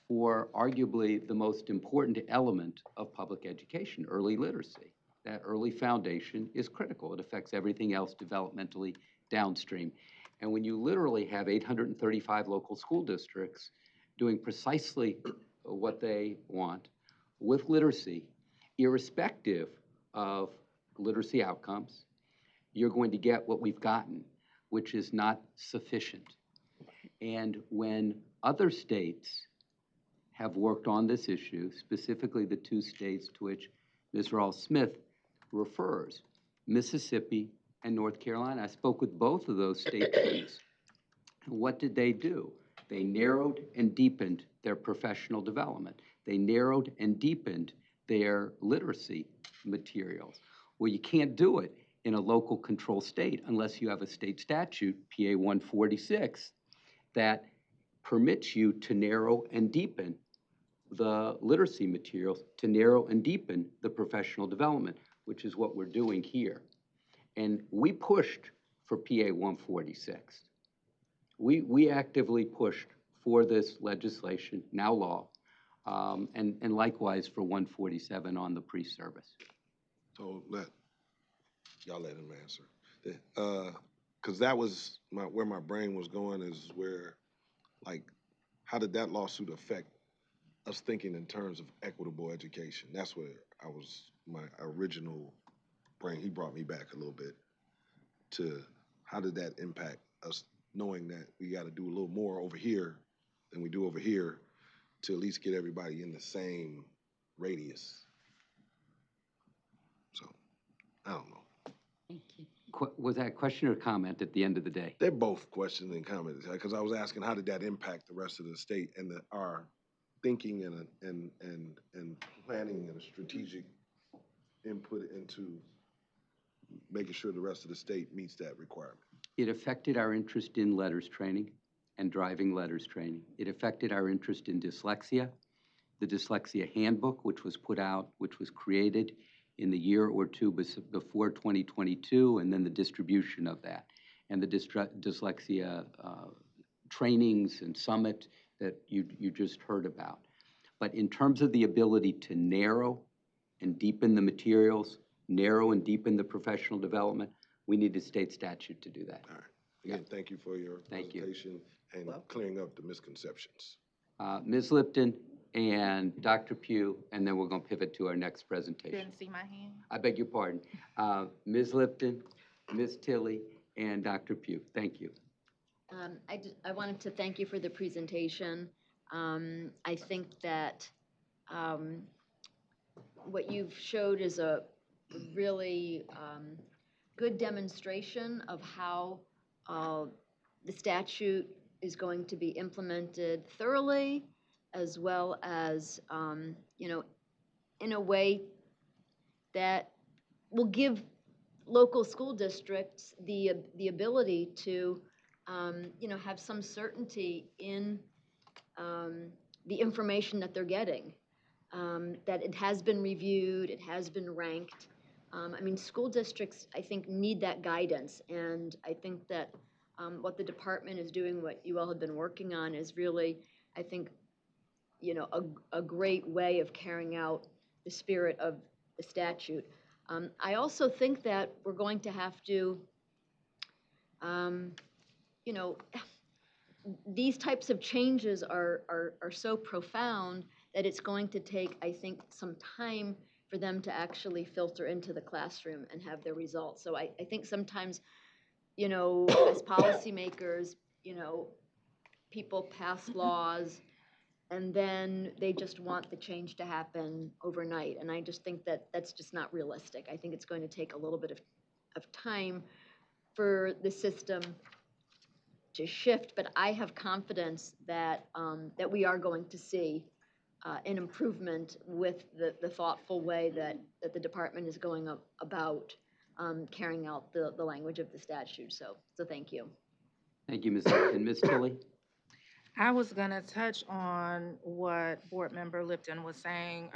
for arguably the most important element of public education, early literacy. That early foundation is critical. It affects everything else developmentally downstream. And when you literally have 835 local school districts doing precisely what they want with literacy, irrespective of literacy outcomes, you're going to get what we've gotten, which is not sufficient. And when other states have worked on this issue, specifically the two states to which Ms. Rawls-Smith refers, Mississippi and North Carolina. I spoke with both of those state chiefs. What did they do? They narrowed and deepened their professional development. They narrowed and deepened their literacy materials. Well, you can't do it in a local control state unless you have a state statute, PA 146, that permits you to narrow and deepen the literacy materials, to narrow and deepen the professional development, which is what we're doing here. And we pushed for PA 146. We actively pushed for this legislation, now law, and likewise for 147 on the pre-service. So y'all let him answer. Because that was where my brain was going, is where, like, how did that lawsuit affect us thinking in terms of equitable education? That's where my original brain, he brought me back a little bit to how did that impact us, knowing that we got to do a little more over here than we do over here to at least get everybody in the same radius. So, I don't know. Thank you. Was that a question or comment at the end of the day? They're both questions and comments, because I was asking how did that impact the rest of the state and our thinking and planning and a strategic input into making sure the rest of the state meets that requirement. It affected our interest in letters training and driving letters training. It affected our interest in dyslexia, the dyslexia handbook, which was put out, which was created in the year or two before 2022, and then the distribution of that, and the dyslexia trainings and summit that you just heard about. But in terms of the ability to narrow and deepen the materials, narrow and deepen the professional development, we need a state statute to do that. All right. Again, thank you for your presentation and clearing up the misconceptions. Ms. Lipton and Dr. Pugh, and then we're going to pivot to our next presentation. Didn't see my hand. I beg your pardon. Ms. Lipton, Ms. Tilley, and Dr. Pugh. Thank you. I wanted to thank you for the presentation. I think that what you've showed is a really good demonstration of how the statute is going to be implemented thoroughly, as well as, in a way that will give local school districts the ability to, have some certainty in the information that they're getting, that it has been reviewed, it has been ranked. School districts, I think, need that guidance, and I think that what the department is doing, what you all have been working on, is really, I think, a great way of carrying out the spirit of the statute. I also think that we're going to have to, these types of changes are so profound that it's going to take, I think, some time for them to actually filter into the classroom and have their results. So I think sometimes, as policymakers, people pass laws and then they just want the change to happen overnight. And I just think that that's just not realistic. I think it's going to take a little bit of time for the system to shift, but I have confidence that that we are going to see an improvement with the thoughtful way that the department is going about carrying out the language of the statute. So thank you. Thank you, Ms. Lipton. Ms. Tilly? I was gonna touch on what Board Member Lipton was saying.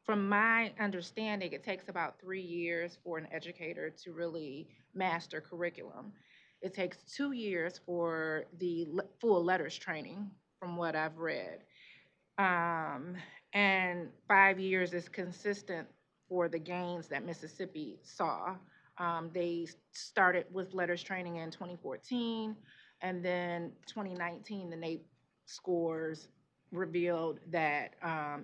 From my understanding, it takes about 3 years for an educator to really master curriculum. It takes 2 years for the full letters training, from what I've read. And 5 years is consistent for the gains that Mississippi saw. They started with letters training in 2014, and then 2019, the NAEP scores revealed that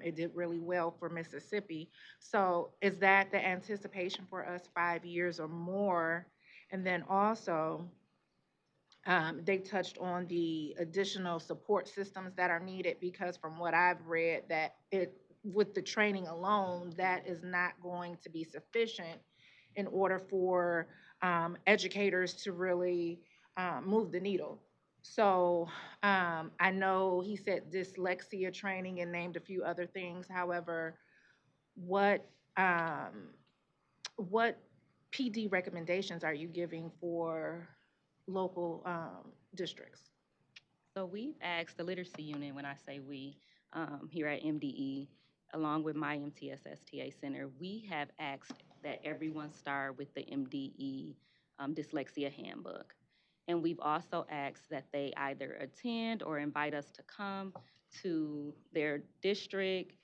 it did really well for Mississippi. So is that the anticipation for us, 5 years or more? And then also, they touched on the additional support systems that are needed, because from what I've read, that with the training alone, that is not going to be sufficient in order for educators to really move the needle. So I know he said dyslexia training and named a few other things. However, what PD recommendations are you giving for local districts? So we've asked the literacy unit, when I say we, here at MDE, along with my MTSS-TA Center, we have asked that everyone start with the MDE dyslexia handbook. And we've also asked that they either attend or invite us to come to their district,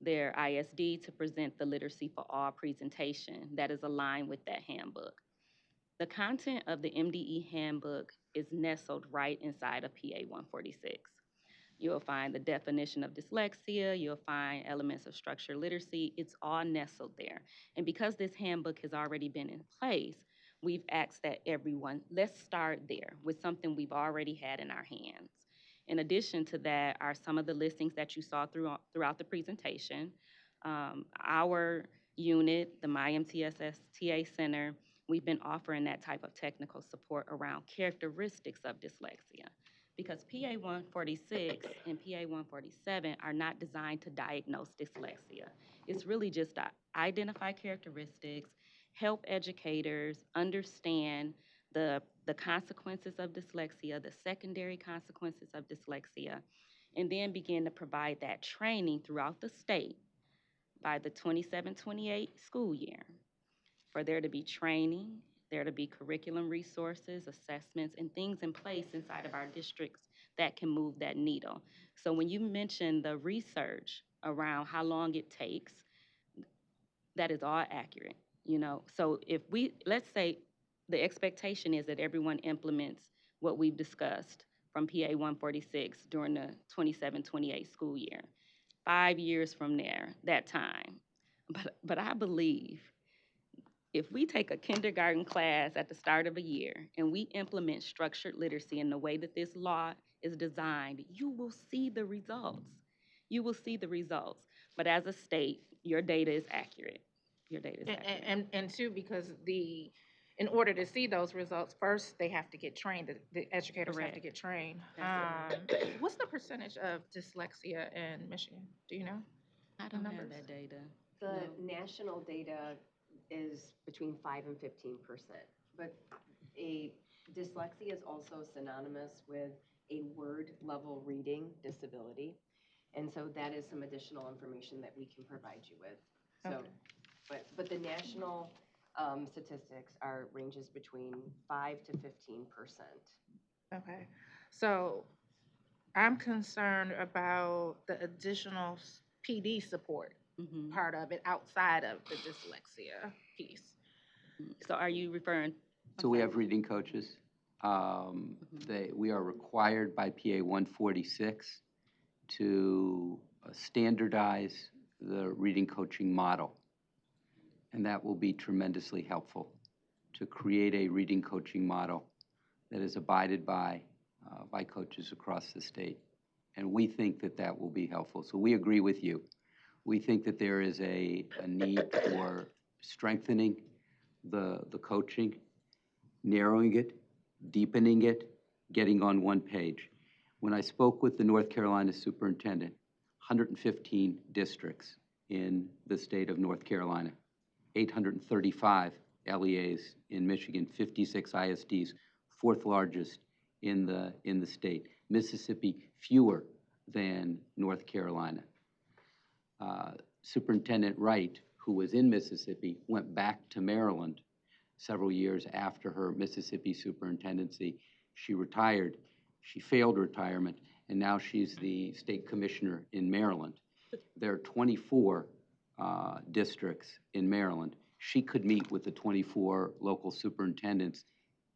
their ISD, to present the Literacy for All presentation that is aligned with that handbook. The content of the MDE handbook is nestled right inside of PA 146. You'll find the definition of dyslexia, you'll find elements of structured literacy, it's all nestled there. And because this handbook has already been in place, we've asked that everyone, let's start there with something we've already had in our hands. In addition to that are some of the listings that you saw throughout the presentation. Our unit, the MyMTSS TA Center, we've been offering that type of technical support around characteristics of dyslexia, because PA 146 and PA 147 are not designed to diagnose dyslexia. It's really just to identify characteristics, help educators understand the consequences of dyslexia, the secondary consequences of dyslexia, and then begin to provide that training throughout the state by the 27-28 school year, for there to be training, there to be curriculum resources, assessments, and things in place inside of our districts that can move that needle. So when you mention the research around how long it takes, that is all accurate, you know? So if let's say the expectation is that everyone implements what we've discussed from PA 146 during the 27-28 school year. 5 years from there, that time. But I believe if we take a kindergarten class at the start of a year and we implement structured literacy in the way that this law is designed, you will see the results. You will see the results. But as a state, your data is accurate. Your data is accurate. And two, because in order to see those results, first they have to get trained. The educators have to get trained. What's the percentage of dyslexia in Michigan? Do you know? I don't have that data. The national data is between 5 and 15%, but dyslexia is also synonymous with a word level reading disability, and so that is some additional information that we can provide you with. So, okay. but the national statistics ranges between 5 to 15%. Okay, so I'm concerned about the additional PD support part of it outside of the dyslexia piece. So are you referring? So we have reading coaches. We are required by PA 146 to standardize the reading coaching model. And that will be tremendously helpful to create a reading coaching model that is abided by coaches across the state. And we think that that will be helpful. So we agree with you. We think that there is a need for strengthening the coaching, narrowing it, deepening it, getting on one page. When I spoke with the North Carolina superintendent, 115 districts in the state of North Carolina, 835 LEAs in Michigan, 56 ISDs, fourth largest in the state. Mississippi, fewer than North Carolina. Superintendent Wright, who was in Mississippi, went back to Maryland several years after her Mississippi superintendency. She retired. She failed retirement, and now she's the state commissioner in Maryland. There are 24 districts in Maryland. She could meet with the 24 local superintendents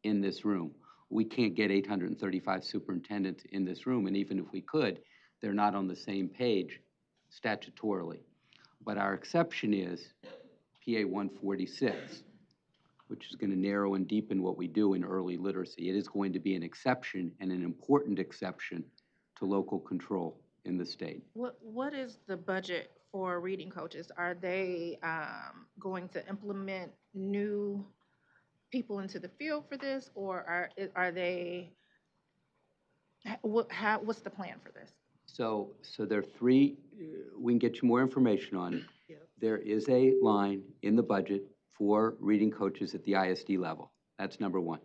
in this room. We can't get 835 superintendents in this room, and even if we could, they're not on the same page statutorily. But our exception is PA 146, which is going to narrow and deepen what we do in early literacy. It is going to be an exception, and an important exception, to local control in the state. What is the budget for reading coaches? Are they going to implement new people into the field for this, or are they? What's the plan for this? So there are three. We can get you more information on it. Yep. There is a line in the budget for reading coaches at the ISD level. That's number one.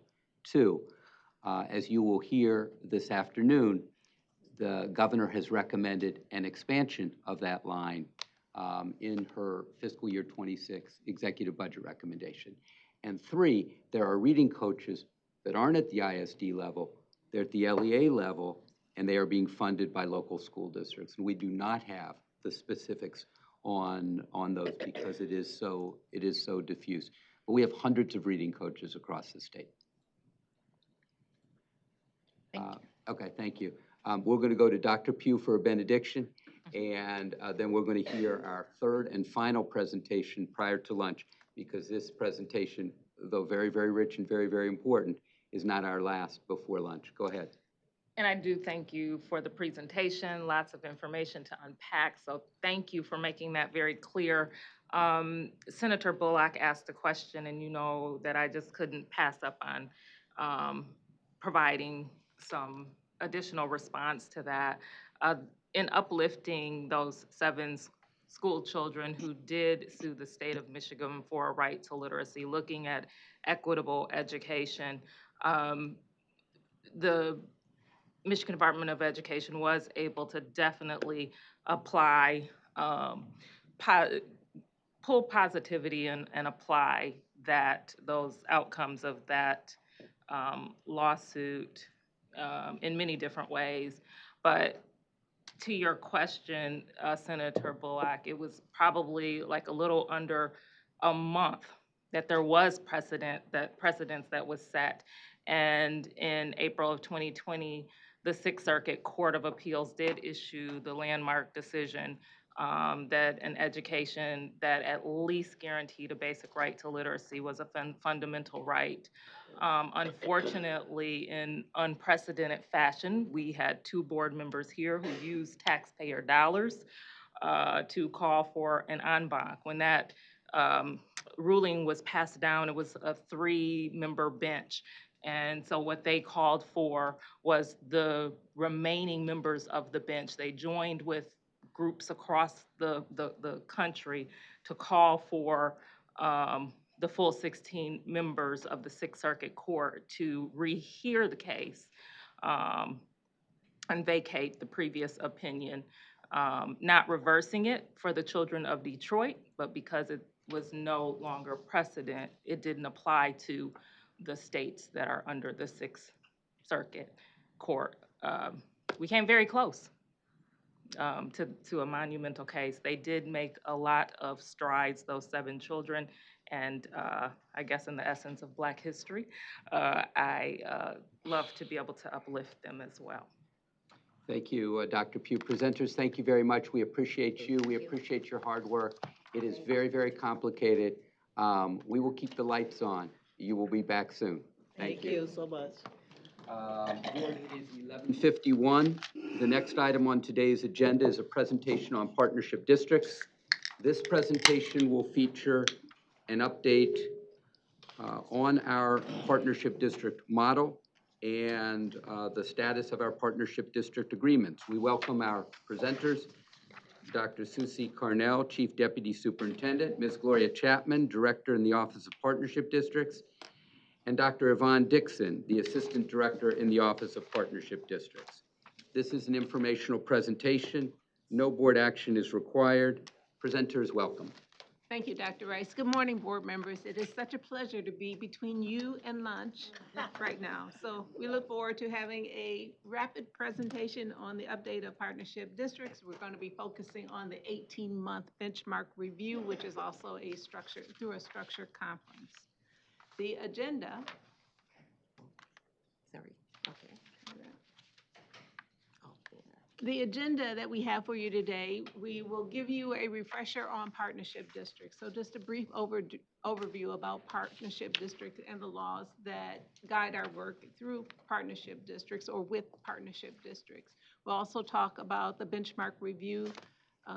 Two, as you will hear this afternoon, the governor has recommended an expansion of that line in her fiscal year 26 executive budget recommendation. And three, there are reading coaches that aren't at the ISD level, they're at the LEA level, and they are being funded by local school districts. And we do not have the specifics on those because it is so diffuse. But we have hundreds of reading coaches across the state. Thank you. Okay, thank you. We're going to go to Dr. Pugh for a benediction, and then we're going to hear our third and final presentation prior to lunch, because this presentation, though very, very rich and very, very important, is not our last before lunch. Go ahead. And I do thank you for the presentation, lots of information to unpack, so thank you for making that very clear. Senator Bullock asked a question, and you know that I just couldn't pass up on providing some additional response to that. In uplifting those 7 school children who did sue the state of Michigan for a right to literacy, looking at equitable education, the Michigan Department of Education was able to definitely apply, pull positivity and apply those outcomes of that lawsuit in many different ways. But to your question, Senator Bullock, it was probably like a little under a month that there was precedence that was set. And in April of 2020, the Sixth Circuit Court of Appeals did issue the landmark decision that an education that at least guaranteed a basic right to literacy was a fundamental right. Unfortunately, in unprecedented fashion, we had 2 board members here who used taxpayer dollars to call for an en banc. When that ruling was passed down, it was a 3-member bench. And so what they called for was the remaining members of the bench. They joined with groups across the country to call for the full 16 members of the Sixth Circuit Court to rehear the case and vacate the previous opinion, not reversing it for the children of Detroit, but because it was no longer precedent, it didn't apply to the states that are under the Sixth Circuit Court. We came very close to a monumental case. They did make a lot of strides, those 7 children, and I guess in the essence of Black history, I love to be able to uplift them as well. Thank you, Dr. Pugh. Presenters, thank you very much. We appreciate you. We appreciate your hard work. It is very, very complicated. We will keep the lights on. You will be back soon. Thank you so much. Board, it is 11:51. The next item on today's agenda is a presentation on partnership districts. This presentation will feature an update on our partnership district model and the status of our partnership district agreements. We welcome our presenters, Dr. Susie Carnell, Chief Deputy Superintendent, Ms. Gloria Chapman, Director in the Office of Partnership Districts, and Dr. Yvonne Dixon, the Assistant Director in the Office of Partnership Districts. This is an informational presentation. No board action is required. Presenter is welcome. Thank you, Dr. Rice. Good morning, board members. It is such a pleasure to be between you and lunch right now. So we look forward to having a rapid presentation on the update of partnership districts. We're going to be focusing on the 18-month benchmark review, which is also a structured conference. The agenda. Sorry. Okay. The agenda that we have for you today, we will give you a refresher on partnership districts. So just a brief overview about partnership districts and the laws that guide our work through partnership districts or with partnership districts. We'll also talk about the benchmark review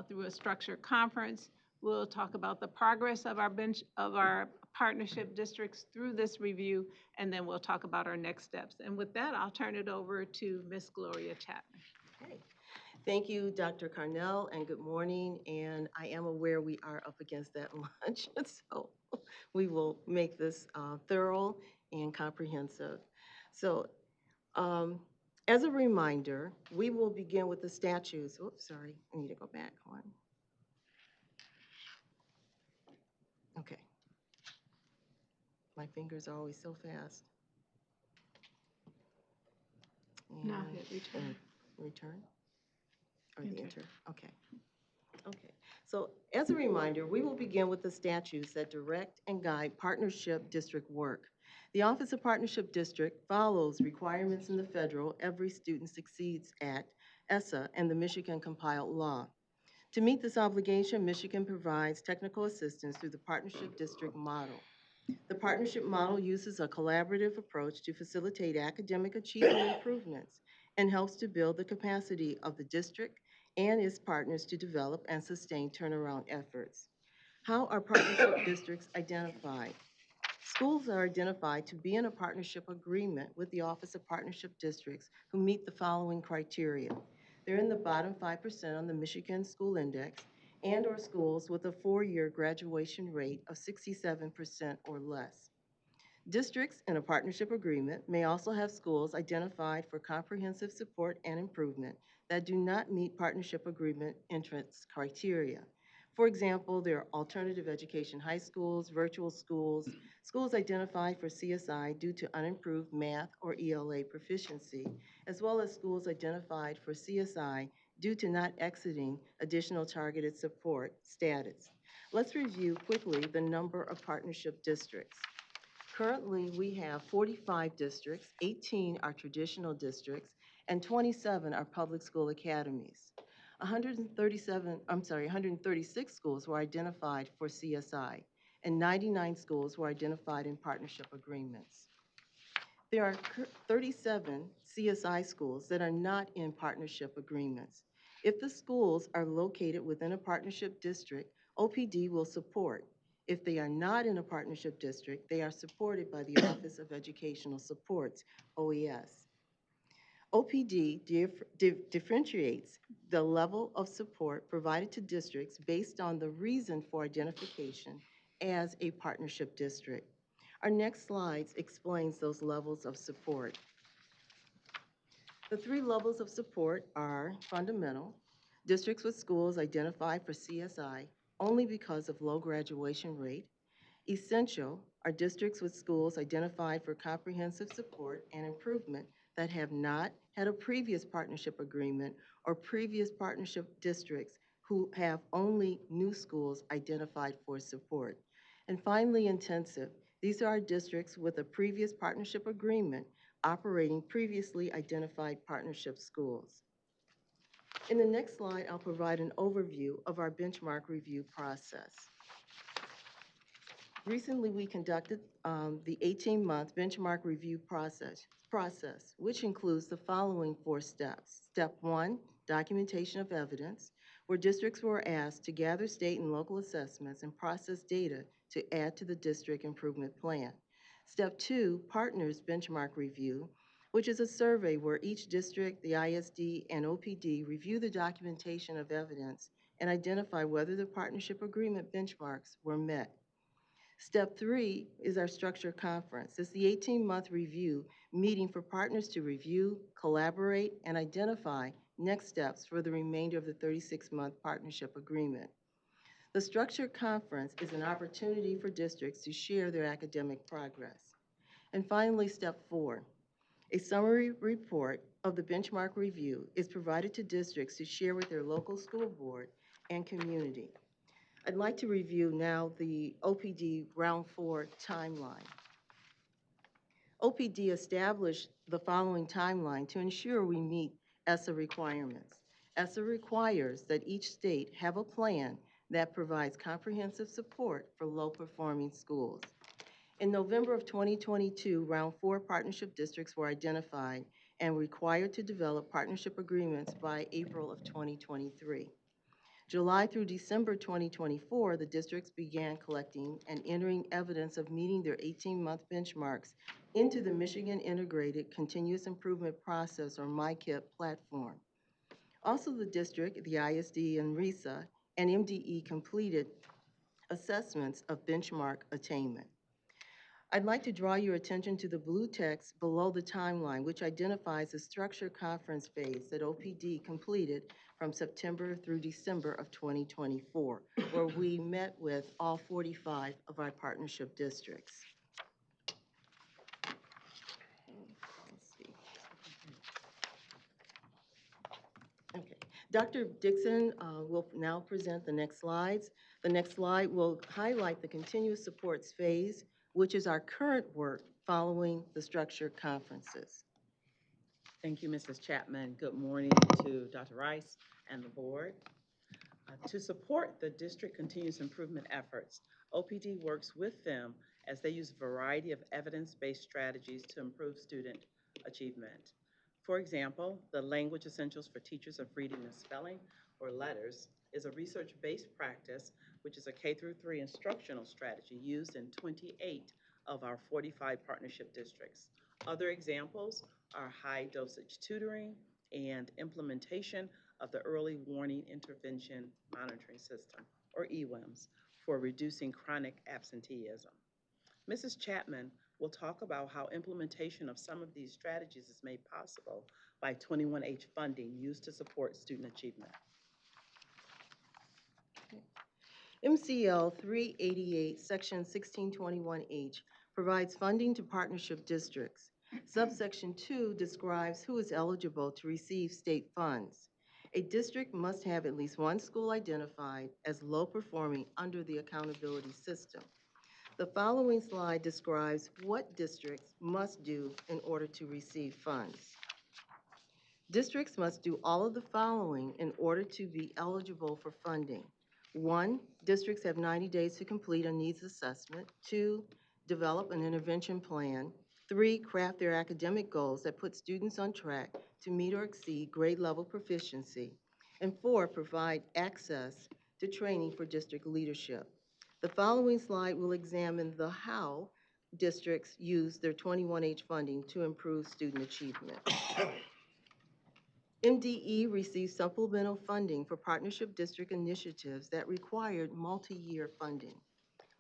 through a structured conference. We'll talk about the progress of our partnership districts through this review, and then we'll talk about our next steps. And with that, I'll turn it over to Ms. Gloria Chapman. Okay. Thank you, Dr. Carnell, and good morning. And I am aware we are up against that lunch, so we will make this thorough and comprehensive. So as a reminder, we will begin with the statutes. Oops, sorry, I need to go back one. Okay. My fingers are always so fast. And Now hit return. Return? Or the enter? Okay. Okay. So as a reminder, we will begin with the statutes that direct and guide partnership district work. The Office of Partnership District follows requirements in the Federal Every Student Succeeds Act, ESSA, and the Michigan Compiled Law. To meet this obligation, Michigan provides technical assistance through the partnership district model. The partnership model uses a collaborative approach to facilitate academic achievement improvements and helps to build the capacity of the district and its partners to develop and sustain turnaround efforts. How are partnership districts identified? Schools are identified to be in a partnership agreement with the Office of Partnership Districts who meet the following criteria. They're in the bottom 5% on the Michigan School Index and/or schools with a 4-year graduation rate of 67% or less. Districts in a partnership agreement may also have schools identified for comprehensive support and improvement that do not meet partnership agreement entrance criteria. For example, there are alternative education high schools, virtual schools, schools identified for CSI due to unimproved math or ELA proficiency, as well as schools identified for CSI due to not exiting additional targeted support status. Let's review quickly the number of partnership districts. Currently, we have 45 districts, 18 are traditional districts, and 27 are public school academies. 136 schools were identified for CSI, and 99 schools were identified in partnership agreements. There are 37 CSI schools that are not in partnership agreements. If the schools are located within a partnership district, OPD will support. If they are not in a partnership district, they are supported by the Office of Educational Supports, OES. OPD differentiates the level of support provided to districts based on the reason for identification as a partnership district. Our next slide explains those levels of support. The 3 levels of support are fundamental, districts with schools identified for CSI only because of low graduation rate. Essential are districts with schools identified for comprehensive support and improvement that have not had a previous partnership agreement or previous partnership districts who have only new schools identified for support. And finally, intensive. These are districts with a previous partnership agreement operating previously identified partnership schools. In the next slide, I'll provide an overview of our benchmark review process. Recently, we conducted the 18-month benchmark review process, which includes the following 4 steps. Step 1, documentation of evidence, where districts were asked to gather state and local assessments and process data to add to the district improvement plan. Step 2, partners benchmark review, which is a survey where each district, the ISD, and OPD review the documentation of evidence and identify whether the partnership agreement benchmarks were met. Step 3 is our structure conference. It's the 18-month review meeting for partners to review, collaborate, and identify next steps for the remainder of the 36-month partnership agreement. The structured conference is an opportunity for districts to share their academic progress. And finally, step 4. A summary report of the benchmark review is provided to districts to share with their local school board and community. I'd like to review now the OPD Round 4 timeline. OPD established the following timeline to ensure we meet ESSA requirements. ESSA requires that each state have a plan that provides comprehensive support for low-performing schools. In November of 2022, Round 4 partnership districts were identified and required to develop partnership agreements by April of 2023. July through December 2024, the districts began collecting and entering evidence of meeting their 18-month benchmarks into the Michigan Integrated Continuous Improvement Process, or MICIP platform. Also, the district, the ISD, and RESA and MDE completed assessments of benchmark attainment. I'd like to draw your attention to the blue text below the timeline, which identifies the structured conference phase that OPD completed from September through December of 2024, where we met with all 45 of our partnership districts. Let's see. Okay. Dr. Dixon will now present the next slides. The next slide will highlight the continuous supports phase, which is our current work following the structured conferences. Thank you, Mrs. Chapman. Good morning to Dr. Rice and the board. To support the district continuous improvement efforts, OPD works with them as they use a variety of evidence-based strategies to improve student achievement. For example, the Language Essentials for Teachers of Reading and Spelling, or LETTERS, is a research-based practice which is a K-3 instructional strategy used in 28 of our 45 partnership districts. Other examples are high-dosage tutoring and implementation of the Early Warning Intervention Monitoring System, or EWIMS, for reducing chronic absenteeism. Mrs. Chapman will talk about how implementation of some of these strategies is made possible by 21H funding used to support student achievement. MCL 388, Section 1621H, provides funding to partnership districts. Subsection 2 describes who is eligible to receive state funds. A district must have at least one school identified as low-performing under the accountability system. The following slide describes what districts must do in order to receive funds. Districts must do all of the following in order to be eligible for funding. 1, districts have 90 days to complete a needs assessment. 2, develop an intervention plan. 3, craft their academic goals that put students on track to meet or exceed grade level proficiency. And 4, provide access to training for district leadership. The following slide will examine the how districts use their 21H funding to improve student achievement. MDE received supplemental funding for partnership district initiatives that required multi-year funding.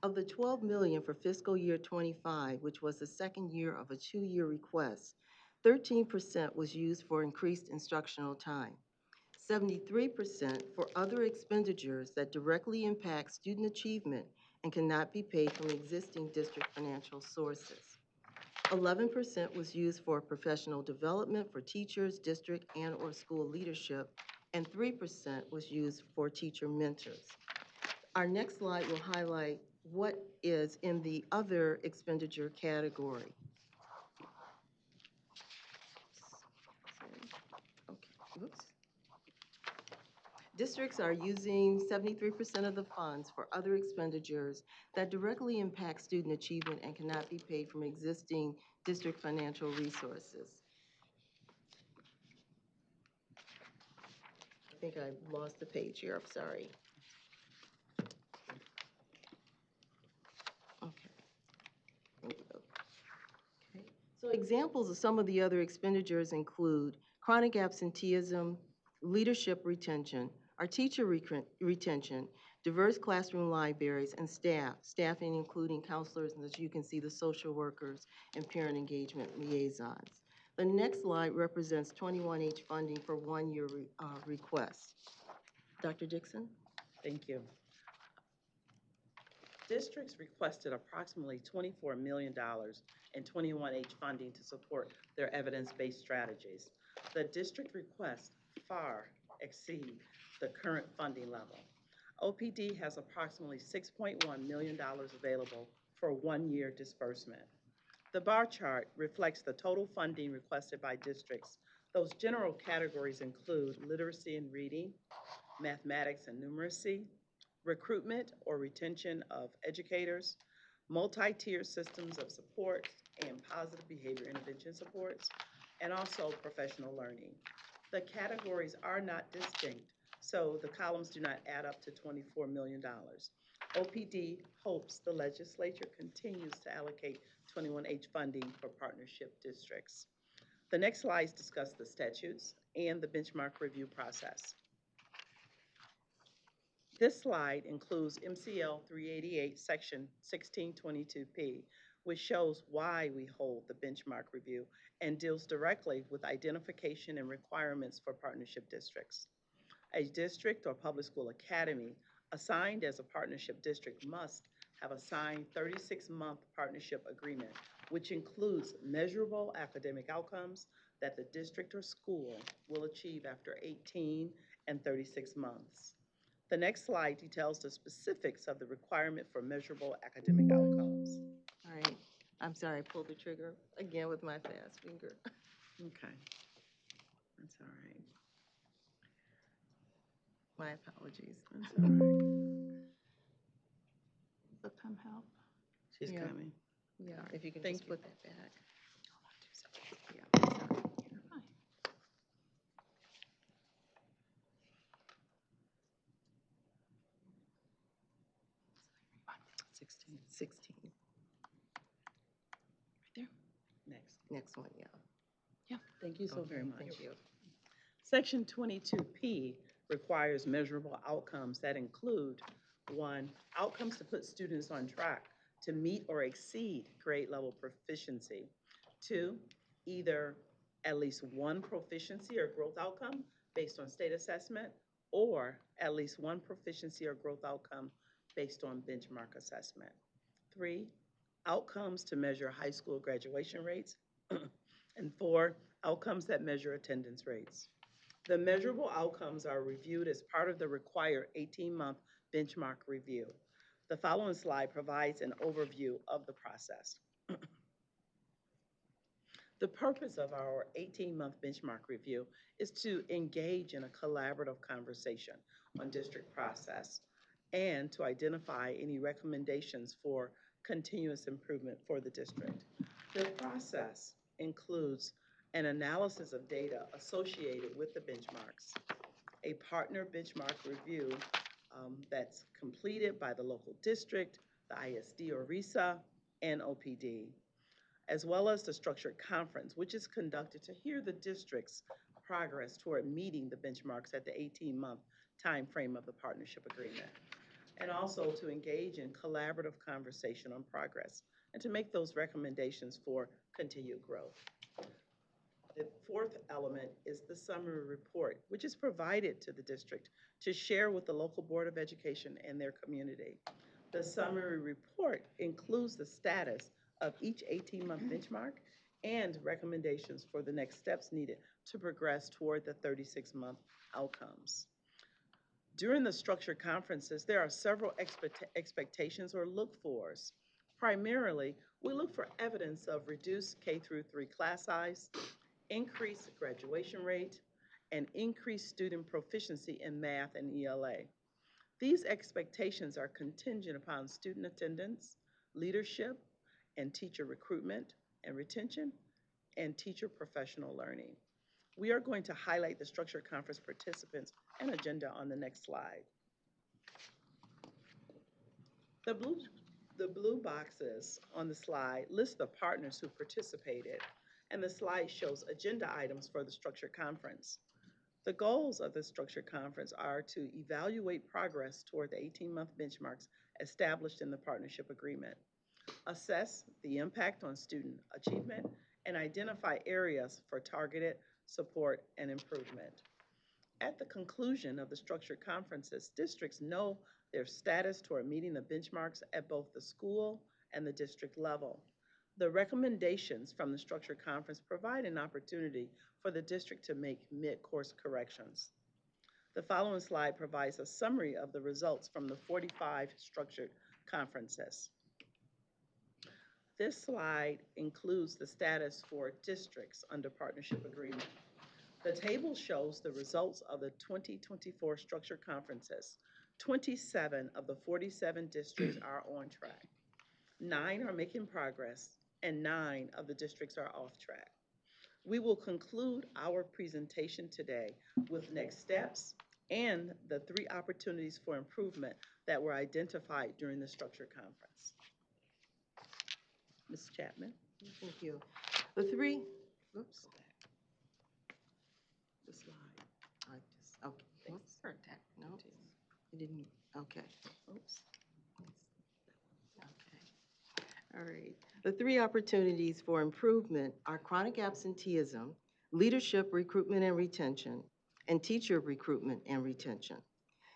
Of the $12 million for fiscal year 25, which was the second year of a 2-year request, 13% was used for increased instructional time, 73% for other expenditures that directly impact student achievement and cannot be paid from existing district financial sources. 11% was used for professional development for teachers, district, and/or school leadership, and 3% was used for teacher mentors. Our next slide will highlight what is in the other expenditure category. Okay, oops. Districts are using 73% of the funds for other expenditures that directly impact student achievement and cannot be paid from existing district financial resources. I think I lost the page here, I'm sorry. Okay. Okay. So So examples of some of the other expenditures include chronic absenteeism, leadership retention, our teacher retention, diverse classroom libraries, and staffing including counselors, and as you can see, the social workers and parent engagement liaisons. The next slide represents 21H funding for one-year requests. Dr. Dixon? Thank you. Districts requested approximately $24 million in 21H funding to support their evidence-based strategies. The district requests far exceed the current funding level. OPD has approximately $6.1 million available for one-year disbursement. The bar chart reflects the total funding requested by districts. Those general categories include literacy and reading, mathematics and numeracy, recruitment or retention of educators, multi-tier systems of support and positive behavior intervention supports, and also professional learning. The categories are not distinct, so the columns do not add up to $24 million. OPD hopes the legislature continues to allocate 21H funding for partnership districts. The next slides discuss the statutes and the benchmark review process. This slide includes MCL 388, section 1622P, which shows why we hold the benchmark review and deals directly with identification and requirements for partnership districts. A district or public school academy assigned as a partnership district must have a signed 36-month partnership agreement, which includes measurable academic outcomes that the district or school will achieve after 18 and 36 months. The next slide details the specifics of the requirement for measurable academic outcomes. All right. I'm sorry, I pulled the trigger again with my fast finger. Okay, that's all right. My apologies. That's all right. So come help. She's Yeah. coming. Yeah, if you can Thank just you. put that back. Yeah, sorry. You're fine. 16. Right there. Next one, yeah. Yeah. Thank you so Okay, very much. Thank you. Section 22P requires measurable outcomes that include, 1, outcomes to put students on track to meet or exceed grade level proficiency. 2, either at least one proficiency or growth outcome based on state assessment, or at least one proficiency or growth outcome based on benchmark assessment. 3, outcomes to measure high school graduation rates. And 4, outcomes that measure attendance rates. The measurable outcomes are reviewed as part of the required 18-month benchmark review. The following slide provides an overview of the process. The purpose of our 18-month benchmark review is to engage in a collaborative conversation on district process and to identify any recommendations for continuous improvement for the district. The process includes an analysis of data associated with the benchmarks, a partner benchmark review that's completed by the local district, the ISD or RESA, and OPD, as well as the structured conference, which is conducted to hear the district's progress toward meeting the benchmarks at the 18-month time frame of the partnership agreement, and also to engage in collaborative conversation on progress and to make those recommendations for continued growth. The fourth element is the summary report, which is provided to the district to share with the local Board of Education and their community. The summary report includes the status of each 18-month benchmark and recommendations for the next steps needed to progress toward the 36-month outcomes. During the structured conferences, there are several expectations or look-fors. Primarily, we look for evidence of reduced K-3 class size, increased graduation rate, and increased student proficiency in math and ELA. These expectations are contingent upon student attendance, leadership, and teacher recruitment and retention, and teacher professional learning. We are going to highlight the structured conference participants and agenda on the next slide. The The blue boxes on the slide list the partners who participated, and the slide shows agenda items for the structured conference. The goals of the structured conference are to evaluate progress toward the 18-month benchmarks established in the partnership agreement, assess the impact on student achievement, and identify areas for targeted support and improvement. At the conclusion of the structured conferences, districts know their status toward meeting the benchmarks at both the school and the district level. The recommendations from the structured conference provide an opportunity for the district to make mid-course corrections. The following slide provides a summary of the results from the 45 structured conferences. This slide includes the status for districts under partnership agreement. The table shows the results of the 2024 structured conferences. 27 of the 47 districts are on track. 9 are making progress, and 9 of the districts are off track. We will conclude our presentation today with next steps and the 3 opportunities for improvement that were identified during the structured conference. Ms. Chapman? Thank you. The three, oops. The slide. Okay. Oops. No, it didn't, okay. Oops. Okay. All right. The 3 opportunities for improvement are chronic absenteeism, leadership recruitment and retention, and teacher recruitment and retention.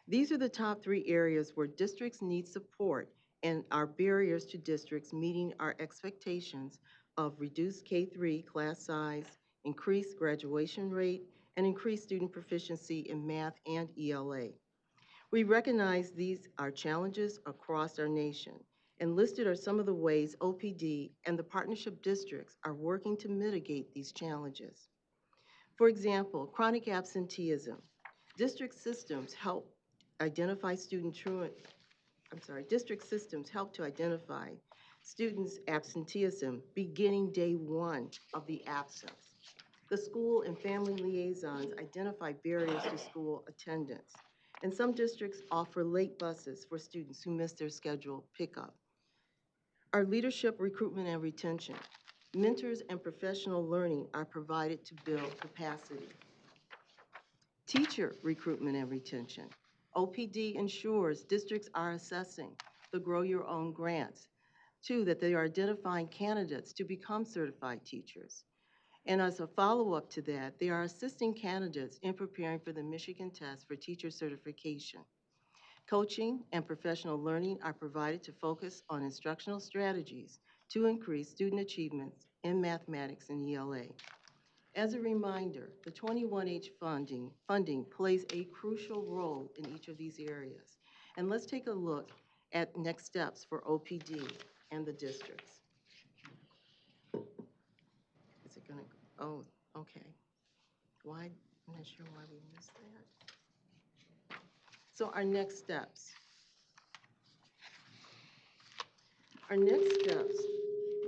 These are the top 3 areas where districts need support and are barriers to districts meeting our expectations of reduced K-3 class size, increased graduation rate, and increased student proficiency in math and ELA. We recognize these are challenges across our nation, and listed are some of the ways OPD and the partnership districts are working to mitigate these challenges. For example, chronic absenteeism. District systems help to identify students' absenteeism beginning day 1 of the absence. The school and family liaisons identify barriers to school attendance, and some districts offer late buses for students who miss their scheduled pickup. Our leadership recruitment and retention. Mentors and professional learning are provided to build capacity. Teacher recruitment and retention. OPD ensures districts are assessing the Grow Your Own grants. 2, that they are identifying candidates to become certified teachers. And as a follow-up to that, they are assisting candidates in preparing for the Michigan test for teacher certification. Coaching and professional learning are provided to focus on instructional strategies to increase student achievements in mathematics and ELA. As a reminder, the 21H funding plays a crucial role in each of these areas. And let's take a look at next steps for OPD and the districts. Is it gonna, oh, okay. Why, I'm not sure why we missed that. So our next steps.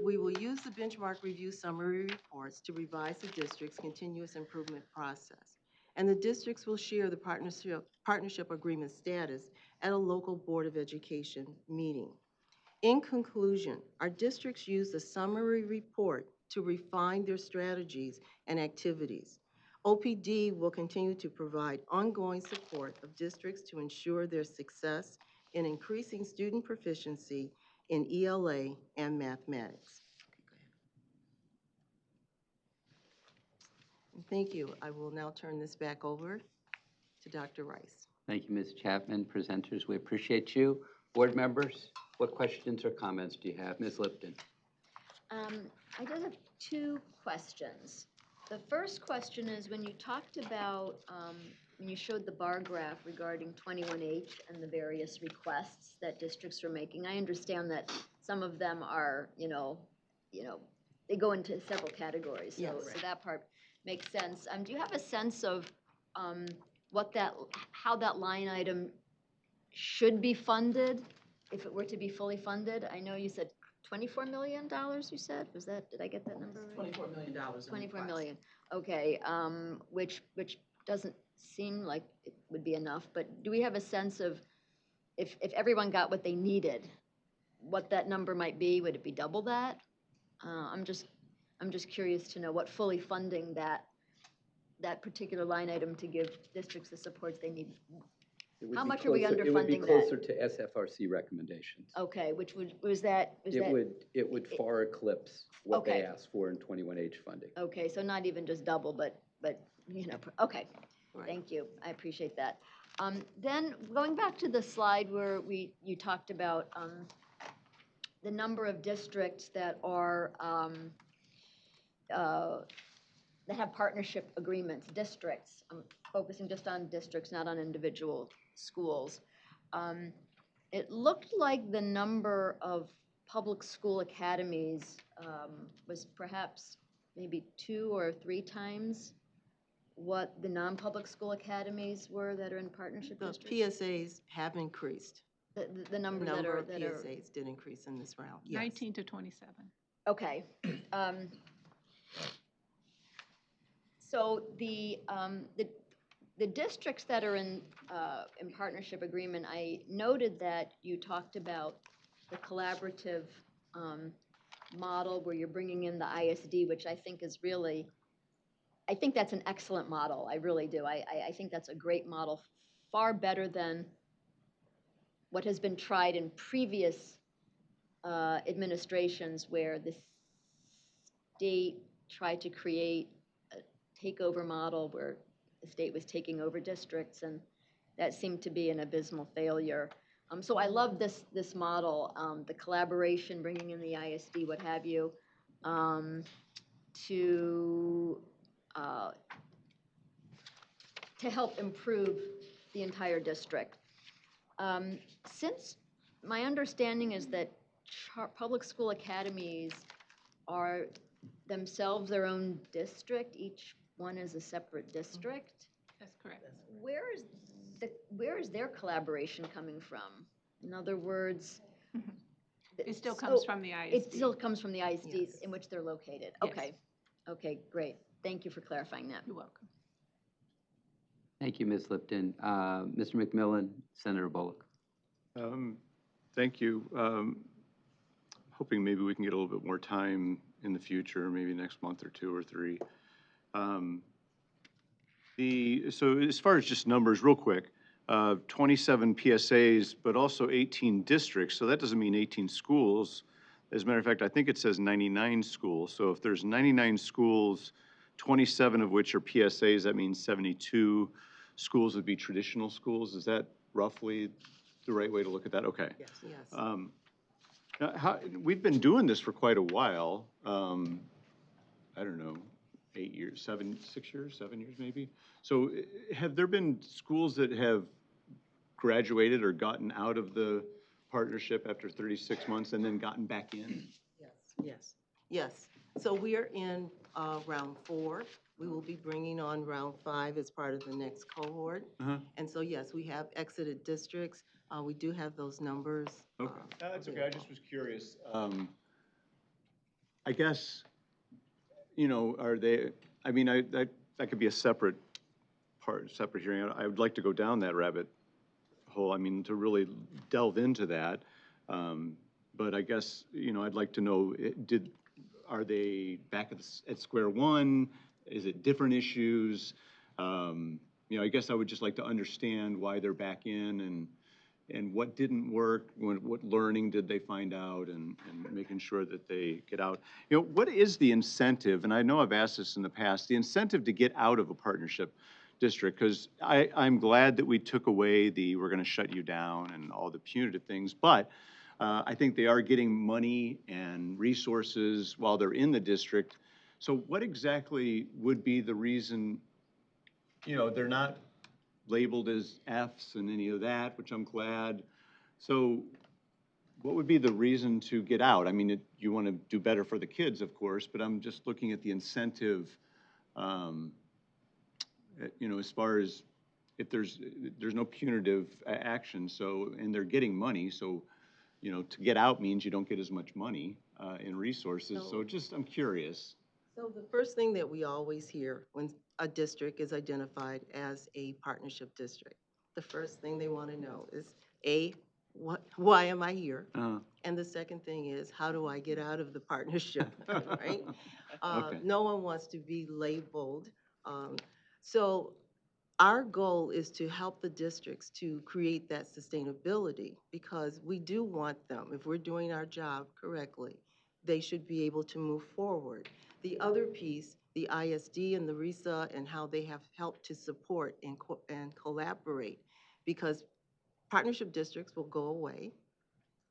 We will use the benchmark review summary reports to revise the district's continuous improvement process. And the districts will share the partnership agreement status at a local Board of Education meeting. In conclusion, our districts use the summary report to refine their strategies and activities. OPD will continue to provide ongoing support of districts to ensure their success in increasing student proficiency in ELA and mathematics. Thank you. I will now turn this back over to Dr. Rice. Thank you, Ms. Chapman. Presenters, we appreciate you. Board members, what questions or comments do you have? Ms. Lipton. I just have 2 questions. The first question is when you talked about, when you showed the bar graph regarding 21H and the various requests that districts were making, I understand that some of them are, they go into several categories. So, Yes. so that part makes sense. Do you have a sense of how that line item should be funded if it were to be fully funded? I know you said $24 million, you said? Did I get that number right? $24 million. $24 million, okay, which doesn't seem like it would be enough, but do we have a sense of if everyone got what they needed, what that number might be? Would it be double that? I'm just curious to know what fully funding that particular line item to give districts the supports they need. It would How be much are we closer- It would be underfunding that? closer to SFRC recommendations. Okay, which was that? It would far eclipse what they Okay. asked for in 21H funding. Okay, so not even just double, but, you know, okay. Thank you, I appreciate that. Then, going back to the slide where you talked about the number of districts that are, that have partnership agreements, districts. I'm focusing just on districts, not on individual schools. It looked like the number of public school academies was perhaps maybe 2 or 3 times what the non-public school academies were that are in partnership The districts? PSAs have increased. The The numbers number of that are. PSAs did increase in this round, yes. 19 to 27. Okay. So the districts that are in partnership agreement, I noted that you talked about the collaborative model where you're bringing in the ISD, which I think is really, I think that's an excellent model. I really do. I think that's a great model, far better than what has been tried in previous administrations where the state tried to create a takeover model where the state was taking over districts, and that seemed to be an abysmal failure. So I love this model, the collaboration, bringing in the ISD, what have you, to help improve the entire district. Since my understanding is that public school academies are themselves their own district, each one is a separate district. That's correct. Where is their collaboration coming from? In other words, It still comes from the ISD. It still comes from the ISDs Yes. in which they're located. Yes. Okay. Okay, great. Thank you for clarifying that. You're welcome. Thank you, Ms. Lipton. Mr. McMillan, Senator Bullock. Thank you. Hoping maybe we can get a little bit more time in the future, maybe next month or 2 or 3. So as far as just numbers, real quick, 27 PSAs, but also 18 districts. So that doesn't mean 18 schools. As a matter of fact, I think it says 99 schools. So if there's 99 schools, 27 of which are PSAs, that means 72 schools would be traditional schools. Is that roughly the right way to look at that? Okay. Yes. Now, we've been doing this for quite a while. I don't know, 8 years, 6 years, 7 years maybe. So have there been schools that have graduated or gotten out of the partnership after 36 months and then gotten back in? Yes. So we are in round 4. We will be bringing on round 5 as part of the next cohort. And so, yes, we have exited districts. We do have those numbers. Okay, that's okay. I just was curious. I guess, you know, are they, I mean, that could be a separate hearing. I would like to go down that rabbit hole, I mean, to really delve into that. But I guess, you know, I'd like to know, are they back at square one? Is it different issues? You know, I guess I would just like to understand why they're back in and what didn't work, what learning did they find out, and making sure that they get out. You know, what is the incentive, and I know I've asked this in the past, the incentive to get out of a partnership district? Because I'm glad that we took away we're gonna shut you down and all the punitive things, but I think they are getting money and resources while they're in the district. So what exactly would be the reason, you know, they're not labeled as Fs and any of that, which I'm glad. So what would be the reason to get out? I mean, you want to do better for the kids, of course, but I'm just looking at the incentive, you know, as far as if there's no punitive action, so, and they're getting money, so, you know, to get out means you don't get as much money in resources. So just, I'm curious. So the first thing that we always hear when a district is identified as a partnership district, the first thing they want to know is, A, why am I here? Uh, And the second thing is, how do I get out of the partnership, right? Okay. No one wants to be labeled. So our goal is to help the districts to create that sustainability because we do want them, if we're doing our job correctly, they should be able to move forward. The other piece, the ISD and the RISA and how they have helped to support and collaborate because partnership districts will go away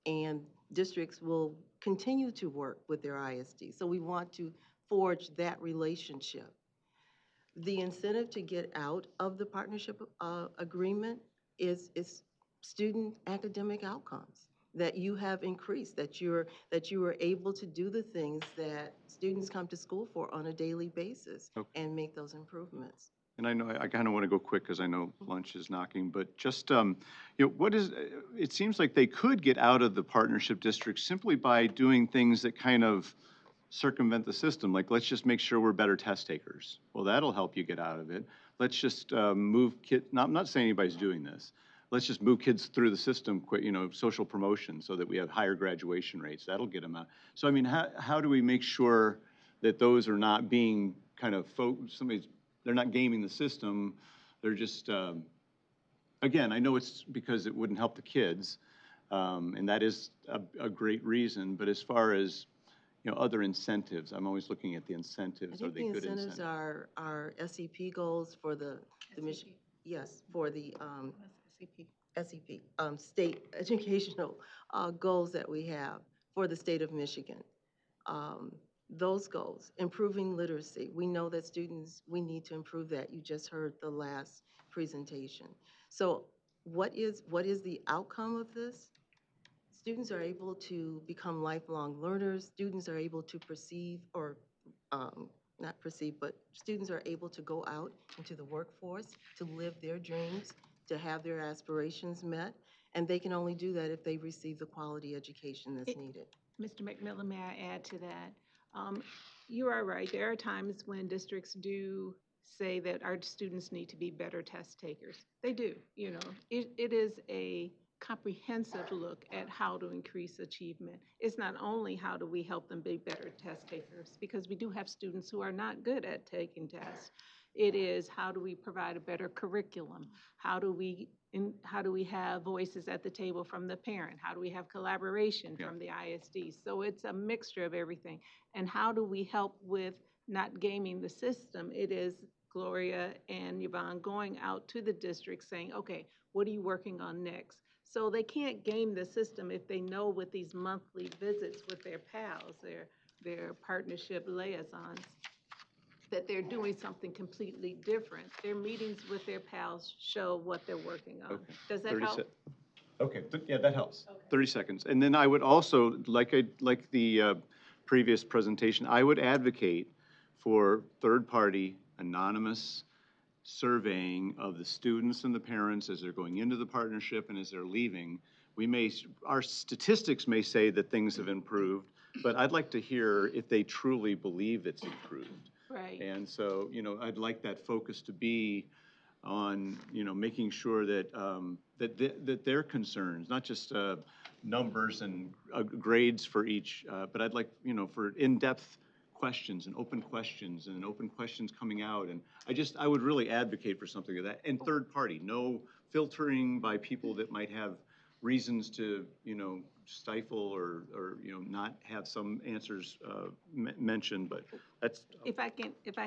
and districts will continue to work with their ISD. So we want to forge that relationship. The incentive to get out of the partnership agreement is student academic outcomes that you have increased, that you are able to do the things that students come to school for on a daily basis and make those improvements. And I know I kind of want to go quick because I know lunch is knocking, but just, what is, it seems like they could get out of the partnership district simply by doing things that kind of circumvent the system. Like, let's just make sure we're better test takers. Well, that'll help you get out of it. Let's just move kids, I'm not saying anybody's doing this. Let's just move kids through the system, quick, social promotion so that we have higher graduation rates. That'll get them out. So, I mean, how do we make sure that those are not being kind of, they're not gaming the system. They're just, again, I know it's because it wouldn't help the kids, and that is a great reason, but as far as, other incentives, I'm always looking at the incentives. I Are think they the good incentives incentives? are SEP goals for the mission. Yes, for the SEP, state educational goals that we have for the state of Michigan. Those goals, improving literacy. We know that students, we need to improve that. You just heard the last presentation. So what is the outcome of this? Students are able to become lifelong learners. Students are able to perceive, or not perceive, but students are able to go out into the workforce, to live their dreams, to have their aspirations met. And they can only do that if they receive the quality education that's needed. Mr. McMillan, may I add to that? You are right. There are times when districts do say that our students need to be better test takers. They do, It is a comprehensive look at how to increase achievement. It's not only how do we help them be better test takers, because we do have students who are not good at taking tests. It is how do we provide a better curriculum? How do we have voices at the table from the parent? How do we have collaboration from the ISD? So it's a mixture of everything. And how do we help with not gaming the system? It is Gloria and Yvonne going out to the district saying, okay, what are you working on next? So they can't game the system if they know with these monthly visits with their pals, their partnership liaisons, that they're doing something completely different. Their meetings with their pals show what they're working on. Okay. Does that help? Okay, yeah, that helps. Okay. 30 seconds. And then I would also, like the previous presentation, I would advocate for third-party anonymous surveying of the students and the parents as they're going into the partnership and as they're leaving. Our statistics may say that things have improved, but I'd like to hear if they truly believe it's improved. Right. And so, I'd like that focus to be on, making sure that, that their concerns, not just numbers and grades for each, but I'd like, for in-depth questions and open questions coming out. And I would really advocate for something like that. And third party, no filtering by people that might have reasons to, stifle or not have some answers mentioned, but that's. If I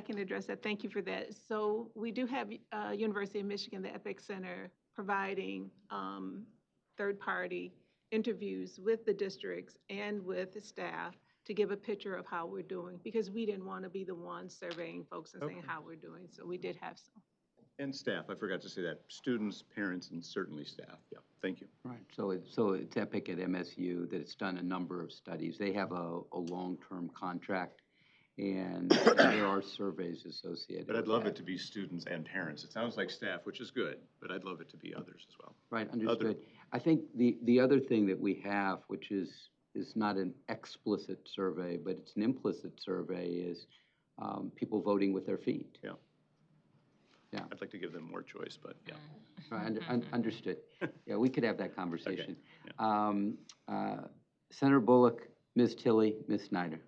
can address that, thank you for that. So we do have University of Michigan, the Epic Center, providing third-party interviews with the districts and with the staff to give a picture of how we're doing, because we didn't want to be the ones surveying folks and saying how we're doing. So we did have some. And staff, I forgot to say that. Students, parents, and certainly staff. Yeah, thank you. Right, so it's Epic at MSU that it's done a number of studies. They have a long-term contract, and there are surveys associated. But I'd with love that. it to be students and parents. It sounds like staff, which is good, but I'd love it to be others as well. Right, understood. I think the other thing that we have, which is not an explicit survey, but it's an implicit survey, is people voting with their feet. Yeah. Yeah. I'd like to give them more choice, but yeah. Understood. Yeah, we could have that conversation. Okay, Senator Bullock, Ms. Tilley, Ms. Snyder.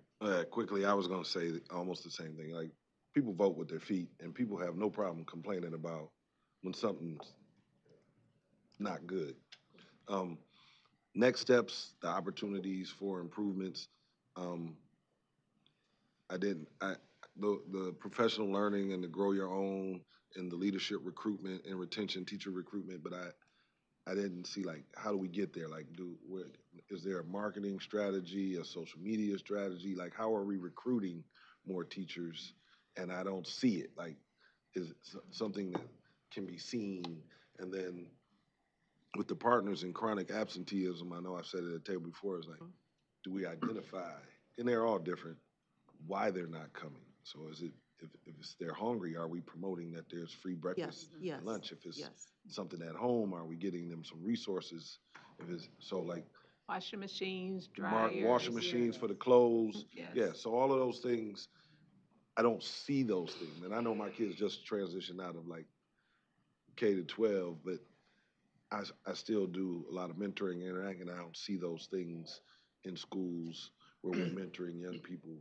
Quickly, I was gonna say almost the same thing. Like, people vote with their feet, and people have no problem complaining about when something's not good. Next steps, the opportunities for improvements. Um, the professional learning and the grow your own and the leadership recruitment and retention, teacher recruitment, but I didn't see, like, how do we get there? Like, is there a marketing strategy, a social media strategy? Like, how are we recruiting more teachers? And I don't see it. Like, is it something that can be seen? And then with the partners in chronic absenteeism, I know I've said it at the table before, it's like, do we identify, and they're all different, why they're not coming? So is it, if they're hungry, are we promoting that there's free breakfast Yes, and lunch? If it's yes. something at home, are we getting them some resources? If it's, so like, Washing machines, dryers. washing machines for the clothes. Yes. Yeah, so all of those things, I don't see those things. And I know my kids just transitioned out of like K to 12, but I still do a lot of mentoring and interacting, and I don't see those things in schools where we're mentoring young people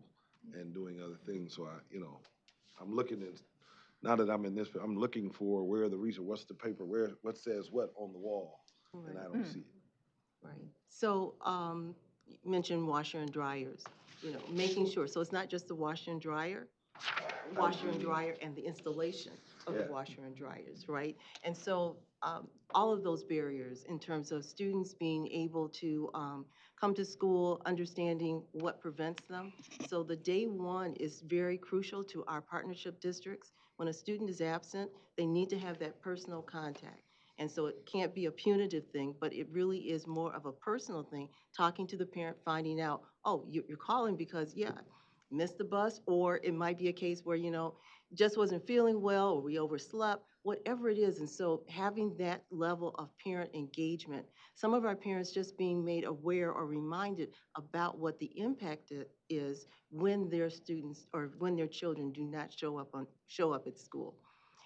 and doing other things. So I'm looking at, now that I'm in this, I'm looking for where are the reasons, what's the paper, what says what on the wall, and I don't see it. Right. So, you mentioned washer and dryers, making sure, so it's not just the washer and dryer and the installation of the Yeah. washer and dryers, right? And so, all of those barriers in terms of students being able to, come to school, understanding what prevents them. So the day one is very crucial to our partnership districts. When a student is absent, they need to have that personal contact. And so it can't be a punitive thing, but it really is more of a personal thing, talking to the parent, finding out, oh, you're calling because, yeah, missed the bus, or it might be a case where, just wasn't feeling well, or we overslept, whatever it is. And so having that level of parent engagement, some of our parents just being made aware or reminded about what the impact is when their students or when their children do not show up at school.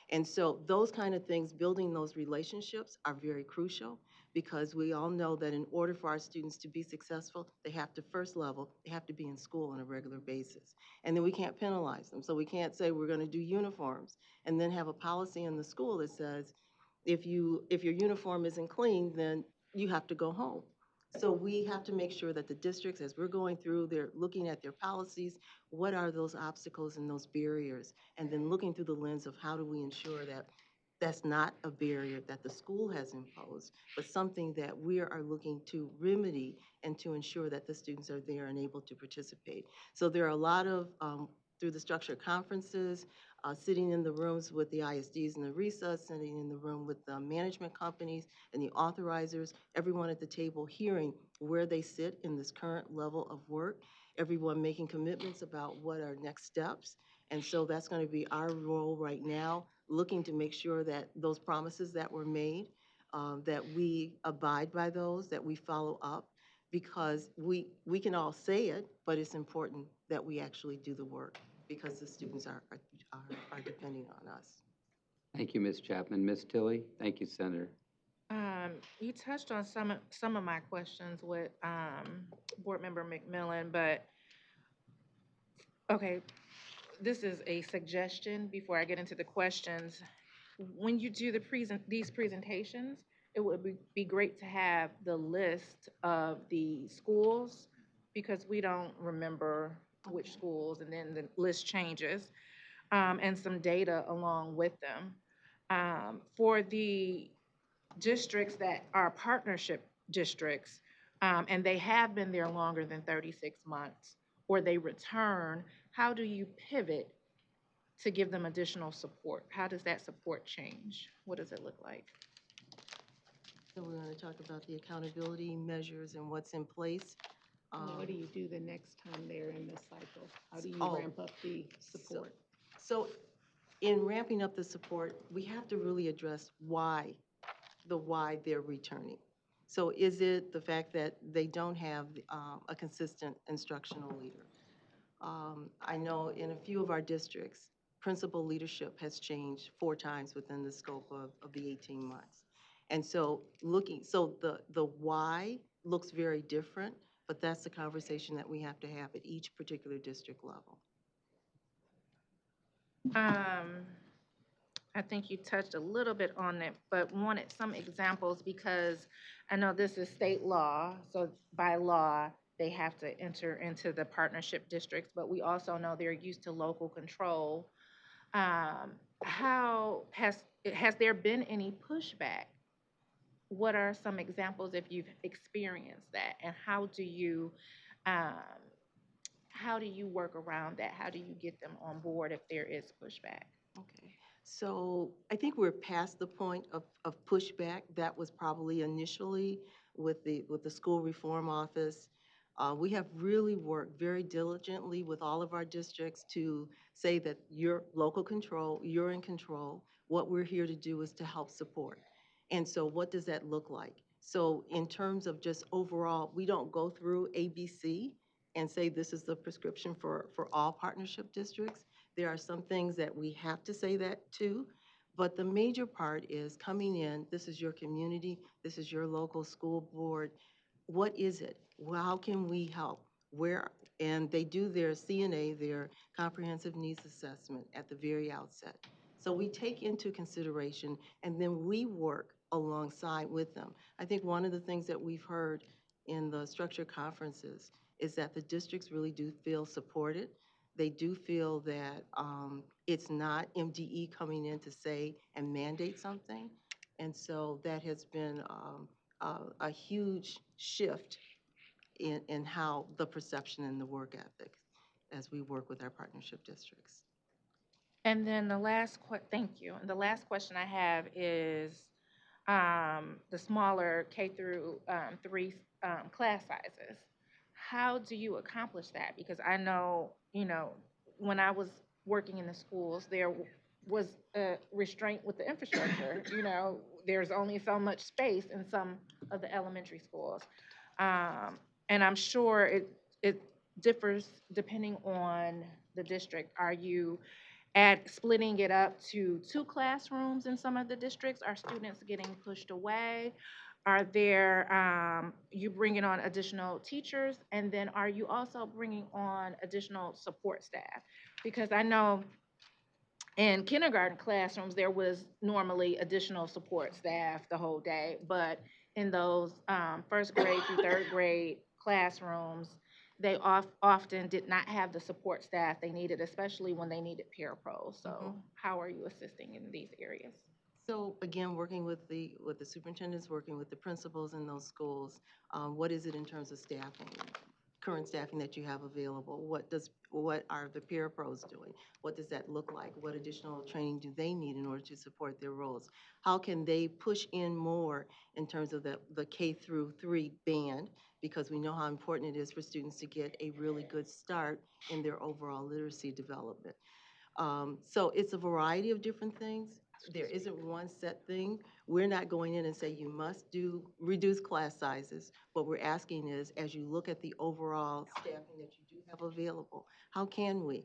And so those kind of things, building those relationships are very crucial, because we all know that in order for our students to be successful, they have to, first level, they have to be in school on a regular basis. And then we can't penalize them. So we can't say we're going to do uniforms and then have a policy in the school that says if your uniform isn't clean, then you have to go home. So we have to make sure that the districts, as we're going through, they're looking at their policies, what are those obstacles and those barriers? And then looking through the lens of how do we ensure that that's not a barrier that the school has imposed, but something that we are looking to remedy and to ensure that the students are there and able to participate. So there are a lot of, through the structured conferences, sitting in the rooms with the ISDs and the recess, sitting in the room with the management companies and the authorizers, everyone at the table hearing where they sit in this current level of work, everyone making commitments about what are next steps. And so that's going to be our role right now, looking to make sure that those promises that were made, that we abide by those, that we follow up, because we can all say it, but it's important that we actually do the work, because the students are depending on us. Thank you, Ms. Chapman. Ms. Tilley? Thank you, Senator. You touched on some of my questions with Board Member McMillan, but okay, this is a suggestion before I get into the questions. When you do these presentations, it would be great to have the list of the schools, because we don't remember which schools, and then the list changes, and some data along with them. For the districts that are partnership districts, and they have been there longer than 36 months, or they return, how do you pivot to give them additional support? How does that support change? What does it look like? So we're going to talk about the accountability measures and what's in place. What do you do the next time they're in this cycle? How do you ramp up the support? So in ramping up the support, we have to really address why they're returning. So is it the fact that they don't have a consistent instructional leader? I know in a few of our districts, principal leadership has changed 4 times within the scope of the 18 months. And so the why looks very different, but that's the conversation that we have to have at each particular district level. I think you touched a little bit on it, but wanted some examples because I know this is state law, so by law, they have to enter into the partnership districts, but we also know they're used to local control. How has there been any pushback? What are some examples if you've experienced that, and um, how do you work around that? How do you get them on board if there is pushback? Okay. So I think we're past the point of pushback. That was probably initially with the school reform office. We have really worked very diligently with all of our districts to say that you're local control, you're in control. What we're here to do is to help support. And so what does that look like? So in terms of just overall, we don't go through ABC and say this is the prescription for all partnership districts. There are some things that we have to say that too, but the major part is coming in, this is your community, this is your local school board. What is it? Well, how can we help? Where, and they do their CNA, their comprehensive needs assessment at the very outset. So we take into consideration and then we work alongside with them. I think one of the things that we've heard in the structured conferences is that the districts really do feel supported. They do feel that it's not MDE coming in to say and mandate something. And so that has been a huge shift in how the perception and the work ethic as we work with our partnership districts. And then thank you. And the last question I have is the smaller K through 3 class sizes. How do you accomplish that? Because I know, when I was working in the schools, there was a restraint with the infrastructure. There's only so much space in some of the elementary schools. And I'm sure it differs depending on the district. Are you splitting it up to 2 classrooms in some of the districts? Are students getting pushed away? Are you bringing on additional teachers? And then are you also bringing on additional support staff? Because I know in kindergarten classrooms, there was normally additional support staff the whole day, but in those first grade through third grade classrooms, they often did not have the support staff they needed, especially when they needed parapros. So how are you assisting in these areas? So again, working with the superintendents, working with the principals in those schools, what is it in terms of staffing, current staffing that you have available? What are the parapros doing? What does that look like? What additional training do they need in order to support their roles? How can they push in more in terms of the K through 3 band? Because we know how important it is for students to get a really good start in their overall literacy development. So it's a variety of different things. There isn't one set thing. We're not going in and say you must reduce class sizes. What we're asking is, as you look at the overall staffing that you do have available, how can we?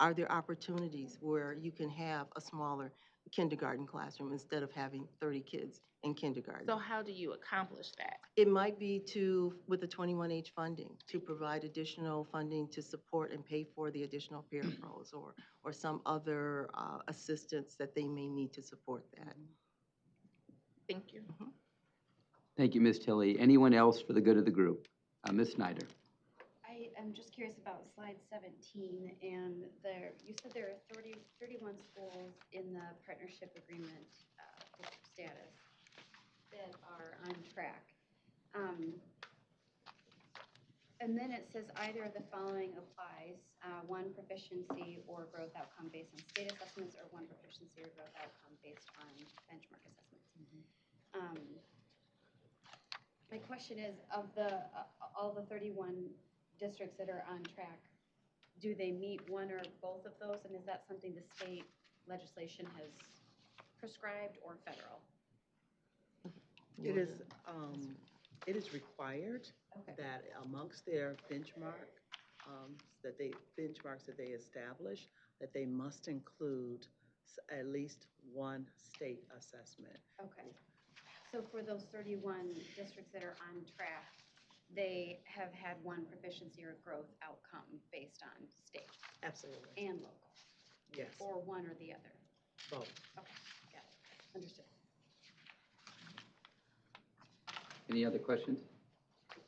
Are there opportunities where you can have a smaller kindergarten classroom instead of having 30 kids in kindergarten? So how do you accomplish that? It might be with the 21H funding, to provide additional funding to support and pay for the additional parapros or some other assistance that they may need to support that. Thank you. Thank you, Ms. Tilley. Anyone else for the good of the group? Ms. Snyder. I am just curious about slide 17, and you said there are 31 schools in the partnership agreement district status that are on track. And then it says either of the following applies, 1 proficiency or growth outcome based on state assessments, or 1 proficiency or growth outcome based on benchmark assessments. My question is, of all the 31 districts that are on track, do they meet 1 or both of those? And is that something the state legislation has prescribed or federal? It is required that amongst their benchmark benchmarks that they establish, that they must include at least one state assessment. Okay. So for those 31 districts that are on track, they have had one proficiency or growth outcome based on state Absolutely. and local? Yes. Or one or the other? Both. Okay, got it. Understood. Any other questions?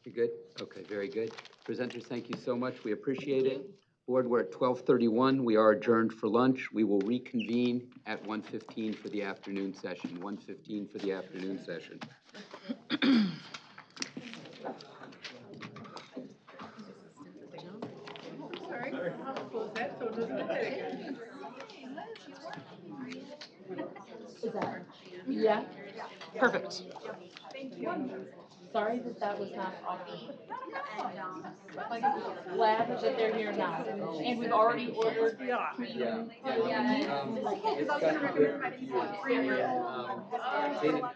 You good? Okay, very good. Presenters, thank you so much. We appreciate it. Board, we're at 12:31. We are adjourned for lunch. We will reconvene at 1:15 for the afternoon session. 1:15 for the afternoon session. Yeah, perfect. Sorry that that was not offered. Glad that they're here now. And we've already ordered. Yeah. It's gotten good. Dana,